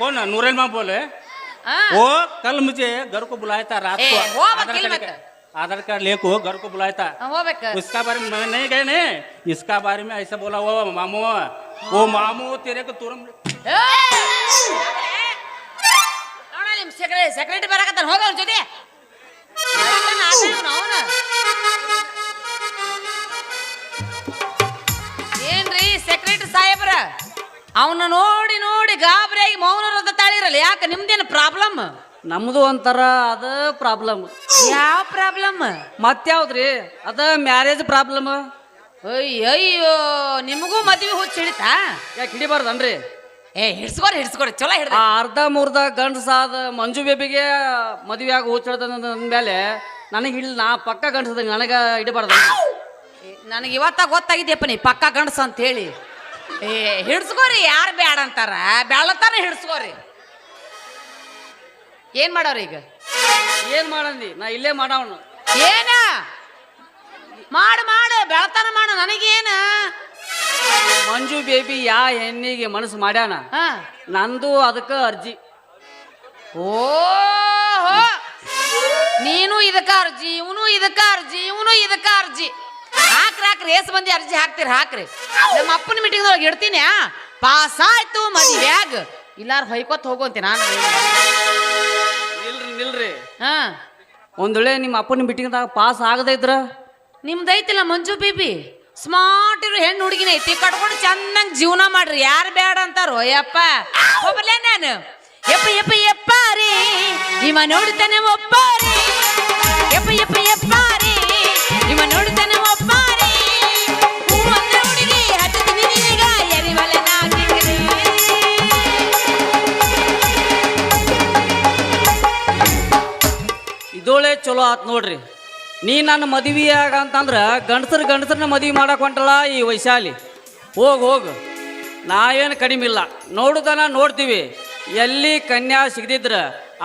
ಕೋಣ ನೂರೇಲ್ ಮಾ ಬೋಲೆ ಆ, ओ कल मुझे घर को बुलाया था रात ए, को वो आधार वकील कार्ड मत। आधार कार्ड लेको घर को बुलाया था ಹೋಗ್ಬೇಕು उसका बारे में मैं नहीं गए ने इसका बारे में ऐसा बोला वो मामू वो मामू तेरे को तुरंत ನೋಡ ನಿಮ್ ಸೆಕ್ರೆಟರಿ ಬರಕತ್ತಾನ ಹೋಗ ಅವ್ನ ಜೊತೆ ಅವನ ಏನ್ರಿ ಸೆಕ್ರೆಟರಿ ಸಾಹೇಬ್ರ ಅವನ ನೋಡಿ ನೋಡಿ ಗಾಬರಿಯಾಗಿ ಮೌನ ವ್ರತ ತಾಳಿರಲ್ಲ ಯಾಕೆ ನಿಮ್ದೇನು ಪ್ರಾಬ್ಲಮ್ ನಮ್ದು ಒಂಥರ ಅದ ಪ್ರಾಬ್ಲಮ್. ಯಾವ ಪ್ರಾಬ್ಲಮ್ ಮತ್ಯಾವ್ದ್ರಿ ಅದ ಮ್ಯಾರೇಜ್ ಪ್ರಾಬ್ಲಮ್. ಅಯ್ಯೋ ನಿಮಗೂ ಮದ್ವೆ ಹುಚ್ಚ ಹಿಡಿತಾ ಯಾಕೆ ಹಿಡಿಬಾರ್ದನ್ರಿ? ಏ ಹಿಡ್ಸ್ಕೊರಿ ಚಲೋ ಹಿಡ್ದ ಆ ಅರ್ಧ ಮೂರ್ಧ ಗಂಡಸಾದ ಮಂಜು ಬೇಬಿಗೆ ಮದುವೆ ಆಗ ಹುಚ್ಚಿಡ್ದ ಅಂದ್ಮೇಲೆ ನನಗೆ ಹಿಡಿಲ್ ನಾ ಪಕ್ಕ ಗಂಡಸದ ನನಗೆ ಹಿಡಿಬಾರ್ದ. ನನಗೆ ಇವತ್ತ ಗೊತ್ತಾಗಿದ್ಯಪ್ಪ ನೀ ಪಕ್ಕ ಗಂಡಸ ಅಂತ ಹೇಳಿ. ಏ ಹಿಡ್ಸ್ಕೋರಿ ಯಾರು ಬ್ಯಾಡ ಅಂತಾರ ಬ್ಯಾಳತಾನ ಹಿಡ್ಸ್ಕೋರಿ. ಏನ್ ಮಾಡವ್ರಿ ಈಗ? ಏನ್ ಮಾಡಂದಿ? ನಾ ಇಲ್ಲೇ ಮಾಡವನು. ಏನ ಮಾಡು ಬೆಳತನ ಮಾಡು ನನಗೇನ. ಮಂಜು ಬೇಬಿ ಯಾ ಹೆಣ್ಣಿಗೆ ಮನಸ್ಸು ಮಾಡ್ಯಾನ ನಂದು ಅದಕ್ಕೆ ಅರ್ಜಿ. ಓಹೋ ನೀನು ಇದಕ್ಕ ಅರ್ಜಿ ಇವನು ಇದಕ್ಕ ಅರ್ಜಿ ಇವನು ಇದಕ್ಕ ಅರ್ಜಿ ಹಾಕ್ರಿ ಏಸ್ ಮಂದಿ ಅರ್ಜಿ ಹಾಕ್ತಿರಿ ಹಾಕ್ರಿ. ನಮ್ಮ ಅಪ್ಪನ ಮೀಟಿಂಗ್ ಒಳಗೆ ಇಡ್ತೀನಿ ಪಾಸ್ ಆಯ್ತು ಮದ್ವ್ಯಾಗ ಇಲ್ಲಾರ ಹೊಯ್ಕೊತ್ ಹೋಗುವಂತೆ ನಾನು. ನಿಲ್ರಿ ಹಾ ಒಂದ್ ವೇಳೆ ನಿಮ್ಮ ಅಪ್ಪನ ಮೀಟಿಂಗ್ದಾಗ ಪಾಸ್ ಆಗದೆ ಇದ್ರ ನಿಮ್ದೈತಿಲ್ಲ ಮಂಜು ಬೇಬಿ ಸ್ಮಾರ್ಟ್ ಇರೋ ಹೆಣ್ಣು ಹುಡುಗಿನ ಐತಿ ಕಟ್ಕೊಂಡು ಚೆನ್ನಾಗಿ ಜೀವನ ಮಾಡ್ರಿ. ಯಾರು ಬೇಡ ಅಂತಾರೋ ಯಪ್ಪ ಹೋಗ್ಬರ್ಲೇ ನಾನು. ಯಪ್ಪ ಯಪ್ಪ ಯಪ್ಪ ರೀ ಇವ ನೋಡ್ತಾನೆ ಒಪ್ಪ ರೀ. ಯಪ್ಪ ಯಪ್ಪ ಯಪ್ಪ ರೀ ಇವ ನೋಡ್ತಾನೆ ಒಪ್ಪ ರೀ. ಒಂದೇ ಹುಡುಗಿ ಹತ್ತೀನಿ ನೀಗ ಎರಿವಲೆ ನಾಕಿರಿ. ಇದೋಳೆ ಚಲೋ ಆತ್ ನೋಡ್ರಿ. ನೀ ನನ್ನ ಮದುವೆಯಾಗ ಅಂತಂದ್ರೆ ಗಂಡಸ್ರನ್ನ ಮದುವೆ ಮಾಡಕ್ ಹೊಂಟಲ್ಲ ಈ ವೈಶಾಲಿ. ಹೋಗು ನಾವೇನು ಕಡಿಮೆ ಇಲ್ಲ, ನೋಡುದನ ನೋಡ್ತೀವಿ. ಎಲ್ಲಿ ಕನ್ಯಾ ಸಿಗದಿದ್ರ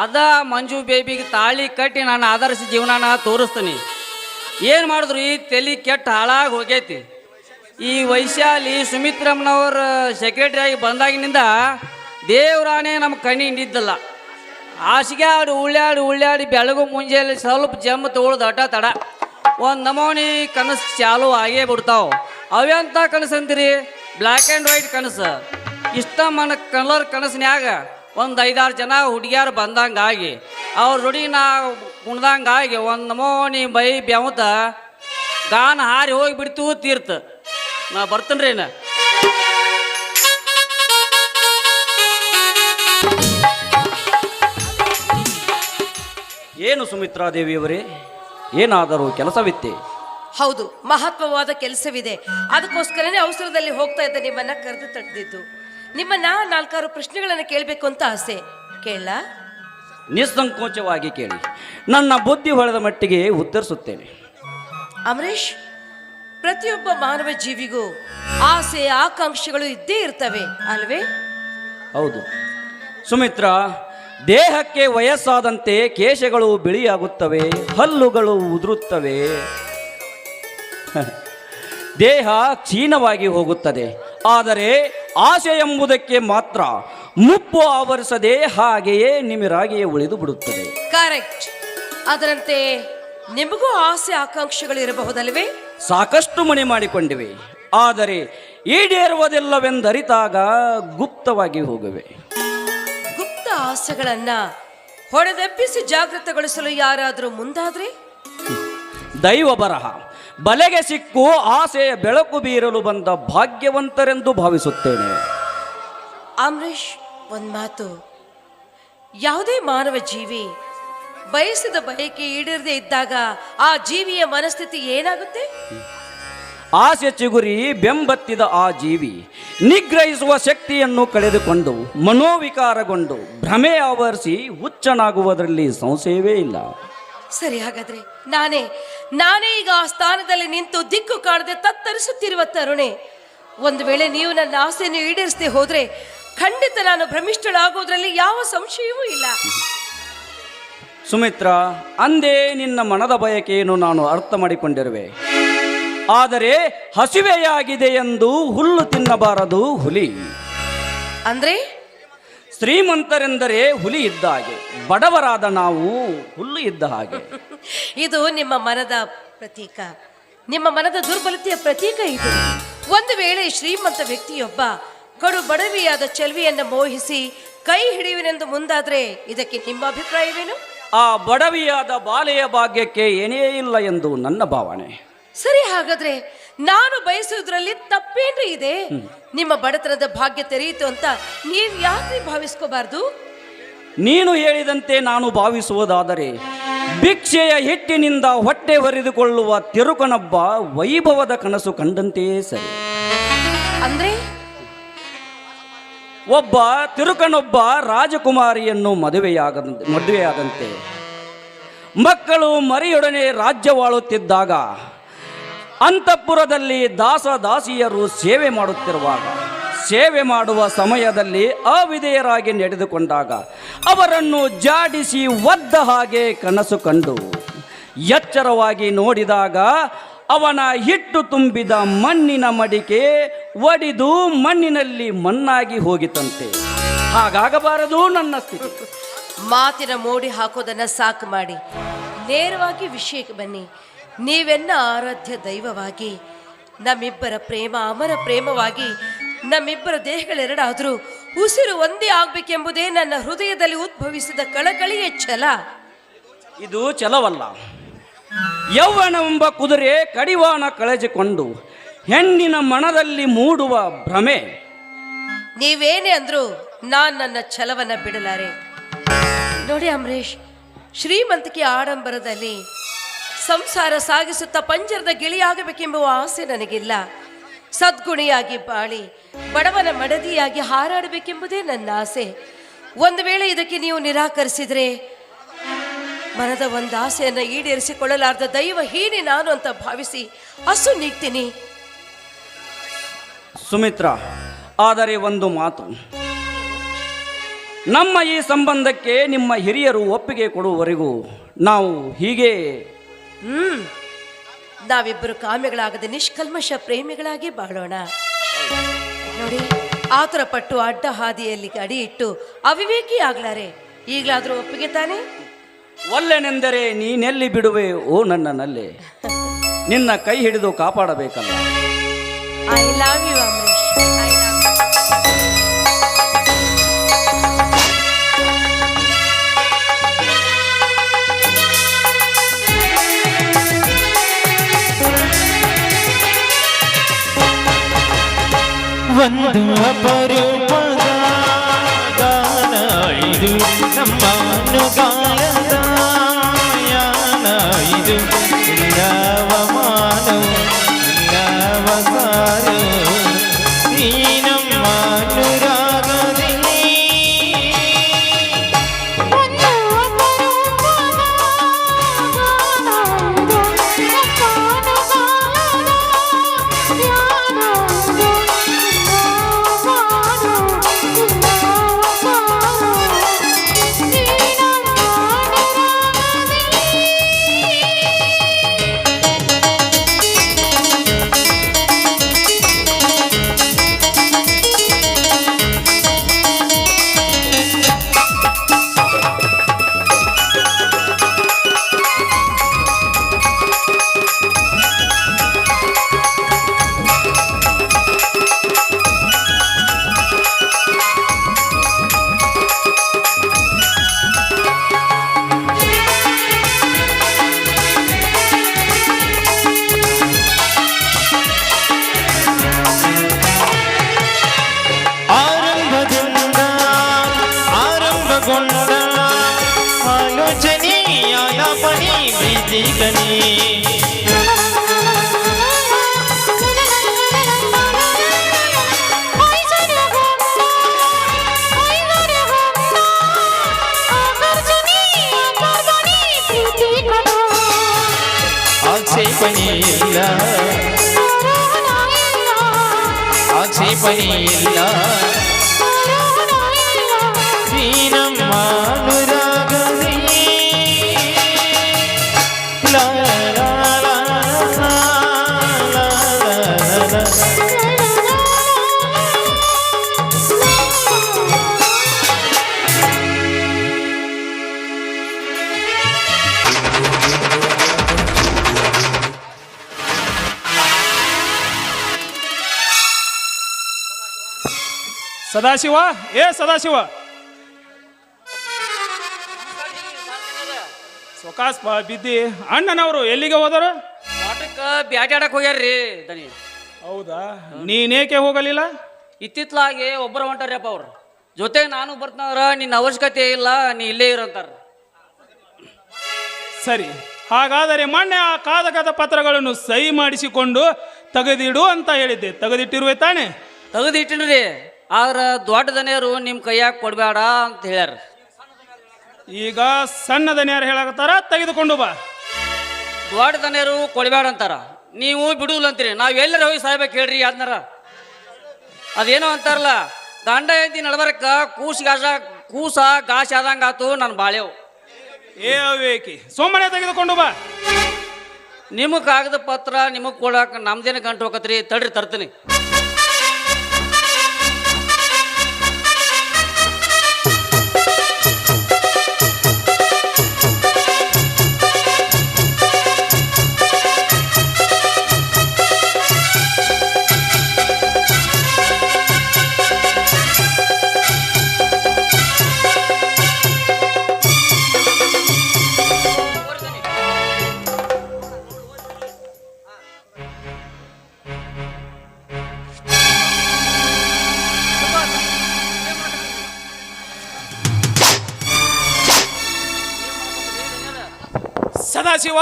ಅದ ಮಂಜು ಬೇಬಿಗೆ ತಾಳಿ ಕಟ್ಟಿ ನಾನು ಆದರ್ಶ ಜೀವನನ ತೋರಿಸ್ತೀನಿ. ಏನು ಮಾಡಿದ್ರು ಈ ತಲೆ ಕೆಟ್ಟ ಹಾಳಾಗಿ ಹೋಗೈತಿ. ಈ ವೈಶಾಲಿ ಸುಮಿತ್ರಮ್ಮನವ್ರ ಸೆಕ್ರೆಟರಿ ಆಗಿ ಬಂದಾಗಿನಿಂದ ದೇವ್ರಾನೇ ನಮ್ಮ ಕಣ್ಣಿ ಹಿಂಡಿದ್ದಲ್ಲ. ಹಾಸಿಗೆ ಆಡಿ ಉಳ್ಳಾಡಿ ಬೆಳಗು ಮುಂಜಾನೆ ಸ್ವಲ್ಪ ಜಮ್ಮ ತಗೊಳ್ದು ಅಟ ತಡ ಒಂದು ನಮೂನಿ ಕನಸು ಚಾಲು ಆಗೇ ಬಿಡ್ತಾವೆ. ಅವೆಂತ ಕನಸು ಅಂತೀರಿ? ಬ್ಲ್ಯಾಕ್ ಆ್ಯಂಡ್ ವೈಟ್ ಕನಸು. ಇಷ್ಟ ಮನ ಕಲರ್ ಕನಸಿನ್ಯಾಗ ಒಂದು 5-6 ಜನ ಹುಡುಗಿಯಾರು ಬಂದಂಗಾಗಿ ಅವ್ರ ಜೋಡಿ ನಾ ಕುಣ್ದಂಗಾಗಿ ಒಂದು ನಮೂನಿ ಬೈ ಬೆವತ ಗಾನ ಹಾರಿ ಹೋಗಿಬಿಡ್ತು ತೀರ್ತ. ನಾ ಬರ್ತೇನೆ ರೀ. ಏನು ಸುಮಿತ್ರಾದೇವಿಯವರೇ, ಏನಾದರೂ ಕೆಲಸವಿತ್ತೆ? ಹೌದು, ಮಹತ್ವವಾದ ಕೆಲಸವಿದೆ. ಅದಕ್ಕೋಸ್ಕರನೇ ಅವಸರದಲ್ಲಿ ಹೋಗ್ತಾ ಇದ್ದ ನಿಮ್ಮನ್ನ ಕರೆದು ತಡೆದಿದ್ದು. ನಿಮ್ಮನ್ನ 4-6 ಪ್ರಶ್ನೆಗಳನ್ನು ಕೇಳಬೇಕು ಅಂತ ಆಸೆ. ಕೇಳ? ನಿಸ್ಸಂಕೋಚವಾಗಿ ಕೇಳಿ, ನನ್ನ ಬುದ್ಧಿ ಹೊಳೆದ ಮಟ್ಟಿಗೆ ಉತ್ತರಿಸುತ್ತೇನೆ. ಅಮರೇಶ್, ಪ್ರತಿಯೊಬ್ಬ ಮಾನವ ಜೀವಿಗೂ ಆಸೆ ಆಕಾಂಕ್ಷೆಗಳು ಇದ್ದೇ ಇರ್ತವೆ ಅಲ್ವೇ? ಹೌದು ಸುಮಿತ್ರಾ, ದೇಹಕ್ಕೆ ವಯಸ್ಸಾದಂತೆ ಕೇಶಗಳು ಬಿಳಿಯಾಗುತ್ತವೆ, ಹಲ್ಲುಗಳು ಉದುರುತ್ತವೆ, ದೇಹ ಕ್ಷೀಣವಾಗಿ ಹೋಗುತ್ತದೆ. ಆದರೆ ಆಸೆ ಎಂಬುದಕ್ಕೆ ಮಾತ್ರ ಮುಪ್ಪು ಆವರಿಸದೆ ಹಾಗೆಯೇ ನಿಮಿರಾಗಿಯೇ ಉಳಿದು ಬಿಡುತ್ತದೆ. ಕರೆಕ್ಟ್. ಅದರಂತೆ ನಿಮಗೂ ಆಸೆ ಆಕಾಂಕ್ಷೆಗಳು ಇರಬಹುದಲ್ವೇ? ಸಾಕಷ್ಟು ಮನೆ ಮಾಡಿಕೊಂಡಿವೆ, ಆದರೆ ಈಡೇರುವುದಿಲ್ಲವೆಂದರಿತಾಗ ಗುಪ್ತವಾಗಿ ಹೋಗುವೆ. ಗುಪ್ತ ಆಸೆಗಳನ್ನ ಹೊಡೆದೆಬ್ಬಿಸಿ ಜಾಗೃತಗೊಳಿಸಲು ಯಾರಾದರೂ ಮುಂದಾದ್ರೆ? ದೈವ ಬರಹ. ಬಲೆಗೆ ಸಿಕ್ಕು ಆಸೆಯ ಬೆಳಕು ಬೀರಲು ಬಂದ ಭಾಗ್ಯವಂತರೆಂದು ಭಾವಿಸುತ್ತೇನೆ. ಅಮರೇಶ್, ಒಂದು ಮಾತು. ಯಾವುದೇ ಮಾನವ ಜೀವಿ ಬಯಸಿದ ಬಯಕೆ ಈಡೇರದೆ ಇದ್ದಾಗ ಆ ಜೀವಿಯ ಮನಸ್ಥಿತಿ ಏನಾಗುತ್ತೆ? ಆಸೆ ಚಿಗುರಿ ಬೆಂಬತ್ತಿದ ಆ ಜೀವಿ ನಿಗ್ರಹಿಸುವ ಶಕ್ತಿಯನ್ನು ಕಳೆದುಕೊಂಡು ಮನೋವಿಕಾರಗೊಂಡು ಭ್ರಮೆ ಆವರಿಸಿ ಹುಚ್ಚನಾಗುವುದರಲ್ಲಿ ಸಂಶಯವೇ ಇಲ್ಲ. ಸರಿ, ಹಾಗಾದ್ರೆ ನಾನೇ ಈಗ ಆ ಸ್ಥಾನದಲ್ಲಿ ನಿಂತು ದಿಕ್ಕು ಕಾಣದೆ ತತ್ತರಿಸುತ್ತಿರುವ ತರುಣೆ. ಒಂದು ವೇಳೆ ನೀವು ನನ್ನ ಆಸೆಯನ್ನು ಈಡೇರಿಸದೆ ಹೋದ್ರೆ ಖಂಡಿತ ನಾನು ಭ್ರಮಿಷ್ಠಳಾಗುವುದರಲ್ಲಿ ಯಾವ ಸಂಶಯವೂ ಇಲ್ಲ. ಸುಮಿತ್ರ, ಅಂದೇ ನಿನ್ನ ಮನದ ಬಯಕೆಯನ್ನು ನಾನು ಅರ್ಥ ಮಾಡಿಕೊಂಡಿರುವೆ. ಆದರೆ ಹಸಿವೆಯಾಗಿದೆ ಎಂದು ಹುಲ್ಲು ತಿನ್ನಬಾರದು ಹುಲಿ. ಅಂದ್ರೆ ಶ್ರೀಮಂತರೆಂದರೆ ಹುಲಿ ಇದ್ದ ಹಾಗೆ, ಬಡವರಾದ ನಾವು ಹುಲ್ಲು ಇದ್ದ ಹಾಗೆ. ಇದು ನಿಮ್ಮ ಮನದ ಪ್ರತೀಕ, ನಿಮ್ಮ ಮನದ ದುರ್ಬಲತೆಯ ಪ್ರತೀಕ ಇದು. ಒಂದು ವೇಳೆ ಶ್ರೀಮಂತ ವ್ಯಕ್ತಿಯೊಬ್ಬ ಕಡು ಬಡವಿಯಾದ ಚೆಲುವೆಯನ್ನು ಮೋಹಿಸಿ ಕೈ ಹಿಡಿಯುವೆನೆಂದು ಮುಂದಾದ್ರೆ ಇದಕ್ಕೆ ನಿಮ್ಮ ಅಭಿಪ್ರಾಯವೇನು? ಆ ಬಡವಿಯಾದ ಬಾಲೆಯ ಭಾಗ್ಯಕ್ಕೆ ಏನೇ ಇಲ್ಲ ಎಂದು ನನ್ನ ಭಾವನೆ. ಸರಿ, ಹಾಗಾದ್ರೆ ನಾನು ಬಯಸುವುದರಲ್ಲಿ ತಪ್ಪೇನ್ರಿ ಇದೆ? ನಿಮ್ಮ ಬಡತನದ ಭಾಗ್ಯ ತೆರೆಯಿತು ಅಂತ ನೀವು ಯಾಕೆ ಭಾವಿಸ್ಕೋಬಾರ್ದು? ನೀನು ಹೇಳಿದಂತೆ ನಾನು ಭಾವಿಸುವುದಾದರೆ ಭಿಕ್ಷೆಯ ಹಿಟ್ಟಿನಿಂದ ಹೊಟ್ಟೆ ಹೊರೆದುಕೊಳ್ಳುವ ತಿರುಕನೊಬ್ಬ ವೈಭವದ ಕನಸು ಕಂಡಂತೆಯೇ ಸರಿ. ಅಂದ್ರೆ ಒಬ್ಬ ತಿರುಕನೊಬ್ಬ ರಾಜಕುಮಾರಿಯನ್ನು ಮದುವೆಯಾದಂತೆ ಮಕ್ಕಳು ಮರಿಯೊಡನೆ ರಾಜ್ಯವಾಳುತ್ತಿದ್ದಾಗ ಅಂತಃಪುರದಲ್ಲಿ ದಾಸಿಯರು ಸೇವೆ ಮಾಡುತ್ತಿರುವಾಗ, ಸೇವೆ ಮಾಡುವ ಸಮಯದಲ್ಲಿ ಅವಿಧೇಯರಾಗಿ ನಡೆದುಕೊಂಡಾಗ ಅವರನ್ನು ಜಾಡಿಸಿ ಒದ್ದ ಹಾಗೆ ಕನಸು ಕಂಡು ಎಚ್ಚರವಾಗಿ ನೋಡಿದಾಗ ಅವನ ಹಿಟ್ಟು ತುಂಬಿದ ಮಣ್ಣಿನ ಮಡಿಕೆ ಒಡೆದು ಮಣ್ಣಿನಲ್ಲಿ ಮಣ್ಣಾಗಿ ಹೋಗಿತಂತೆ. ಹಾಗಾಗಬಾರದು ನನ್ನ ಸ್ಥಿತಿ. ಮಾತಿನ ಮೋಡಿ ಹಾಕೋದನ್ನ ಸಾಕು ಮಾಡಿ ನೇರವಾಗಿ ವಿಷಯಕ್ಕೆ ಬನ್ನಿ. ನೀವೆನ್ನ ಆರಾಧ್ಯ ದೈವವಾಗಿ, ನಮ್ಮಿಬ್ಬರ ಪ್ರೇಮ ಅಮರ ಪ್ರೇಮವಾಗಿ, ನಮ್ಮಿಬ್ಬರ ದೇಹಗಳೆರಡಾದರೂ ಉಸಿರು ಒಂದೇ ಆಗ್ಬೇಕೆಂಬುದೇ ನನ್ನ ಹೃದಯದಲ್ಲಿ ಉದ್ಭವಿಸಿದ ಕಳಕಳಿಯ ಛಲ. ಇದು ಛಲವಲ್ಲ, ಯೌವನವೆಂಬ ಕುದುರೆ ಕಡಿವಾಣ ಕಳೆದುಕೊಂಡು ಹೆಣ್ಣಿನ ಮನದಲ್ಲಿ ಮೂಡುವ ಭ್ರಮೆ. ನೀವೇನೇ ಅಂದ್ರು ನಾನು ನನ್ನ ಛಲವನ್ನ ಬಿಡಲಾರೆ. ನೋಡಿ ಅಮರೇಶ್, ಶ್ರೀಮಂತಿಕೆ ಆಡಂಬರದಲ್ಲಿ ಸಂಸಾರ ಸಾಗಿಸುತ್ತಾ ಪಂಜರದ ಗಿಳಿಯಾಗಬೇಕೆಂಬುವ ಆಸೆ ನನಗಿಲ್ಲ. ಸದ್ಗುಣಿಯಾಗಿ ಬಾಳಿ ಬಡವನ ಮಡದಿಯಾಗಿ ಹಾರಾಡಬೇಕೆಂಬುದೇ ನನ್ನ ಆಸೆ. ಒಂದು ವೇಳೆ ಇದಕ್ಕೆ ನೀವು ನಿರಾಕರಿಸಿದರೆ ಮನದ ಒಂದು ಆಸೆಯನ್ನು ಈಡೇರಿಸಿಕೊಳ್ಳಲಾರ್ದ ದೈವ ಹೀನಿ ನಾನು ಅಂತ ಭಾವಿಸಿ ಅಸು ನೀಗ್ತೀನಿ. ಸುಮಿತ್ರ, ಆದರೆ ಒಂದು ಮಾತು, ನಮ್ಮ ಈ ಸಂಬಂಧಕ್ಕೆ ನಿಮ್ಮ ಹಿರಿಯರು ಒಪ್ಪಿಗೆ ಕೊಡುವವರೆಗೂ ನಾವು ಹೀಗೆ ನಾವಿಬ್ಬರು ಕಾಮ್ಯಗಳಾಗದೆ ನಿಷ್ಕಲ್ಮಶ ಪ್ರೇಮಿಗಳಾಗಿ ಬಾಳೋಣ. ನೋಡಿ, ಆತುರ ಪಟ್ಟು ಅಡ್ಡ ಹಾದಿಯಲ್ಲಿ ಅಡಿ ಇಟ್ಟು ಅವಿವೇಕಿ ಆಗ್ಲಾರೆ. ಈಗಲಾದ್ರೂ ಒಪ್ಪಿಗೆ ತಾನೆ? ಒಲ್ಲೆನೆಂದರೆ ನೀನೆಲ್ಲಿ ಬಿಡುವೆ ಓ ನನ್ನಲ್ಲೇ, ನಿನ್ನ ಕೈ ಹಿಡಿದು ಕಾಪಾಡಬೇಕಲ್ಲ. I love you Amaresh, I love ಒಂದು ಅಪರೂಪದ ಗಾನ ಇದು, ನಮ್ಮ ಗಾಯದ ಯಾನ ಇದು. ಯಾವ ಮಾನವ ಯಾವ ಸಾರು ಈ ಪಾಲ್ಗೊಂಡ ಆಲೋಚನೆಯಾದ ಪಣಿ ಪ್ರೀತಿ ಕಣಿ ಆಕ್ಷೇಪಣೆ ಇಲ್ಲ ಆಕ್ಷೇಪಣೆ ಇಲ್ಲ ನಮ್ಮ ಅನುರಾಗವೇ ಲಾ ಲಾ ಲಾ ಲಾ ಲಾ ಲಾ. ಸದಾಶಿವ, ಏ ಸದಾಶಿವ, ಸೊಕಾಸ್ ಬಿದ್ದಿ. ಅಣ್ಣನವರು ಎಲ್ಲಿಗೆ ಹೋದರು? ಆಟಕ್ಕೆ ಬ್ಯಾಟಾಡಕ್ ಹೋಗ್ಯಾರ್ರಿ ದನಿ. ಹೌದಾ, ನೀನೇಕೆ ಹೋಗಲಿಲ್ಲ? ಇತ್ತಿತ್ಲಾಗಿ ಒಬ್ಬರ ಹೊಂಟಾರ್ಯಪ್ಪ ಅವ್ರು. ಜೊತೆಗೆ ನಾನು ಬರ್ತಾರ, ನಿನ್ನ ಅವಶ್ಯಕತೆ ಇಲ್ಲ, ನೀ ಇಲ್ಲೇ ಇರಂತಾರ. ಸರಿ, ಹಾಗಾದರೆ ಮೊನ್ನೆ ಆ ಕಾಗದ ಪತ್ರಗಳನ್ನು ಸಹಿ ಮಾಡಿಸಿಕೊಂಡು ತೆಗೆದಿಡು ಅಂತ ಹೇಳಿದ್ದೆ, ತೆಗೆದಿಟ್ಟಿರುವೆ ತಾನೆ? ತೆಗೆದಿಟ್ಟಿನ್ರಿ, ಆದ್ರ ದೊಡ್ಡ ದನಿಯರು ನಿಮ್ಮ ಕೈಯಾಗ ಕೊಡಬೇಡ ಅಂತ ಹೇಳ್ಯಾರ. ಈಗ ಸಣ್ಣ ದನಿಯರು ಹೇಳಕತ್ತಾರ, ತೆಗೆದುಕೊಂಡು ಬಾ. ದೊಡ್ಡ ದನಿಯರು ಕೊಡಬೇಡ ಅಂತಾರ, ನೀವು ಬಿಡುದಿಲ್ಲ ಅಂತೀರಿ. ನಾವು ಎಲ್ಲರ ಹೋಗಿ ಸಾಯ್ಬೇಕು ಹೇಳ್ರಿ. ಅದನ್ನಾರ ಅದೇನೋ ಅಂತಾರಲ್ಲ, ಗಂಡ ಹೆಂಡತಿ ನಡ್ಬರಕ್ಕ ಕೂಸ ಗಾಶ ಆದಂಗ ಆತು ನನ್ನ ಬಾಳೆವು. ಏ ಅವೇಕಿ, ಸುಮ್ಮನೆ ತೆಗೆದುಕೊಂಡು ಬಾ. ನಿಮಗೆ ಕಾಗದ ಪತ್ರ ನಿಮಗೆ ಕೊಡಾಕ ನಮ್ದೇನ ಗಂಟು ಹೋಗತ್ರಿ, ತಡ್ರಿ ತರ್ತೀನಿ. ಸದಾಶಿವ,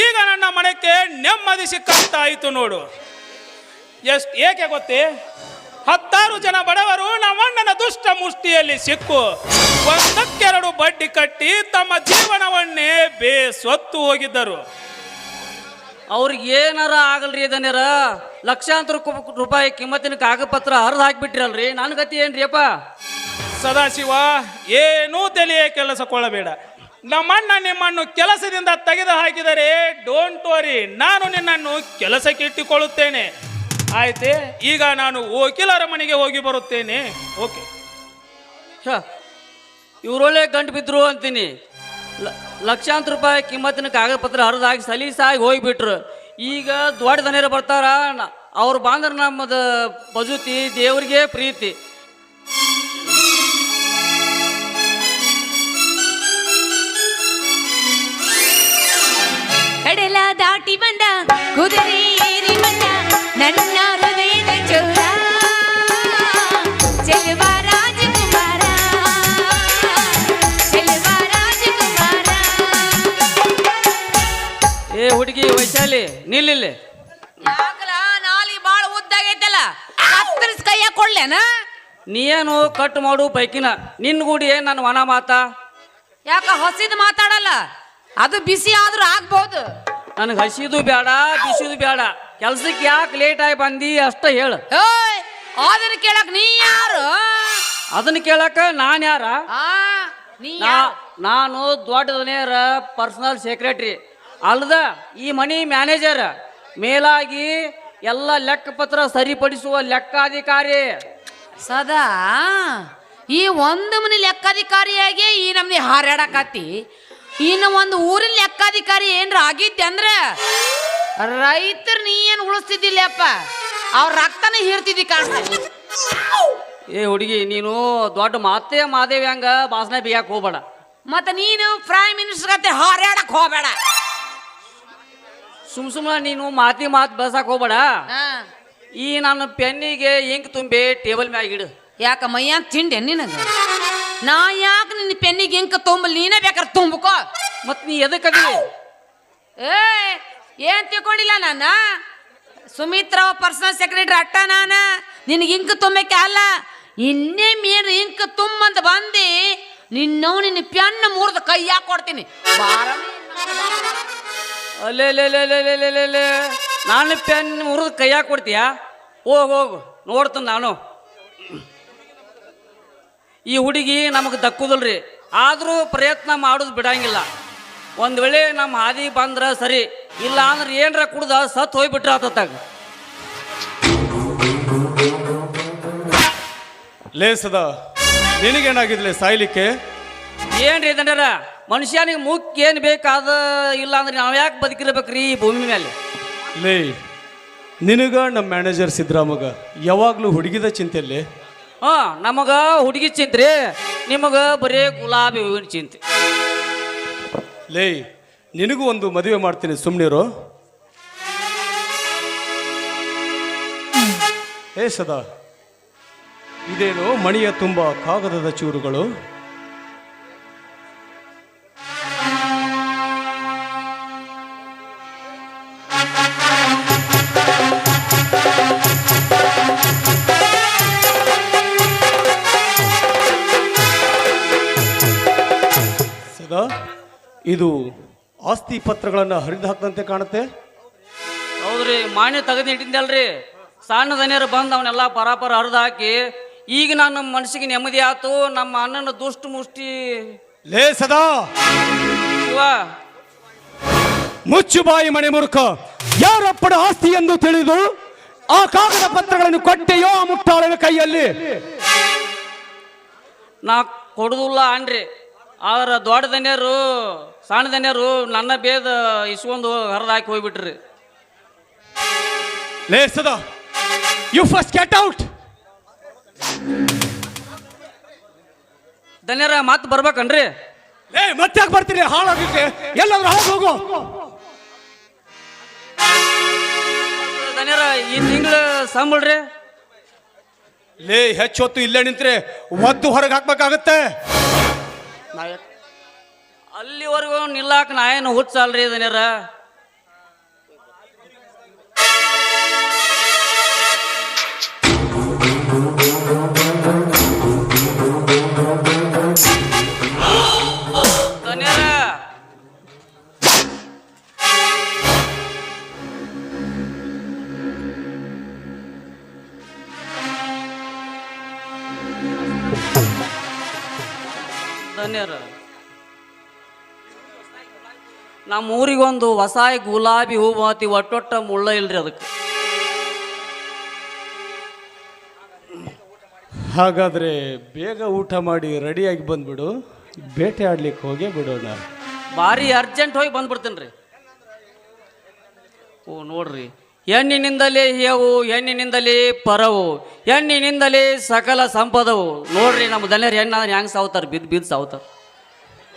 ಈಗ ನನ್ನ ಮನಕ್ಕೆ ನೆಮ್ಮದಿ ಸಿಕ್ಕಂತಾಯಿತು ನೋಡು. ಏಕೆ ಗೊತ್ತೇ? 10 ಜನ ಬಡವರು ನಮ್ಮಣ್ಣನ ದುಷ್ಟ ಮುಷ್ಟಿಯಲ್ಲಿ ಸಿಕ್ಕು ಒಂದಕ್ಕೆರಡು ಬಡ್ಡಿ ಕಟ್ಟಿ ತಮ್ಮ ಜೀವನವನ್ನೇ ಬೇಸೊತ್ತು ಹೋಗಿದ್ದರು. ಅವ್ರಿಗೆ ಏನಾರ ಆಗಲ್ರಿ ದನ್ಯರ, ಲಕ್ಷಾಂತರ ರೂಪಾಯಿ ಕಿಮ್ಮತ್ತಿನ ಕಾಗದ ಪತ್ರ ಹರಿದು ಹಾಕಿಬಿಟ್ರಲ್ರಿ. ನನ್ನ ಗತಿ ಏನ್ರಿ ಅಪ್ಪ? ಸದಾಶಿವ, ಏನೂ ತಲೆಯ ಕೆಲಸ ಕೊಳ್ಳಬೇಡ. ನಮ್ಮಣ್ಣ ನಿಮ್ಮನ್ನು ಕೆಲಸದಿಂದ ತೆಗೆದು ಹಾಕಿದರೆ ಡೋಂಟ್ ವರಿ, ನಾನು ನಿನ್ನನ್ನು ಕೆಲಸಕ್ಕೆ ಇಟ್ಟುಕೊಳ್ಳುತ್ತೇನೆ. ಆಯ್ತೆ, ಈಗ ನಾನು ವಕೀಲರ ಮನೆಗೆ ಹೋಗಿ ಬರುತ್ತೇನೆ. ಓಕೆ. ಇವರೊಳ್ಳೆ ಗಂಟು ಬಿದ್ರು ಅಂತೀನಿ. ಲಕ್ಷಾಂತರ ರೂಪಾಯಿ ಕಿಮ್ಮತ್ತಿನ ಕಾಗದ ಪತ್ರ ಹರಿದು ಹಾಕಿ ಸಲೀಸಾಗಿ ಹೋಗಿಬಿಟ್ರು. ಈಗ ದೊಡ್ಡ ದನಿಯರು ಬರ್ತಾರ, ಅವ್ರು ಬಾಂದ್ರ ನಮ್ಮದ ಬಜುತಿ ದೇವ್ರಿಗೆ ಪ್ರೀತಿ. ಕಡಲ ದಾಟಿ ಬಂದ ಕುದುರೆ ಏರಿ ಬಂದ ನನ್ನ ಹೃದಯದ ಚೋರ ಚೆಲುವ ರಾಜಕುಮಾರ ಚೆಲುವ ರಾಜಕುಮಾರ. ಏ ಹುಡುಗಿ ವೈಶಾಲಿ, ನಿಲ್ಲಿಲ್ಲಿ. ಯಾಕಲ ನಾಲಿ ಬಾಳ ಉದ್ದಾಗೈತಲ್ಲ, ಕತ್ತರಿಸ್ ಕೈಯ ಕೊಡ್ಲೇನ? ನೀನು ಕಟ್ ಮಾಡು ಪೈಕಿನ, ನಿನ್ನ ಗೂಡಿ ಏನು ನನ್ನ ವನ ಮಾತಾ? ಯಾಕ ಹಸಿದ್ ಮಾತಾಡಲ್ಲ? ಅದು ಬಿಸಿ ಆದ್ರೂ ಆಗ್ಬಹುದು. ನನಗೆ ಹಸಿದು ಬೇಡ, ಬಿಸಿದು ಬೇಡ. ಕೆಲ್ಸಕ್ಕೆ ಯಾಕೆ ಲೇಟ್ ಆಗಿ ಬಂದಿ ಅಷ್ಟ ಹೇಳು. ಅದನ್ನ ಕೇಳಕ್ ನೀ ಯಾರು? ಅದನ್ನ ಕೇಳಕ ನಾನು ಯಾರ? ನೀ ನಾನು ದೊಡ್ಡ ದನಿಯರ ಪರ್ಸನಲ್ ಸೆಕ್ರೆಟರಿ ಅಲ್ದ ಈ ಮನಿ ಮ್ಯಾನೇಜರ್, ಮೇಲಾಗಿ ಎಲ್ಲ ಲೆಕ್ಕಪತ್ರ ಸರಿಪಡಿಸುವ ಲೆಕ್ಕಾಧಿಕಾರಿ. ಸದಾ ಈ ಒಂದು ಮನೆ ಲೆಕ್ಕಾಧಿಕಾರಿಯಾಗಿ ಈ ನಮ್ನಿ ಹಾರಾಡಕತ್ತಿ. ಇನ್ನು ಒಂದು ಊರಿನ ಲೆಕ್ಕಾಧಿಕಾರಿ ಏನ್ರ ಆಗಿದ್ದೆ ಅಂದ್ರೆ ರೈತರು ನೀ ಏನು ಉಳಿಸ್ತಿದ್ದಿಲ್ಲಪ್ಪ, ಅವ್ರ ರಕ್ತನ ಹೀರ್ತಿದ್ದಿ ಕಾಣ್ತದೆ. ಏ ಹುಡುಗಿ, ನೀನು ದೊಡ್ಡ ಮಾತೆ ಮಾದೇವಿ ಹಂಗ ಭಾಷಣ ಬಿಯಾಕ ಹೋಗ್ಬೇಡ. ಮತ್ತೆ ನೀನು ಪ್ರೈಮ್ ಮಿನಿಸ್ಟರ್ ಗತೆ ಹಾರಾಡಕ್ ಹೋಗ್ಬೇಡ. ಸುಮ್ಮನೆ ನೀನು ಮಾತು ಬಸಕ್ ಹೋಗ್ಬೇಡ. ಈ ನನ್ನ ಪೆನ್ನಿಗೆ ಇಂಕ್ ತುಂಬಿ ಟೇಬಲ್ ಮ್ಯಾಗ ಇಡು. ಯಾಕ ಮೈಯಾಗ ತಿಂಡೆ ನಿನಗ? ನಾ ಯಾಕೆ ನಿನ್ನ ಪೆನ್ನಿಗೆ ಇಂಕ ತುಂಬಲಿ ನೀನೇ ಬೇಕಾದ್ರೆ ತುಂಬಕೋ. ಮತ್ ನೀ ಎದಕ್ಕದಿ? ಏ ಏನ್ ತಿಳ್ಕೊಂಡಿಲ್ಲ ನಾನ ಸುಮಿತ್ರಾ ಪರ್ಸನಲ್ ಸೆಕ್ರೆಟರಿ ಅಟ್ಟ ನಾನ ನಿನಗೆ ಇಂಕ ತುಂಬಕ್ಕೆ ಅಲ್ಲ. ಇನ್ನೇ ಮೀರ್ ಇಂಕ ತುಂಬಂತ ಬಂದಿ ನಿನ್ನ ಪೆನ್ನ ಮುರಿದ ಕೈಯಾಗ ಕೊಡ್ತೀನಿ. ಅಲ್ಲೇ ನಾನು ಪೆನ್ ಮುರಿದು ಕೈಯಾಗ ಕೊಡ್ತೀಯಾ? ಹೋಗು ನೋಡ್ತೀನಿ ನಾನು. ಈ ಹುಡುಗಿ ನಮಗೆ ದಕ್ಕುದಿಲ್ರಿ, ಆದರೂ ಪ್ರಯತ್ನ ಮಾಡೋದು ಬಿಡಂಗಿಲ್ಲ. ಒಂದು ವೇಳೆ ನಮ್ಮ ಹಾದಿ ಬಂದ್ರೆ ಸರಿ, ಇಲ್ಲ ಅಂದ್ರೆ ಏನರ ಕುಡ್ದ ಸತ್ ಹೋಗ್ಬಿಟ್ರೆ ಆತತ್ತಾಗ. ಲೇಸದ ನಿನಗೇನಾಗಿದ್ಲೆ ಸಾಯ್ಲಿಕ್ಕೆ? ಏನ್ರಿ ದಂಡರ, ಮನುಷ್ಯನಿಗೆ ಮುಖ್ಯ ಏನು ಬೇಕಾದ ಇಲ್ಲ ಅಂದ್ರೆ ನಾವು ಯಾಕೆ ಬದುಕಿರ್ಬೇಕ್ರಿ ಈ ಭೂಮಿ ಮೇಲೆ? ಲೇ, ನಿನಗ ನಮ್ಮ ಮ್ಯಾನೇಜರ್ ಸಿದ್ದರಾಮಗ ಯಾವಾಗಲೂ ಹುಡುಗಿದ ಚಿಂತೆಯಲ್ಲಿ. ನಮಗ ಹುಡುಗಿ ಚಿಂತ್ರಿ, ನಿಮಗ ಬರೀ ಗುಲಾಬಿ ಹೂವಿನ ಚಿಂತೆ. ಲೇ, ನಿನಗೂ ಒಂದು ಮದುವೆ ಮಾಡ್ತೀನಿ, ಸುಮ್ಮನಿರು. ಏ ಸದಾ, ಇದೇನು ಮಣಿಯ ತುಂಬ ಕಾಗದದ ಚೂರುಗಳು? ಸದಾ, ಇದು ಆಸ್ತಿ ಪತ್ರಗಳನ್ನು ಹರಿದು ಹಾಕದಂತೆ ಕಾಣುತ್ತೆ. ಹೌದ್ರಿ, ಮಾನ್ಯ ತೆಗೆದು ಇಟ್ಟಿದ್ದಲ್ರಿ. ಸಣ್ಣ ದನಿಯರು ಬಂದು ಅವನ್ನೆಲ್ಲ ಪರಾಪರ ಹರಿದು ಹಾಕಿ ಈಗ ನನ್ನ ಮನಸ್ಸಿಗೆ ನೆಮ್ಮದಿ ಆಯ್ತು. ನಮ್ಮ ಅಣ್ಣನ ದುಷ್ಟ ಮುಷ್ಟಿ. ಲೇ ಸದಾ, ಮುಚ್ಚು ಬಾಯಿ ಮನೆ ಮುರುಕ. ಯಾರಪ್ಪಡ ಆಸ್ತಿ ಎಂದು ತಿಳಿದು ಆ ಕಾಗದ ಪತ್ರಗಳನ್ನು ಕೊಟ್ಟೆಯೋ ಆ ಮುಟ್ಟಾಳನ ಕೈಯಲ್ಲಿ? ನಾ ಕೊಡುದಿಲ್ಲ ಅನ್ರಿ, ಆದ್ರ ದೊಡ್ಡ ದನಿಯರು ಸಣ್ಣ ದನಿಯರು ನನ್ನ ಬೇದ ಇಸ್ಕೊಂಡು ಹರಿದು ಹಾಕಿ ಹೋಗ್ಬಿಟ್ರಿ. ಲೇ ಸದಾ, ಯು ಫಸ್ಟ್ ಗೆಟ್ ಔಟ್. ದನಿಯರ ಮತ್ತೆ ಬರ್ಬೇಕನ್ರಿ? ಲೇ, ಮತ್ತೆ ಯಾಕೆ ಬರ್ತೀರಿ? ಹಾಳಾಗಿಕ್ಕೆ ಎಲ್ಲಾದ್ರೂ ಹೋಗು. ದನಿಯರ ಈ ತಿಂಗಳು ಸಂಬಳ್ರಿ. ಲೇ, ಹೆಚ್ಚೊತ್ತು ಇಲ್ಲೇ ನಿಂತ್ರೆ ಒದ್ದು ಹೊರಗೆ ಹಾಕ್ಬೇಕಾಗತ್ತೆ. ಅಲ್ಲಿವರೆಗೂ ನಿಲ್ಲಾಕ ನಾ ಏನು ಹುಚ್ಚಲ್ರಿ ದನಿಯರ. ಧನ್ಯರ, ನಮ್ಮ ಊರಿಗೊಂದು ಹೊಸ ಗುಲಾಬಿ ಹೂ ಮಾತಿ ಒಟ್ಟೊಟ್ಟ ಮುಳ್ಳ ಇಲ್ರಿ ಅದಕ್ಕೆ. ಹಾಗಾದ್ರೆ ಬೇಗ ಊಟ ಮಾಡಿ ರೆಡಿಯಾಗಿ ಬಂದ್ಬಿಡು, ಬೇಟೆ ಆಡ್ಲಿಕ್ಕೆ ಹೋಗೇ ಬಿಡೋಣ. ಭಾರಿ ಅರ್ಜೆಂಟ್ ಹೋಗಿ ಬಂದ್ಬಿಡ್ತೇನೆ ರೀ. ಓ ನೋಡ್ರಿ, ಹೆಣ್ಣಿನಿಂದಲೇ ಹೇವು, ಹೆಣ್ಣಿನಿಂದಲೇ ಪರವು, ಹೆಣ್ಣಿನಿಂದಲೇ ಸಕಲ ಸಂಪದವು. ನೋಡ್ರಿ ನಮ್ಮ ದನಿಯರು ಹೆಣ್ಣಾದ್ರೆ ಹೆಂಗೆ ಸಾವ್ತಾರ, ಬಿದ್ದು ಸಾವ್ತಾರ.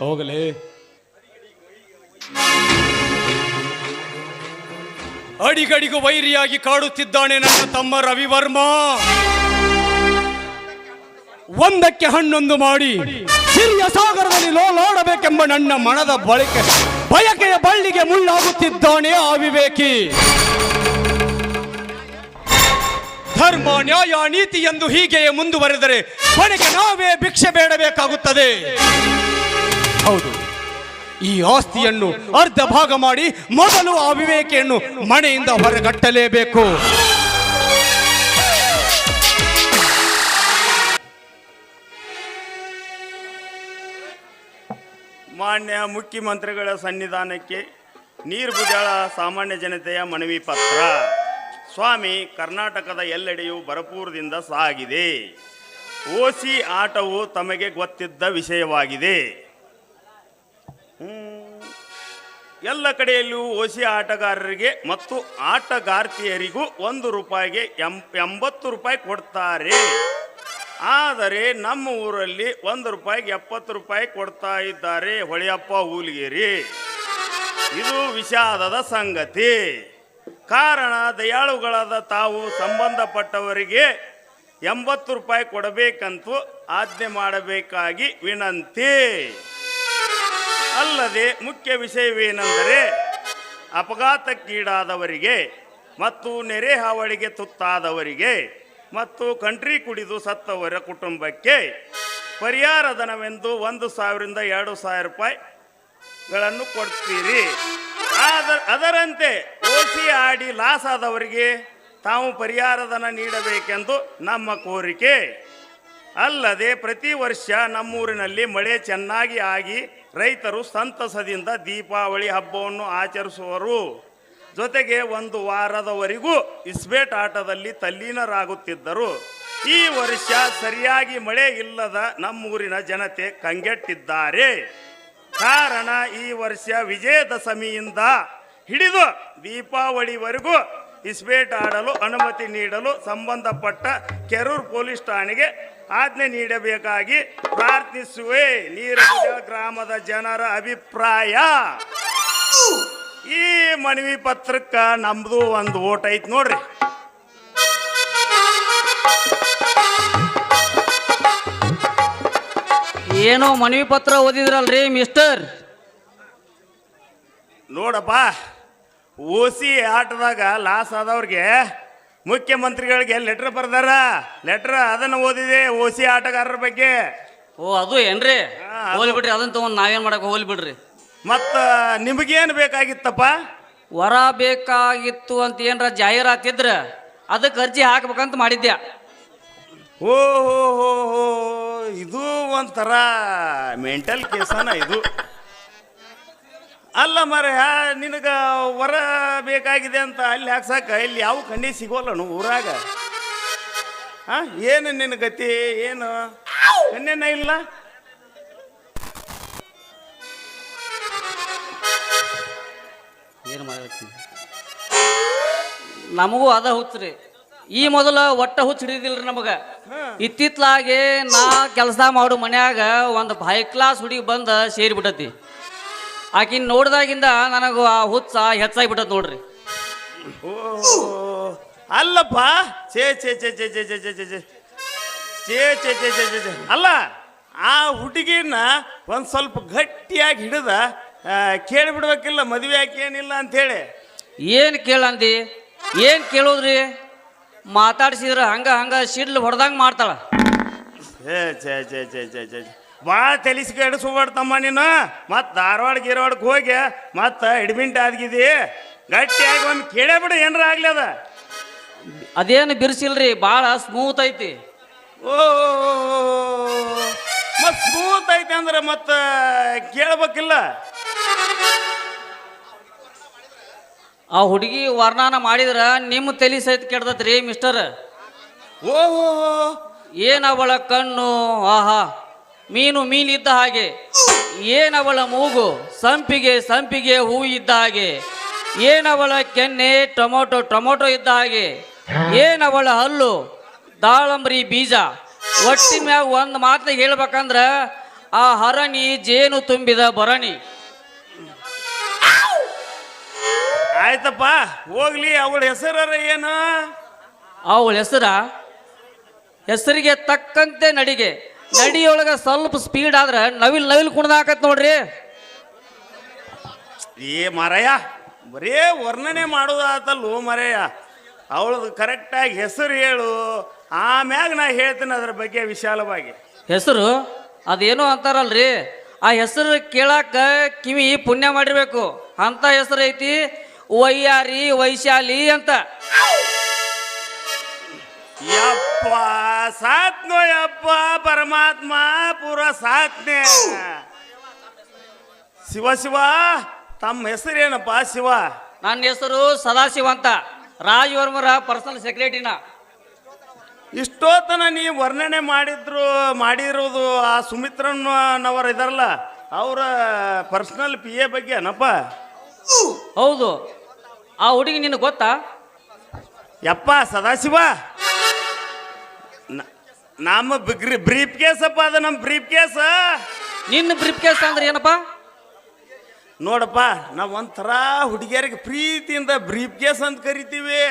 ಹೋಗಲೇ, ಅಡಿಗಡಿಗೂ ವೈರಿಯಾಗಿ ಕಾಡುತ್ತಿದ್ದಾನೆ ನನ್ನ ತಮ್ಮ ರವಿವರ್ಮ. ಒಂದಕ್ಕೆ ಹಣ್ಣೊಂದು ಮಾಡಿ ಸಿರಿಯ ಸಾಗರದಲ್ಲಿ ಲೋಲಾಡಬೇಕೆಂಬ ನನ್ನ ಮನದ ಬಯಕೆಯ ಬಳ್ಳಿಗೆ ಮುಳ್ಳಾಗುತ್ತಿದ್ದಾನೆ ಆ ವಿವೇಕಿ. ಧರ್ಮ, ನ್ಯಾಯ, ನೀತಿ ಎಂದು ಹೀಗೆಯೇ ಮುಂದುವರೆದರೆ ಕೊನೆಗೆ ನಾವೇ ಭಿಕ್ಷೆ ಬೇಡಬೇಕಾಗುತ್ತದೆ. ಹೌದು, ಈ ಆಸ್ತಿಯನ್ನು ಅರ್ಧ ಭಾಗ ಮಾಡಿ ಮೊದಲು ಆ ವಿವೇಕಿಯನ್ನು ಮನೆಯಿಂದ ಹೊರಗಟ್ಟಲೇಬೇಕು. ಮಾನ್ಯ ಮುಖ್ಯಮಂತ್ರಿಗಳ ಸನ್ನಿಧಾನಕ್ಕೆ ನೀರ್ಬುಜಾಳ ಸಾಮಾನ್ಯ ಜನತೆಯ ಮನವಿ ಪತ್ರ. ಸ್ವಾಮಿ, ಕರ್ನಾಟಕದ ಎಲ್ಲೆಡೆಯೂ ಬರಪೂರದಿಂದ ಸಾಗಿದೆ. ಓಸಿ ಆಟವು ತಮಗೆ ಗೊತ್ತಿದ್ದ ವಿಷಯವಾಗಿದೆ. ಎಲ್ಲ ಕಡೆಯಲ್ಲೂ ಓಸಿ ಆಟಗಾರರಿಗೆ ಮತ್ತು ಆಟಗಾರ್ತಿಯರಿಗೂ 1 ರೂಪಾಯಿಗೆ 80 ರೂಪಾಯಿ ಕೊಡ್ತಾರೆ. ಆದರೆ ನಮ್ಮ ಊರಲ್ಲಿ 1 ರೂಪಾಯಿಗೆ 70 ರೂಪಾಯಿ ಕೊಡ್ತಾ ಇದ್ದಾರೆ. ಹೊಳೆಯಪ್ಪ ಹೂಲಿಗೇರಿ, ಇದು ವಿಷಾದದ ಸಂಗತಿ. ಕಾರಣ, ದಯಾಳುಗಳಾದ ತಾವು ಸಂಬಂಧಪಟ್ಟವರಿಗೆ 80 ರೂಪಾಯಿ ಕೊಡಬೇಕಂತೂ ಆಜ್ಞೆ ಮಾಡಬೇಕಾಗಿ ವಿನಂತಿ. ಅಲ್ಲದೆ ಮುಖ್ಯ ವಿಷಯವೇನೆಂದರೆ ಅಪಘಾತಕ್ಕೀಡಾದವರಿಗೆ ಮತ್ತು ನೆರೆ ಹಾವಳಿಗೆ ತುತ್ತಾದವರಿಗೆ ಮತ್ತು ಕಂಟ್ರಿ ಕುಡಿದು ಸತ್ತವರ ಕುಟುಂಬಕ್ಕೆ ಪರಿಹಾರ ಧನವೆಂದು 1,000 ರಿಂದ 2,000 ರೂಪಾಯಿಗಳನ್ನು ಕೊಡ್ತೀರಿ. ಅದರಂತೆ ಓಸಿ ಆಡಿ ಲಾಸ್ ಆದವರಿಗೆ ತಾವು ಪರಿಹಾರ ಧನ ನೀಡಬೇಕೆಂದು ನಮ್ಮ ಕೋರಿಕೆ. ಅಲ್ಲದೆ ಪ್ರತಿ ವರ್ಷ ನಮ್ಮೂರಿನಲ್ಲಿ ಮಳೆ ಚೆನ್ನಾಗಿ ಆಗಿ ರೈತರು ಸಂತಸದಿಂದ ದೀಪಾವಳಿ ಹಬ್ಬವನ್ನು ಆಚರಿಸುವರು. ಜೊತೆಗೆ 1 ವಾರದವರೆಗೂ ಇಸ್ಬೇಟ್ ಆಟದಲ್ಲಿ ತಲ್ಲೀನರಾಗುತ್ತಿದ್ದರು. ಈ ವರ್ಷ ಸರಿಯಾಗಿ ಮಳೆ ಇಲ್ಲದ ನಮ್ಮೂರಿನ ಜನತೆ ಕಂಗೆಟ್ಟಿದ್ದಾರೆ. ಕಾರಣ ಈ ವರ್ಷ ವಿಜಯದಶಮಿಯಿಂದ ಹಿಡಿದು ದೀಪಾವಳಿವರೆಗೂ ಇಸ್ಬೇಟ್ ಆಡಲು ಅನುಮತಿ ನೀಡಲು ಸಂಬಂಧಪಟ್ಟ ಕೆರೂರು ಪೊಲೀಸ್ ಠಾಣೆಗೆ ಆಜ್ಞೆ ನೀಡಬೇಕಾಗಿ ಪ್ರಾರ್ಥಿಸುವೆ. ನೀರಗುಂದ ಗ್ರಾಮದ ಜನರ ಅಭಿಪ್ರಾಯ. ಈ ಮನವಿ ಪತ್ರಕ್ಕೆ ನಮ್ದು ಒಂದು ಓಟ್ ಐತಿ ನೋಡ್ರಿ. ಏನೋ ಮನವಿ ಪತ್ರ ಓದಿದ್ರಲ್ರಿ ಮಿಸ್ಟರ್? ನೋಡಪ್ಪ, ಓಸಿ ಆಟದಾಗ ಲಾಸ್ ಆದವ್ರಿಗೆ ಮುಖ್ಯಮಂತ್ರಿಗಳಿಗೆ ಲೆಟ್ರ್ ಬರ್ದಾರ. ಲೆಟ್ರ್ ಅದನ್ನು ಓದಿದೆ ಓಸಿ ಆಟಗಾರರ ಬಗ್ಗೆ. ಓ ಅದು ಏನ್ರಿ? ಹೋಗ್ಲಿ ಬಿಡ್ರಿ, ಅದನ್ನ ತಗೊಂಡು ನಾವೇನು ಮಾಡಕ್ಕೆ ಹೋಗ್ಲಿ ಬಿಡ್ರಿ. ಮತ್ತು ನಿಮಗೇನು ಬೇಕಾಗಿತ್ತಪ್ಪ? ವರ ಬೇಕಾಗಿತ್ತು ಅಂತ ಏನ್ರ ಜಾಹೀರಾತಿದ್ರ ಅದಕ್ಕೆ ಅರ್ಜಿ ಹಾಕ್ಬೇಕಂತ ಮಾಡಿದ್ದೆ. ಓ ಇದು ಒಂಥರ ಮೆಂಟಲ್ ಕೇಸನ ಇದು. ಅಲ್ಲ ಮರ, ನಿನಗೆ ವರ ಬೇಕಾಗಿದೆ ಅಂತ ಅಲ್ಲಿ ಹಾಕ್ಸಾಕ ಇಲ್ಲಿ ಯಾವ ಕಣ್ಣಿ ಸಿಗೋಲ್ಲ ಊರಾಗ. ಏನು ನಿನ್ನ ಗತಿ? ಏನು ಕನ್ಯನ ಇಲ್ಲ? ಏನು ಮಾಡಬೇಕು? ನಮಗೂ ಅದ ಹುಚ್ಚ್ರಿ. ಈ ಮೊದಲ ಒಟ್ಟ ಹುಚ್ಚು ಹಿಡಿದಿಲ್ರಿ ನಮಗೆ. ಇತ್ತಿತ್ಲಾಗೆ ನಾ ಕೆಲಸ ಮಾಡು ಮನ್ಯಾಗ ಒಂದು ಹೈ ಕ್ಲಾಸ್ ಹುಡುಗಿ ಬಂದ ಸೇರಿಬಿಟ್ಟತಿ. ಆಕಿನ ನೋಡ್ದಾಗಿಂದ ನನಗೆ ಆ ಹುಚ್ಚ ಹೆಚ್ಚಾಗಿಬಿಟ್ಟದ ನೋಡ್ರಿ. ಓ ಅಲ್ಲಪ್ಪ, ಚೇ ಚೇ ಚೇ ಚೇ ಚೇ ಚೇ ಚೇ ಚೇ ಚೇ ಚೇ ಚೇ ಚೇ ಚೇ ಅಲ್ಲ, ಆ ಹುಡುಗಿನ ಒಂದು ಸ್ವಲ್ಪ ಗಟ್ಟಿಯಾಗಿ ಹಿಡಿದ ಕೇಳಿಬಿಡ್ಬೇಕಿಲ್ಲ ಮದುವೆ ಯಾಕೇನಿಲ್ಲ ಅಂಥೇಳಿ. ಏನು ಕೇಳಂದಿ? ಏನು ಕೇಳೋದ್ರಿ? ಮಾತಾಡ್ಸಿದ್ರ ಹಂಗ ಸಿಡ್ಲು ಹೊಡೆದಂಗೆ ಮಾಡ್ತಾಳ. ಛೇ ಛೇ ಛೇ ಛೇ ಛೇ ಛೇ ಭಾಳ ತೆಲಿಸಿ ಕೆಡಿಸ್ಕೊಬೇಡ್ತಮ್ಮ ನೀನು. ಮತ್ತು ಧಾರವಾಡ ಗಿರವಾಡಕ್ಕೆ ಹೋಗಿ ಮತ್ತು ಎಡ್ಮಿಂಟ್ ಆದ್ಗಿದಿ. ಗಟ್ಟಿಯಾಗಿ ಒಂದು ಕೇಳೇ ಬಿಡು, ಏನಾರ ಆಗ್ಲಿ ಅದ. ಅದೇನು ಬಿರ್ಸಿಲ್ರಿ, ಭಾಳ ಸ್ಮೂತ್ ಐತಿ. ಓ ಮತ್ತು ಸ್ಮೂತ್ ಐತಿ ಅಂದ್ರೆ ಮತ್ತು ಕೇಳ್ಬೇಕಿಲ್ಲ. ಆ ಹುಡುಗಿ ವರ್ಣನ ಮಾಡಿದ್ರ ನಿಮ್ಮ ತಲೆ ಸಹಿತ ಕೆಡ್ದತ್ರಿ ಮಿಸ್ಟರ್. ಓಹೋ, ಏನವಳ ಕಣ್ಣು, ಆಹಾ ಮೀನಿದ್ದ ಹಾಗೆ. ಏನವಳ ಮೂಗು, ಸಂಪಿಗೆ ಹೂ ಇದ್ದ ಹಾಗೆ. ಏನವಳ ಕೆನ್ನೆ, ಟೊಮೊಟೊ ಇದ್ದ ಹಾಗೆ. ಏನವಳ ಹಲ್ಲು, ದಾಳಂಬರಿ ಬೀಜ. ಒಟ್ಟಿನ ಮ್ಯಾಗ ಒಂದು ಮಾತನಾಗ ಹೇಳ್ಬೇಕಂದ್ರ ಆ ಹರಣಿ ಜೇನು ತುಂಬಿದ ಭರಣಿ. ಆಯ್ತಪ್ಪ ಹೋಗ್ಲಿ, ಅವಳ ಹೆಸರ ಏನು? ಅವಳ ಹೆಸರಿಗೆ ತಕ್ಕಂತೆ ನಡಿಯೊಳಗ ಸ್ವಲ್ಪ ಸ್ಪೀಡ್ ಆದ್ರೆ ನವಿಲ್ ಕುಣ್ದಾಕತ್ ನೋಡ್ರಿ. ಏ ಮರಯ್ಯ, ಬರೇ ವರ್ಣನೆ ಮಾಡೋದಾತಲ್ಲೋ ಮರಯ್ಯ. ಅವಳದು ಕರೆಕ್ಟಾಗಿ ಹೆಸರು ಹೇಳು, ಆಮ್ಯಾಗ ನಾ ಹೇಳ್ತೀನಿ ಅದ್ರ ಬಗ್ಗೆ ವಿಶಾಲವಾಗಿ. ಹೆಸರು ಅದೇನೋ ಅಂತಾರಲ್ರಿ, ಆ ಹೆಸರು ಕೇಳಾಕ ಕಿವಿ ಪುಣ್ಯ ಮಾಡಿರ್ಬೇಕು. ಅಂತ ಹೆಸರು ಐತಿ ವೈಯಾರಿ ವೈಶಾಲಿ ಅಂತ. ಯಪ್ಪ ಸಾತ್ನೋ ಯಪ್ಪ, ಪರಮಾತ್ಮ ಪೂರ ಸಾತ್ನೆ. ಶಿವ ತಮ್ಮ ಹೆಸರೇನಪ್ಪ? ಶಿವ. ನನ್ನ ಹೆಸರು ಸದಾಶಿವ ಅಂತ, ರಾಜವರ್ಮರ ಪರ್ಸನಲ್ ಸೆಕ್ರೆಟರಿನ. ಇಷ್ಟೋತನ ನೀ ವರ್ಣನೆ ಮಾಡಿರೋದು ಆ ಸುಮಿತ್ರನವರು ಇದಾರಲ್ಲ, ಅವರ ಪರ್ಸನಲ್ PA ಬಗ್ಗೆ ಏನಪ್ಪ? ಹೌದು. ಆ ಹುಡುಗಿ ನಿನಗೆ ಗೊತ್ತಾ? ಯಪ್ಪ ಸದಾಶಿವ, ನಮ್ಮ ಬ್ರೀಫ್ ಕೇಸ್ ಅಪ್ಪ, ಅದು ನಮ್ಮ ಬ್ರೀಫ್ ಕೇಸ್. ನಿನ್ನ ಬ್ರೀಫ್ ಕೇಸ್ ಅಂದ್ರೆ ಏನಪ್ಪ? ನೋಡಪ್ಪ, ನಾವು ಒಂಥರ ಹುಡುಗಿಯರಿಗೆ ಪ್ರೀತಿಯಿಂದ ಬ್ರೀಫ್ ಕೇಸ್ ಅಂತ ಕರಿತೀವಿ.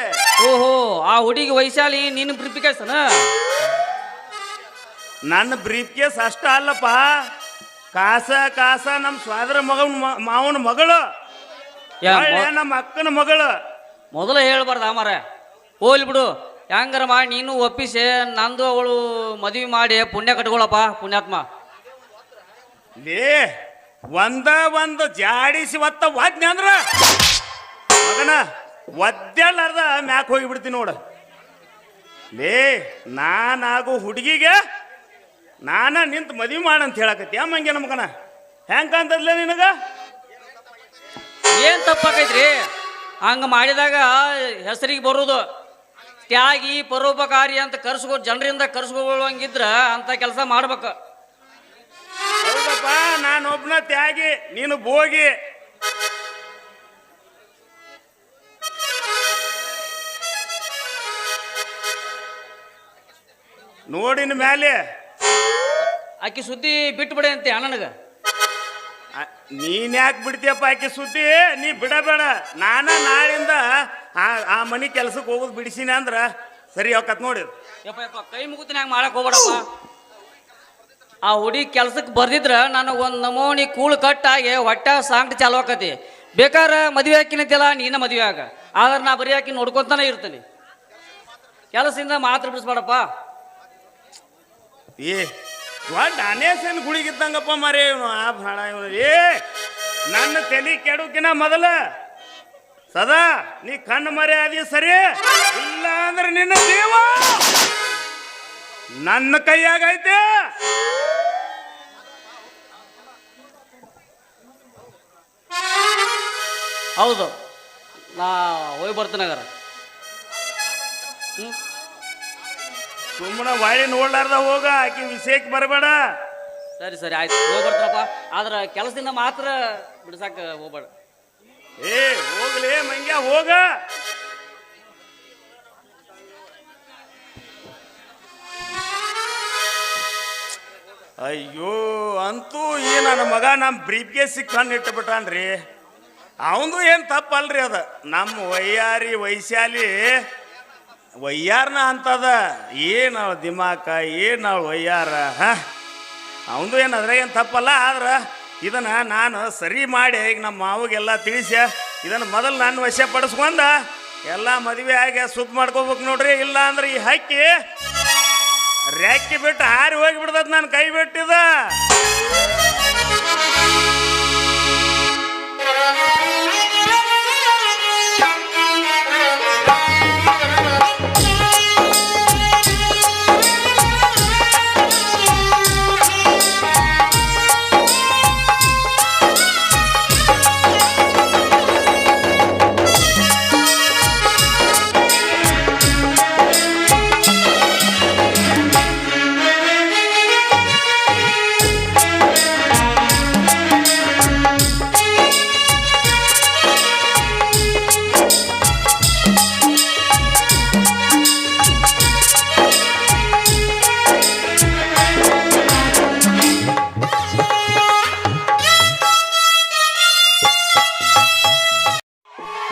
ಓಹೋ, ಆ ಹುಡುಗಿ ವೈಶಾಲಿ ನಿನ್ನ ಬ್ರೀಫ್ ಕೇಸನ? ನನ್ನ ಬ್ರೀಫ್ ಕೇಸ್ ಅಷ್ಟ ಅಲ್ಲಪ್ಪ, ಕಾಸ ನಮ್ಮ ಸ್ವಾದರ ಮಾವನ ಮಗಳು, ನಮ್ಮ ಅಕ್ಕನ ಮಗಳು. ಮೊದಲು ಹೇಳ್ಬಾರ್ದ ಮಾರ, ಹೋಗ್ಲಿ ಬಿಡು. ಹೆಂಗಾರ ಮಾಡಿ ನೀನು ಒಪ್ಪಿಸಿ ನಂದು ಅವಳು ಮದುವೆ ಮಾಡಿ ಪುಣ್ಯ ಕಟ್ಕೊಳಪ್ಪ ಪುಣ್ಯಾತ್ಮ. ಲೇ ಒಂದು ಜಾಡಿಸಿ ಒದ್ನೆ ಅಂದ್ರ ಮಗನ ಒದ್ದಾಡ್ಲಾರ್ದ ಮ್ಯಾಕ್ ಹೋಗಿಬಿಡ್ತೀನಿ ನೋಡ. ಲೇ ನಾನಾಗು ಹುಡುಗಿಗೆ ನಾನ ನಿಂತು ಮದುವೆ ಮಾಡಂತ ಹೇಳಕತ್ತಿ ಮಂಗೆ ನಮಗನ ಹೆಂಗ ಅಂತದ್ಲ ನಿನಗ? ಏನ್ ತಪ್ಪಾಕೈತ್ರಿ? ಹಂಗ ಮಾಡಿದಾಗ ಹೆಸರಿಗೆ ಬರುವುದು ತ್ಯಾಗಿ ಪರೋಪಕಾರಿ ಅಂತ ಜನರಿಂದ ಕರ್ಸ್ಕೊಳ್ಳುವಂಗಿದ್ರ ಅಂತ ಕೆಲಸ ಮಾಡ್ಬೇಕು. ಹೌದಪ್ಪ, ನಾನೊಬ್ನ ತ್ಯಾಗಿ, ನೀನು ಭೋಗಿ. ನೋಡಿನ ಮೇಲೆ ಆಕಿ ಸುದ್ದಿ ಬಿಟ್ಟು ಬಿಡೆ ಅಂತೆ ಅಣ್ಣನಗ. ನೀನ್ ಯಾಕೆ ಬಿಡ್ತೀಯಪ್ಪ ಆಕೆ ಸುದ್ದಿ? ನೀ ಬಿಡಬೇಡ. ನಾಳಿಂದ ಆ ಮನಿ ಕೆಲ್ಸಕ್ಕೆ ಹೋಗೋದು ಬಿಡಿಸಿನ ಅಂದ್ರ ಸರಿ ಹೋಗತ್ ನೋಡಿ. ಯಪ್ಪ ಕೈ ಮುಗಿತೀನಿ ಹಂಗೆ ಮಾಡಕ್ ಹೋಗ್ಬೇಡಪ್ಪ. ಆ ಹುಡುಗಿ ಕೆಲ್ಸಕ್ಕೆ ಬರ್ದಿದ್ರ ನನಗೆ ಒಂದು ನಮೂನಿ ಕೂಳು ಕಟ್ಟಾಗಿ ಹೊಟ್ಟೆ ಸಾಂಗ್ಟ್ ಚಾಲು ಆಕತಿ. ಬೇಕಾದ್ರೆ ಮದುವೆ ಹಾಕಿನಂತೆಲ್ಲ ನೀನ ಮದುವೆ ಆಗ, ಆದ್ರೆ ನಾ ಬರೀ ಹಾಕಿ ನೋಡ್ಕೊತಾನೆ ಇರ್ತೀನಿ. ಕೆಲಸದಿಂದ ಮಾತ್ರ ಬಿಡಿಸ್ಬೇಡಪ್ಪ. ಏ ಡಾನೇಸನ್ ಗುಳಿಗಿದ್ದಂಗಪ್ಪ ಮಾರೇ ಇವನು. ಆ ಭಾಳ ಇವನು. ಏ ನನ್ನ ತಲೆ ಕೆಡುಕಿನ ಮೊದಲ ಸದಾ ನೀ ಕಣ್ಣು ಮರೆ ಅದಿ ಸರಿ, ಇಲ್ಲ ಅಂದ್ರೆ ನಿನ್ನ ಜೀವ ನನ್ನ ಕೈಯಾಗೈತೆ. ಹೌದು, ನಾ ಹೋಗಿ ಬರ್ತೀನಗಾರ. ಸುಮ್ಮನೆ ವಾಳಿ ನೋಡ್ಲಾರ್ದ ಹೋಗ, ಆಕಿ ವಿಷಯಕ್ಕೆ ಬರಬೇಡ. ಸರಿ ಆಯ್ತು, ಹೋಗಿ ಬರ್ತೀನಪ್ಪ. ಆದ್ರೆ ಕೆಲಸದಿಂದ ಮಾತ್ರ ಬಿಡ್ಸಾಕ ಹೋಗ್ಬೇಡ. ಏ ಹೋಗ್ಲಿ ಮಂಗ್ಯ ಹೋಗ. ಅಯ್ಯೋ ಅಂತೂ ಈ ನನ್ನ ಮಗ ನಮ್ಮ ಬ್ರೀಫ್ಗೆ ಸಿಕ್ಕಂಡು ಇಟ್ಟುಬಿಟ್ಟಾನ್ರಿ. ಅವಂದು ಏನು ತಪ್ಪಲ್ರಿ ಅದ. ನಮ್ಮ ವಯ್ಯಾರಿ ವೈಶಾಲಿ ವಯ್ಯಾರನ ಅಂತದ. ಏನು ದಿಮಾಕ, ಏನು ವಯ್ಯಾರ. ಅವಂದು ಏನು ಅದ್ರಾಗೇನು ತಪ್ಪಲ್ಲ. ಆದ್ರೆ ಇದನ್ನು ನಾನು ಸರಿ ಮಾಡಿ ಈಗ ನಮ್ಮ ಮಾವಿಗೆಲ್ಲ ತಿಳಿಸಿ ಇದನ್ನು ಮೊದಲು ನಾನು ವಶ ಪಡಿಸ್ಕೊಂಡ ಎಲ್ಲ ಮದುವೆ ಆಗಿ ಸುದ್ದಿ ಮಾಡ್ಕೋಬೇಕು ನೋಡ್ರಿ. ಇಲ್ಲ ಅಂದ್ರೆ ಈ ಹಕ್ಕಿ ರೆಕ್ಕಿ ಬಿಟ್ಟು ಹಾರಿ ಹೋಗಿಬಿಡ್ತದ ನಾನು ಕೈ ಬಿಟ್ಟಿದ.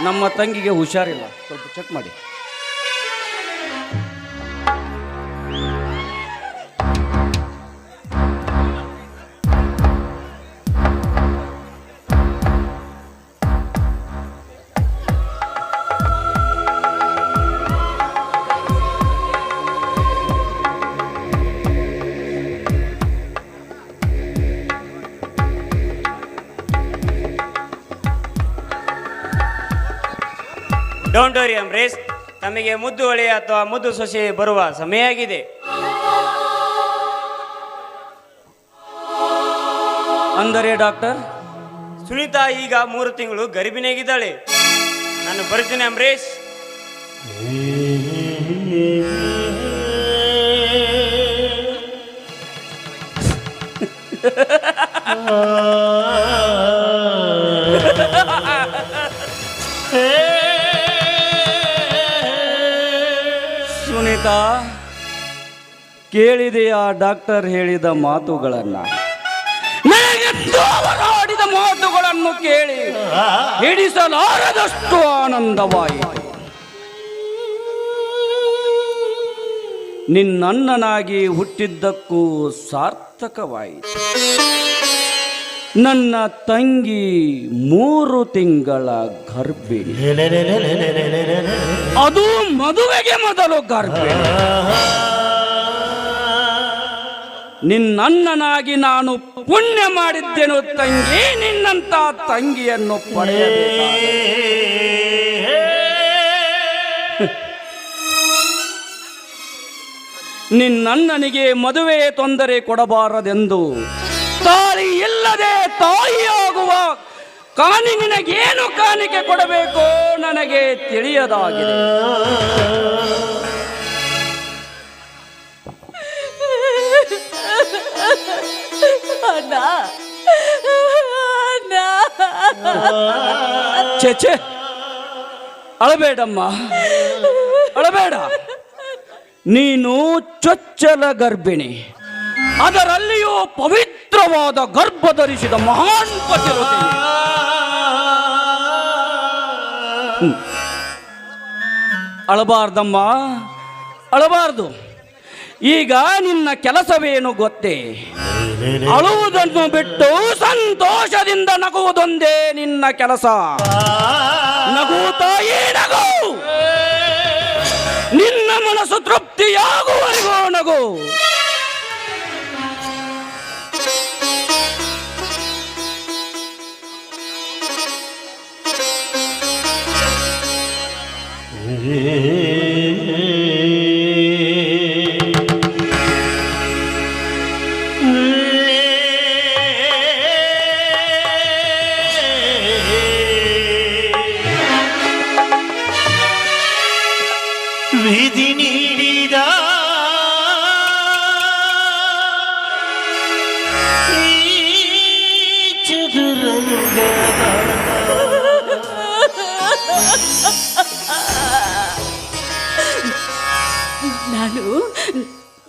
ನಮ್ಮ ತಂಗಿಗೆ ಹುಷಾರಿಲ್ಲ, ಸ್ವಲ್ಪ ಚೆಕ್ ಮಾಡಿ. ಡೋಂಟ್ ವರಿ ಅಂಬ್ರೇಸ್, ತಮಗೆ ಮುದ್ದು ಹೊಳೆ ಅಥವಾ ಮುದ್ದು ಸೊಸೆ ಬರುವ ಸಮಯ ಆಗಿದೆ. ಅಂದರೆ ಡಾಕ್ಟರ್ ಸುನೀತಾ ಈಗ 3 ತಿಂಗಳು ಗರ್ಭಿಣಿಯಾಗಿದ್ದಾಳೆ. ನಾನು ಬರ್ತೀನಿ ಅಂಬ್ರೇಶ್. ಸುನೀತಾ, ಕೇಳಿದೆಯಾ ಡಾಕ್ಟರ್ ಹೇಳಿದ ಮಾತುಗಳನ್ನು? ಆಡಿದ ಮಾತುಗಳನ್ನು ಕೇಳಿ ಹಿಡಿಸಲಾರದಷ್ಟು ಆನಂದವಾಯಿತು. ನಿನ್ನಣ್ಣನಾಗಿ ಹುಟ್ಟಿದ್ದಕ್ಕೂ ಸಾರ್ಥಕವಾಯಿತು. ನನ್ನ ತಂಗಿ 3 ತಿಂಗಳ ಗರ್ಭಿಣಿ, ಅದು ಮದುವೆಗೆ ಮೊದಲು ಗರ್ಭಿಣಿ. ನಿನ್ನಣ್ಣನಾಗಿ ನಾನು ಪುಣ್ಯ ಮಾಡಿದ್ದೇನು ತಂಗಿ, ನಿನ್ನಂತ ತಂಗಿಯನ್ನು ಪಡೆಯಬೇಕಾದರೆ. ನಿನ್ನಣ್ಣನಿಗೆ ಮದುವೆ ತೊಂದರೆ ಕೊಡಬಾರದೆಂದು ತಾಳಿ ಇಲ್ಲದೆ ತಾಯಿಯಾಗುವ ನಿನಗೇನು ಕಾಣಿಕೆ ಕೊಡಬೇಕೋ ನನಗೆ ತಿಳಿಯದಾಗಿದೆ. ಚೇಚೆ, ಅಳಬೇಡಮ್ಮ, ಅಳಬೇಡ. ನೀನು ಚೊಚ್ಚಲ ಗರ್ಭಿಣಿ, ಅದರಲ್ಲಿಯೂ ಪವಿತ್ರವಾದ ಗರ್ಭ ಧರಿಸಿದ ಮಹಾನ್ ಪತಿವ್ರತೆ. ಅಳಬಾರ್ದಮ್ಮ, ಅಳಬಾರ್ದು. ಈಗ ನಿನ್ನ ಕೆಲಸವೇನು ಗೊತ್ತೇ? ಅಳುವುದನ್ನು ಬಿಟ್ಟು ಸಂತೋಷದಿಂದ ನಗುವುದೊಂದೇ ನಿನ್ನ ಕೆಲಸ. ನಗುತ್ತಾಯೇ ನಗು, ನಿನ್ನ ಮನಸ್ಸು ತೃಪ್ತಿಯಾಗುವವರೆಗೂ ನಗು. ವಿಧಿ ನೀಡಿದ ಚದುರಂಗ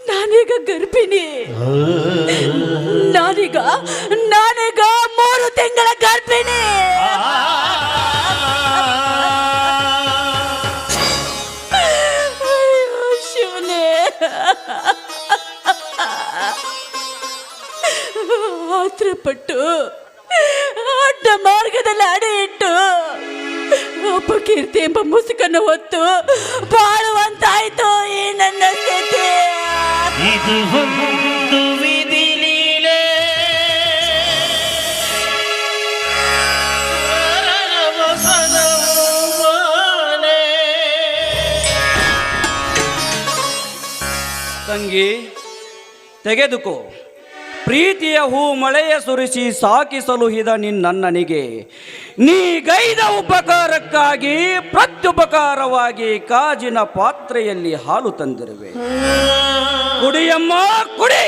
ನಾನೀಗ ಗರ್ಭಿಣಿ. ನಾನೀಗ 3 ತಿಂಗಳ ಗರ್ಭಿಣಿ. ಶಿವನೇ, ಆತ್ರಪಟ್ಟು ಅಡ್ಡ ಮಾರ್ಗದಲ್ಲಿ ಅಡೆ ಇಟ್ಟು ಅಪಕೀರ್ತಿ ಎಂಬ ಮುಸುಕನ್ನು ಹೊತ್ತು ಬಾಳುವಂತಾಯ್ತು ಈ ನನ್ನ ಸ್ಥಿತಿ. ಇದು ಒಂದು ವಿಧಿ ಲೀಲೆ, ತಂಗಿ ತೆಗೆದುಕೋ. ಪ್ರೀತಿಯ ಹೂ ಮಳೆಯ ಸುರಿಸಿ ಸಾಕಿ ಸಲುಹಿದ ನಿನ್ನಣ್ಣನಿಗೆ ನೀಗೈದ ಉಪಕಾರಕ್ಕಾಗಿ ಪ್ರತ್ಯುಪಕಾರವಾಗಿ ಕಾಜಿನ ಪಾತ್ರೆಯಲ್ಲಿ ಹಾಲು ತಂದಿರುವೆ. ಕುಡಿಯಮ್ಮ, ಕುಡಿ.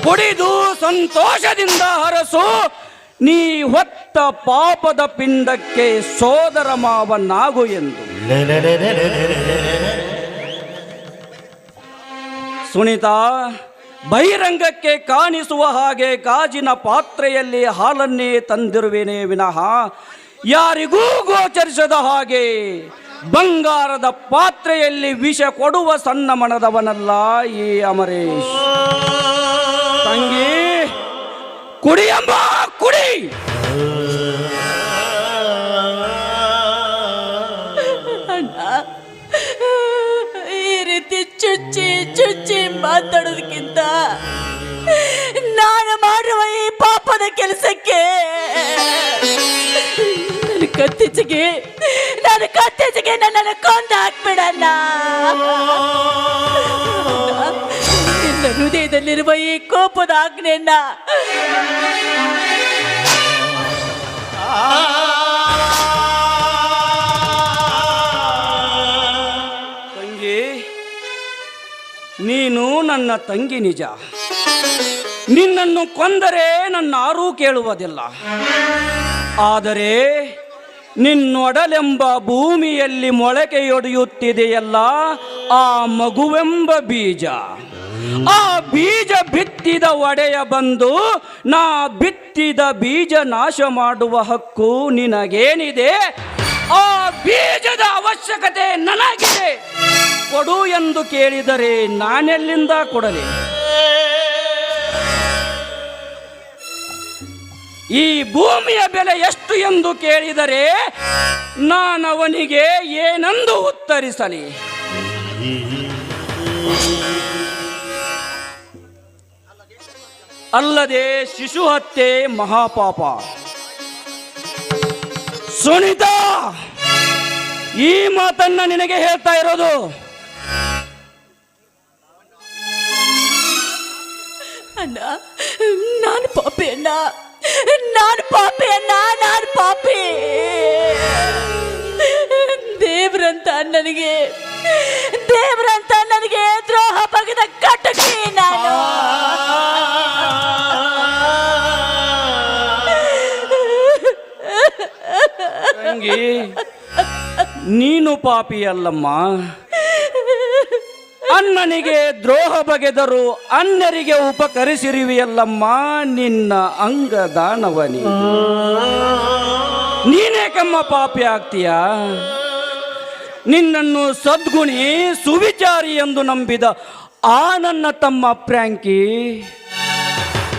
ಕುಡಿದು ಸಂತೋಷದಿಂದ ಹರಸು. ನೀ ಹೊತ್ತ ಪಾಪದ ಪಿಂಡಕ್ಕೆ ಸೋದರ ಮಾವನಾಗು ಎಂದು. ಸುನೀತಾ, ಬಹಿರಂಗಕ್ಕೆ ಕಾಣಿಸುವ ಹಾಗೆ ಗಾಜಿನ ಪಾತ್ರೆಯಲ್ಲಿ ಹಾಲನ್ನೇ ತಂದಿರುವೇನೆ ವಿನಃ ಯಾರಿಗೂ ಗೋಚರಿಸದ ಹಾಗೆ ಬಂಗಾರದ ಪಾತ್ರೆಯಲ್ಲಿ ವಿಷ ಕೊಡುವ ಸಣ್ಣ ಮನದವನಲ್ಲ ಈ ಅಮರೇಶ್. ತಂಗಿ, ಕುಡಿಯಮ್ಮ, ಕುಡಿ. ಚುಚ್ಚಿ ಮಾತಾಡೋದಕ್ಕಿಂತ ನಾನು ಮಾಡುವ ಈ ಪಾಪದ ಕೆಲಸಕ್ಕೆ ಕತ್ತಿಚಿಗೆ ನನ್ನನ್ನು ಕೊಂದು ಹಾಕ್ಬಿಡಲ್ಲ. ನಿನ್ನ ಹೃದಯದಲ್ಲಿರುವ ಈ ಕೋಪದ ಆಜ್ಞೆಯನ್ನ ನೀನು ನನ್ನ ತಂಗಿ ನಿಜ. ನಿನ್ನನ್ನು ಕೊಂದರೆ ನನ್ನಾರೂ ಕೇಳುವುದಿಲ್ಲ. ಆದರೆ ನಿನ್ನೊಡಲೆಂಬ ಭೂಮಿಯಲ್ಲಿ ಮೊಳಕೆಯೊಡೆಯುತ್ತಿದೆಯಲ್ಲ ಆ ಮಗುವೆಂಬ ಬೀಜ, ಆ ಬೀಜ ಬಿತ್ತಿದ ಒಡೆಯ ಬಂದು ನಾ ಬಿತ್ತಿದ ಬೀಜ ನಾಶ ಮಾಡುವ ಹಕ್ಕು ನಿನಗೇನಿದೆ? ಆ ಬೀಜದ ಅವಶ್ಯಕತೆ ನನಗಿದೆ. ಕೊಡು ಎಂದು ಕೇಳಿದರೆ ನಾನೆಲ್ಲಿಂದ ಕೊಡಲಿ? ಈ ಭೂಮಿಯ ಬೆಲೆ ಎಷ್ಟು ಎಂದು ಕೇಳಿದರೆ ನಾನವನಿಗೆ ಏನೆಂದು ಉತ್ತರಿಸಲಿ? ಅಲ್ಲದೆ ಶಿಶು ಹತ್ಯೆ ಮಹಾಪಾಪ. ಸುನೀತಾ, ಈ ಮಾತನ್ನ ನಿನಗೆ ಹೇಳ್ತಾ ಇರೋದು. ಅಣ್ಣ, ನಾನು ಪಾಪಿ ಅಣ್ಣ, ನಾನು ಪಾಪಿ ಅಣ್ಣ, ನಾನು ಪಾಪಿ. ದೇವ್ರಂತ ನನಗೆ ದ್ರೋಹ ಬಗೆದ ಕಟಕಿ ನಾನು. ತಂಗಿ, ನೀನು ಪಾಪಿ ಅಲ್ಲಮ್ಮ. ಅಣ್ಣನಿಗೆ ದ್ರೋಹ ಬಗೆದರು ಅನ್ಯರಿಗೆ ಉಪಕರಿಸಿರುವಿಯಲ್ಲಮ್ಮ. ನಿನ್ನ ಅಂಗದಾನವನಿ ನೀನೇಕಮ್ಮ ಪಾಪಿ ಆಗ್ತೀಯ? ನಿನ್ನನ್ನು ಸದ್ಗುಣಿ ಸುವಿಚಾರಿ ಎಂದು ನಂಬಿದ ಆ ನನ್ನ ತಮ್ಮ ಫ್ರ್ಯಾಂಕಿ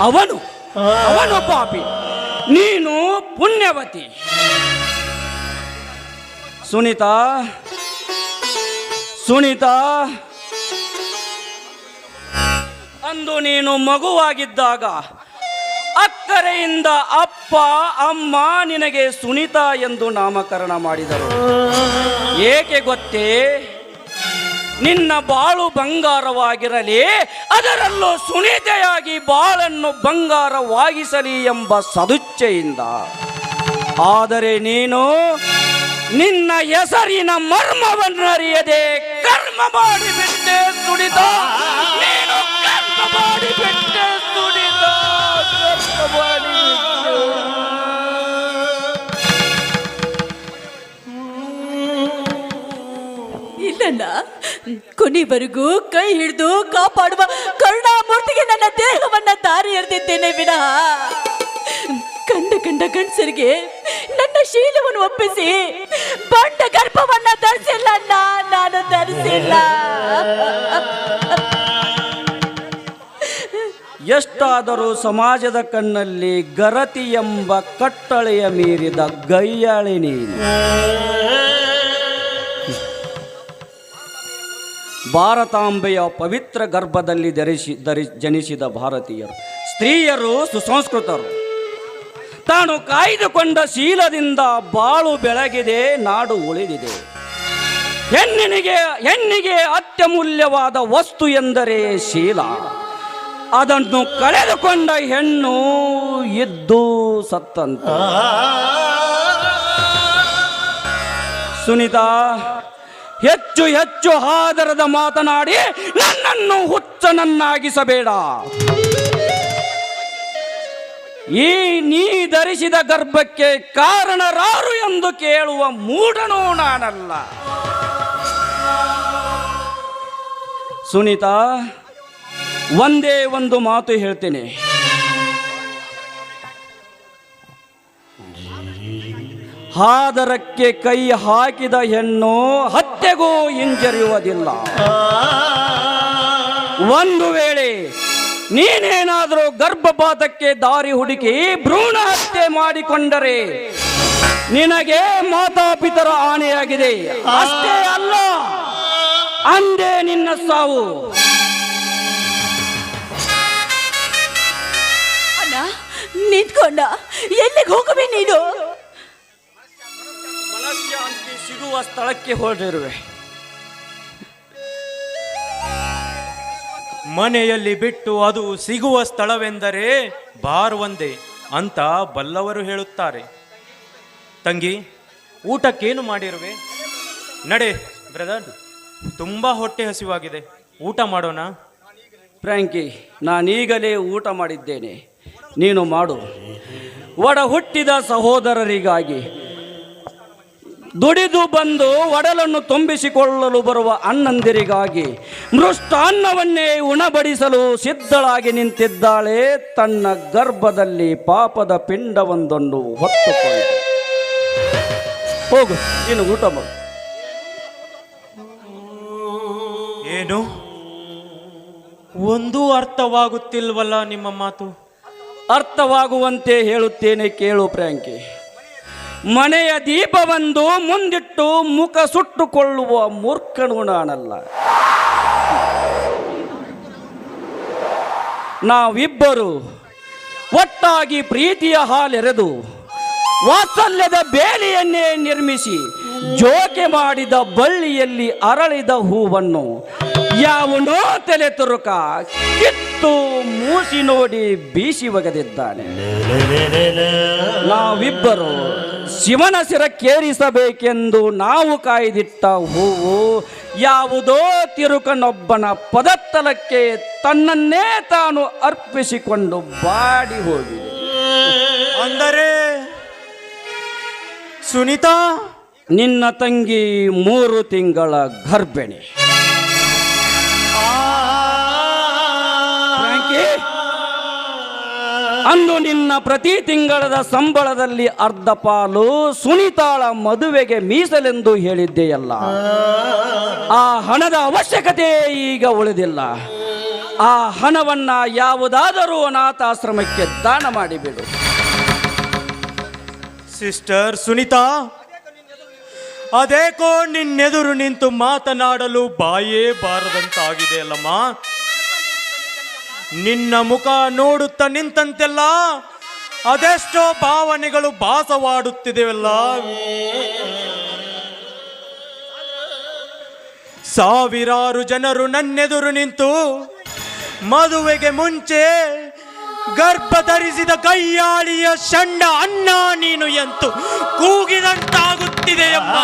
ಅವನು ಪಾಪಿ, ನೀನು ಪುಣ್ಯವತಿ. ಸುನೀತಾ, ಅಂದು ನೀನು ಮಗುವಾಗಿದ್ದಾಗ ಅಕ್ಕರೆಯಿಂದ ಅಪ್ಪ ಅಮ್ಮ ನಿನಗೆ ಸುನೀತಾ ಎಂದು ನಾಮಕರಣ ಮಾಡಿದರು. ಏಕೆ ಗೊತ್ತೇ? ನಿನ್ನ ಬಾಳು ಬಂಗಾರವಾಗಿರಲಿ, ಅದರಲ್ಲೂ ಸುನೀತೆಯಾಗಿ ಬಾಳನ್ನು ಬಂಗಾರವಾಗಿಸಲಿ ಎಂಬ ಸದುಚ್ಛೆಯಿಂದ. ಆದರೆ ನೀನು ನಿನ್ನ ಹೆಸರಿನ ಮರ್ಮವನ್ನರಿಯದೆ ಕರ್ಮ ಮಾಡಿಬಿಟ್ಟೆ ಸುನೀತಾ. ನೀನು ಕರ್ಮ ಮಾಡಿಬಿಟ್ಟೆ ಸುನೀತಾ, ಕರ್ಮ ಮಾಡಿಬಿಟ್ಟೆ. ಇಲ್ಲಣ್ಣ, ಕೊನೆವರೆಗೂ ಕೈ ಹಿಡಿದು ಕಾಪಾಡುವ ಕರುಣಾಮೂರ್ತಿಗೆ ನನ್ನ ದೇಹವನ್ನ ದಾರಿ ಎರೆದಿದ್ದೇನೆ ವಿನಃ ಕಂಡ ಗಂಡಸರಿಗೆ ನನ್ನ ಶೀಲವನ್ನು ಒಪ್ಪಿಸಿ ಬಂಡ ಗರ್ಭವನ್ನ ಧರಿಸಿಲ್ಲ. ನಾನು ಧರಿಸಿಲ್ಲ. ಎಷ್ಟಾದರೂ ಸಮಾಜದ ಕಣ್ಣಲ್ಲಿ ಗರತಿ ಎಂಬ ಕಟ್ಟಳೆಯ ಮೀರಿದ ಗೈಯಾಳಿ ನೀನು. ಭಾರತಾಂಬೆಯ ಪವಿತ್ರ ಗರ್ಭದಲ್ಲಿ ಜನಿಸಿದ ಭಾರತೀಯರು ಸ್ತ್ರೀಯರು ಸುಸಂಸ್ಕೃತರು. ತಾನು ಕಾಯ್ದುಕೊಂಡ ಶೀಲದಿಂದ ಬಾಳು ಬೆಳಗಿದೆ, ನಾಡು ಉಳಿದಿದೆ. ಹೆಣ್ಣಿಗೆ ಅತ್ಯಮೂಲ್ಯವಾದ ವಸ್ತು ಎಂದರೆ ಶೀಲ. ಅದನ್ನು ಕಳೆದುಕೊಂಡ ಹೆಣ್ಣು ಇದ್ದು ಸತ್ತಂತ. ಸುನೀತಾ, ಹೆಚ್ಚು ಹೆಚ್ಚು ಆದರದ ಮಾತನಾಡಿ ನನ್ನನ್ನು ಹುಚ್ಚನನ್ನಾಗಿಸಬೇಡ. ಈ ನೀ ಧರಿಸಿದ ಗರ್ಭಕ್ಕೆ ಕಾರಣರಾರು ಎಂದು ಕೇಳುವ ಮೂಢನೂ ನಾನಲ್ಲ. ಸುನೀತಾ, ಒಂದೇ ಒಂದು ಮಾತು ಹೇಳ್ತೇನೆ. ಆದರಕ್ಕೆ ಕೈ ಹಾಕಿದ ಹೆಣ್ಣು ಹತ್ಯೆಗೂ ಹಿಂಜರಿಯುವುದಿಲ್ಲ. ಒಂದು ವೇಳೆ ನೀನೇನಾದರೂ ಗರ್ಭಪಾತಕ್ಕೆ ದಾರಿ ಹುಡುಕಿ ಭ್ರೂಣ ಹತ್ಯೆ ಮಾಡಿಕೊಂಡರೆ ನಿನಗೆ ಮಾತಾಪಿತರ ಆಣೆಯಾಗಿದೆ. ಅಷ್ಟೇ ಅಲ್ಲ, ಅಂದೇ ನಿನ್ನ ಸಾವು. ಅಣ್ಣ, ನಿಂತ್ಕೊಂಡ ಎಲ್ಲಿಗೆ ಹೋಗುವೆ ನೀನು? ಮನಃಶಾಂತಿ ಸಿಗುವ ಸ್ಥಳಕ್ಕೆ ಹೊರಟಿರುವೆ. ಮನೆಯಲ್ಲಿ ಬಿಟ್ಟು ಅದು ಸಿಗುವ ಸ್ಥಳವೆಂದರೆ ಬಾರ್ ಒಂದೇ ಅಂತ ಬಲ್ಲವರು ಹೇಳುತ್ತಾರೆ. ತಂಗಿ, ಊಟಕ್ಕೇನು ಮಾಡಿರುವೆ? ನಡೆ ಬ್ರದರ್, ತುಂಬಾ ಹೊಟ್ಟೆ ಹಸಿವಾಗಿದೆ, ಊಟ ಮಾಡೋಣ. ಫ್ರ್ಯಾಂಕಿ, ನಾನೀಗಲೇ ಊಟ ಮಾಡಿದ್ದೇನೆ, ನೀನು ಮಾಡು. ಒಡ ಹುಟ್ಟಿದ ಸಹೋದರರಿಗಾಗಿ ದುಡಿದು ಬಂದು ಒಡಲನ್ನು ತುಂಬಿಸಿಕೊಳ್ಳಲು ಬರುವ ಅಣ್ಣಂದಿರಿಗಾಗಿ ಮೃಷ್ಟಾನ್ನವನ್ನೇ ಉಣಬಡಿಸಲು ಸಿದ್ಧಳಾಗಿ ನಿಂತಿದ್ದಾಳೆ. ತನ್ನ ಗರ್ಭದಲ್ಲಿ ಪಾಪದ ಪಿಂಡವೊಂದನ್ನು ಹೊತ್ತುಕೊಂಡು ಹೋಗು, ನೀನು ಊಟ ಮಾಡು. ಏನು ಒಂದೂ ಅರ್ಥವಾಗುತ್ತಿಲ್ವಲ್ಲ ನಿಮ್ಮ ಮಾತು? ಅರ್ಥವಾಗುವಂತೆ ಹೇಳುತ್ತೇನೆ ಕೇಳು ಫ್ರ್ಯಾಂಕಿ. ಮನೆಯ ದೀಪವೊಂದು ಮುಂದಿಟ್ಟು ಮುಖ ಸುಟ್ಟುಕೊಳ್ಳುವ ಮೂರ್ಖನು ನಾನಲ್ಲ. ನಾವಿಬ್ಬರು ಒಟ್ಟಾಗಿ ಪ್ರೀತಿಯ ಹಾಲೆರೆದು ವಾತ್ಸಲ್ಯದ ಬೇಲಿಯನ್ನೇ ನಿರ್ಮಿಸಿ ಜೋಕೆ ಮಾಡಿದ ಬಳ್ಳಿಯಲ್ಲಿ ಅರಳಿದ ಹೂವನ್ನು ಯಾವನೋ ತಲೆ ತುರುಕ ಕಿತ್ತು ಮೂಸಿ ನೋಡಿ ಬೀಸಿ ಒಗೆದಿದ್ದಾನೆ. ನಾವಿಬ್ಬರು ಶಿವನ ಶಿರಕ್ಕೇರಿಸಬೇಕೆಂದು ನಾವು ಕಾಯ್ದಿಟ್ಟ ಹೂವು ಯಾವುದೋ ತಿರುಕನೊಬ್ಬನ ಪದತ್ತಲಕ್ಕೆ ತನ್ನನ್ನೇ ತಾನು ಅರ್ಪಿಸಿಕೊಂಡು ಬಾಡಿ ಹೋಗಿದೆ. ಅಂದರೆ ಸುನೀತಾ ನಿನ್ನ ತಂಗಿ 3 ತಿಂಗಳ ಗರ್ಭಿಣಿ. ಫ್ರ್ಯಾಂಕಿ, ಅಂದು ನಿನ್ನ ಪ್ರತಿ ತಿಂಗಳದ ಸಂಬಳದಲ್ಲಿ ಅರ್ಧ ಪಾಲು ಸುನೀತಾಳ ಮದುವೆಗೆ ಮೀಸಲೆಂದು ಹೇಳಿದ್ದೆಯಲ್ಲ. ಆ ಹಣದ ಅವಶ್ಯಕತೆ ಈಗ ಉಳಿದಿಲ್ಲ. ಆ ಹಣವನ್ನ ಯಾವುದಾದರೂ ಅನಾಥಾಶ್ರಮಕ್ಕೆ ದಾನ ಮಾಡಿಬಿಡು. ಸಿಸ್ಟರ್ ಸುನೀತಾ, ಅದೇಕೋ ನಿನ್ನೆದುರು ನಿಂತು ಮಾತನಾಡಲು ಬಾಯೇ ಬಾರದಂತಾಗಿದೆ ಅಲ್ಲಮ್ಮ. ನಿನ್ನ ಮುಖ ನೋಡುತ್ತಾ ನಿಂತಂತೆಲ್ಲ ಅದೆಷ್ಟೋ ಭಾವನೆಗಳು ಭಾಸವಾಡುತ್ತಿದೆವಲ್ಲ. ಸಾವಿರಾರು ಜನರು ನನ್ನೆದುರು ನಿಂತು ಮದುವೆಗೆ ಮುಂಚೆ ಗರ್ಭ ಧರಿಸಿದ ಕೈಯಾಳಿಯ ಷಂಡ ಅನ್ನ ನೀನು ಎಂದು ಕೂಗಿದಂತಾಗುತ್ತಿದೆಯಮ್ಮ.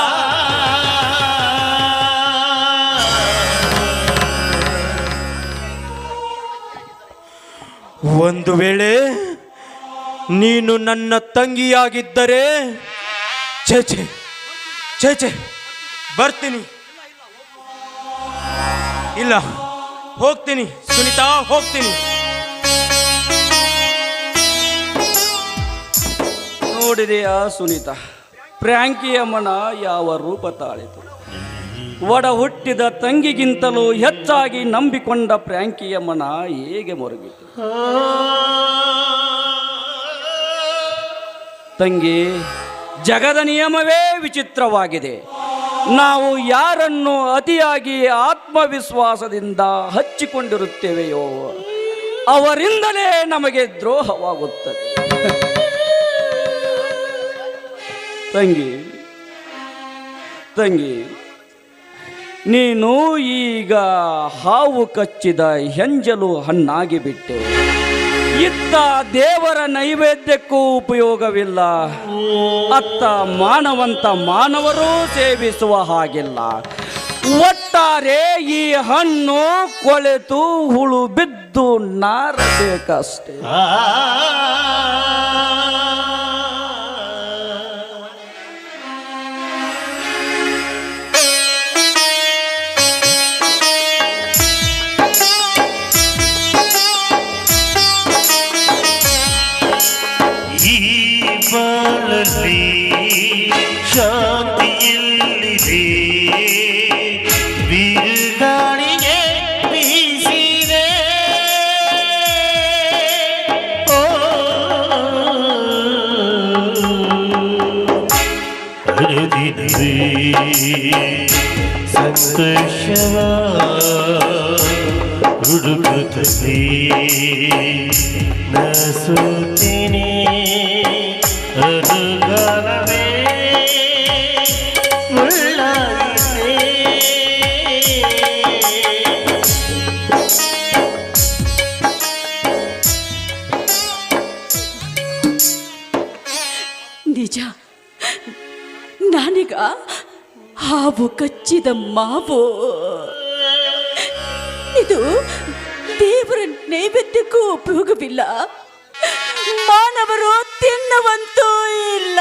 ಒಂದು ವೇಳೆ ನೀನು ನನ್ನ ತಂಗಿಯಾಗಿದ್ದರೆ ಛೇ ಬರ್ತೀನಿ. ಇಲ್ಲ, ಹೋಗ್ತೀನಿ ಸುನೀತಾ, ಹೋಗ್ತೀನಿ. ನೋಡಿದೆಯಾ ಸುನೀತಾ, ಫ್ರ್ಯಾಂಕಿಯಮ್ಮನ ಯಾವ ರೂಪ ತಾಳಿತು. ಒಡ ಹುಟ್ಟಿದ ತಂಗಿಗಿಂತಲೂ ಹೆಚ್ಚಾಗಿ ನಂಬಿಕೊಂಡ ಫ್ರ್ಯಾಂಕಿಯಮ್ಮನ ಹೇಗೆ ಮೊರಗಿತು. ತಂಗಿ, ಜಗದ ನಿಯಮವೇ ವಿಚಿತ್ರವಾಗಿದೆ. ನಾವು ಯಾರನ್ನು ಅತಿಯಾಗಿ ಆತ್ಮವಿಶ್ವಾಸದಿಂದ ಹಚ್ಚಿಕೊಂಡಿರುತ್ತೇವೆಯೋ ಅವರಿಂದಲೇ ನಮಗೆ ದ್ರೋಹವಾಗುತ್ತದೆ. ತಂಗಿ, ನೀನು ಈಗ ಹಾವು ಕಚ್ಚಿದ ಹೆಂಜಲು ಹಣ್ಣಾಗಿ ಬಿಟ್ಟೆ. ಇತ್ತ ದೇವರ ನೈವೇದ್ಯಕ್ಕೂ ಉಪಯೋಗವಿಲ್ಲ, ಅತ್ತ ಮಾನವಂತ ಮಾನವರು ಸೇವಿಸುವ ಹಾಗಿಲ್ಲ. ಒಟ್ಟಾರೆ ಈ ಹಣ್ಣು ಕೊಳೆತು ಹುಳು ಬಿದ್ದು ನಾರಬೇಕಷ್ಟೇ. ಬಾಳಲಿ ಶಾಂತಿಯಲ್ಲಿದೆ, ಬಿರುಗಾಳಿಗೆ ಬೀಸಿದೆ. ಹರಿದಿದೆ ಸಂತೋಷವ ಹುಡುಕುತ್ತದೆ, ನಸುತ್ತೀನಿ ಅನುಗಾಲವೇ ಮುಳ್ಳಾಗಿದೆ. ನಿಜ, ನಾನೀಗ ಹಾವು ಕಚ್ಚಿದ ಮಾವು. ಇದು ದೇವರ ನೈವೇದ್ಯಕ್ಕೂ ಉಪಯೋಗವಿಲ್ಲ, ಮಾನವರು ತಿನ್ನುವಂತೂ ಇಲ್ಲ.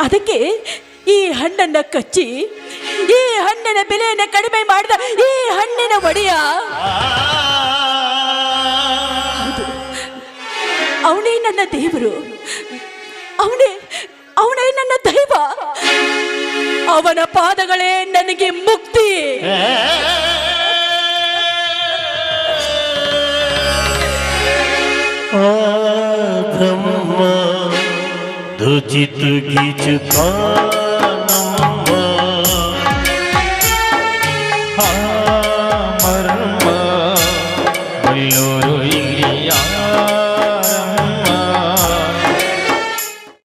ಅದಕ್ಕೆ ಈ ಹಣ್ಣನ್ನ ಕಚ್ಚಿ ಈ ಹಣ್ಣಿನ ಬೆಲೆಯನ್ನು ಕಡಿಮೆ ಮಾಡಿದ ಈ ಹಣ್ಣಿನ ಒಡೆಯ ಅವನೇ ನನ್ನ ದೇವರು, ಅವನೇ ನನ್ನ ದೈವ. ಅವನ ಪಾದಗಳೇ ನನಗೆ ಮುಕ್ತಿ. ಬ್ರಹ್ಮ ದುಚಿತು ಗೀಚುತ್ತಾನಮ್ಮ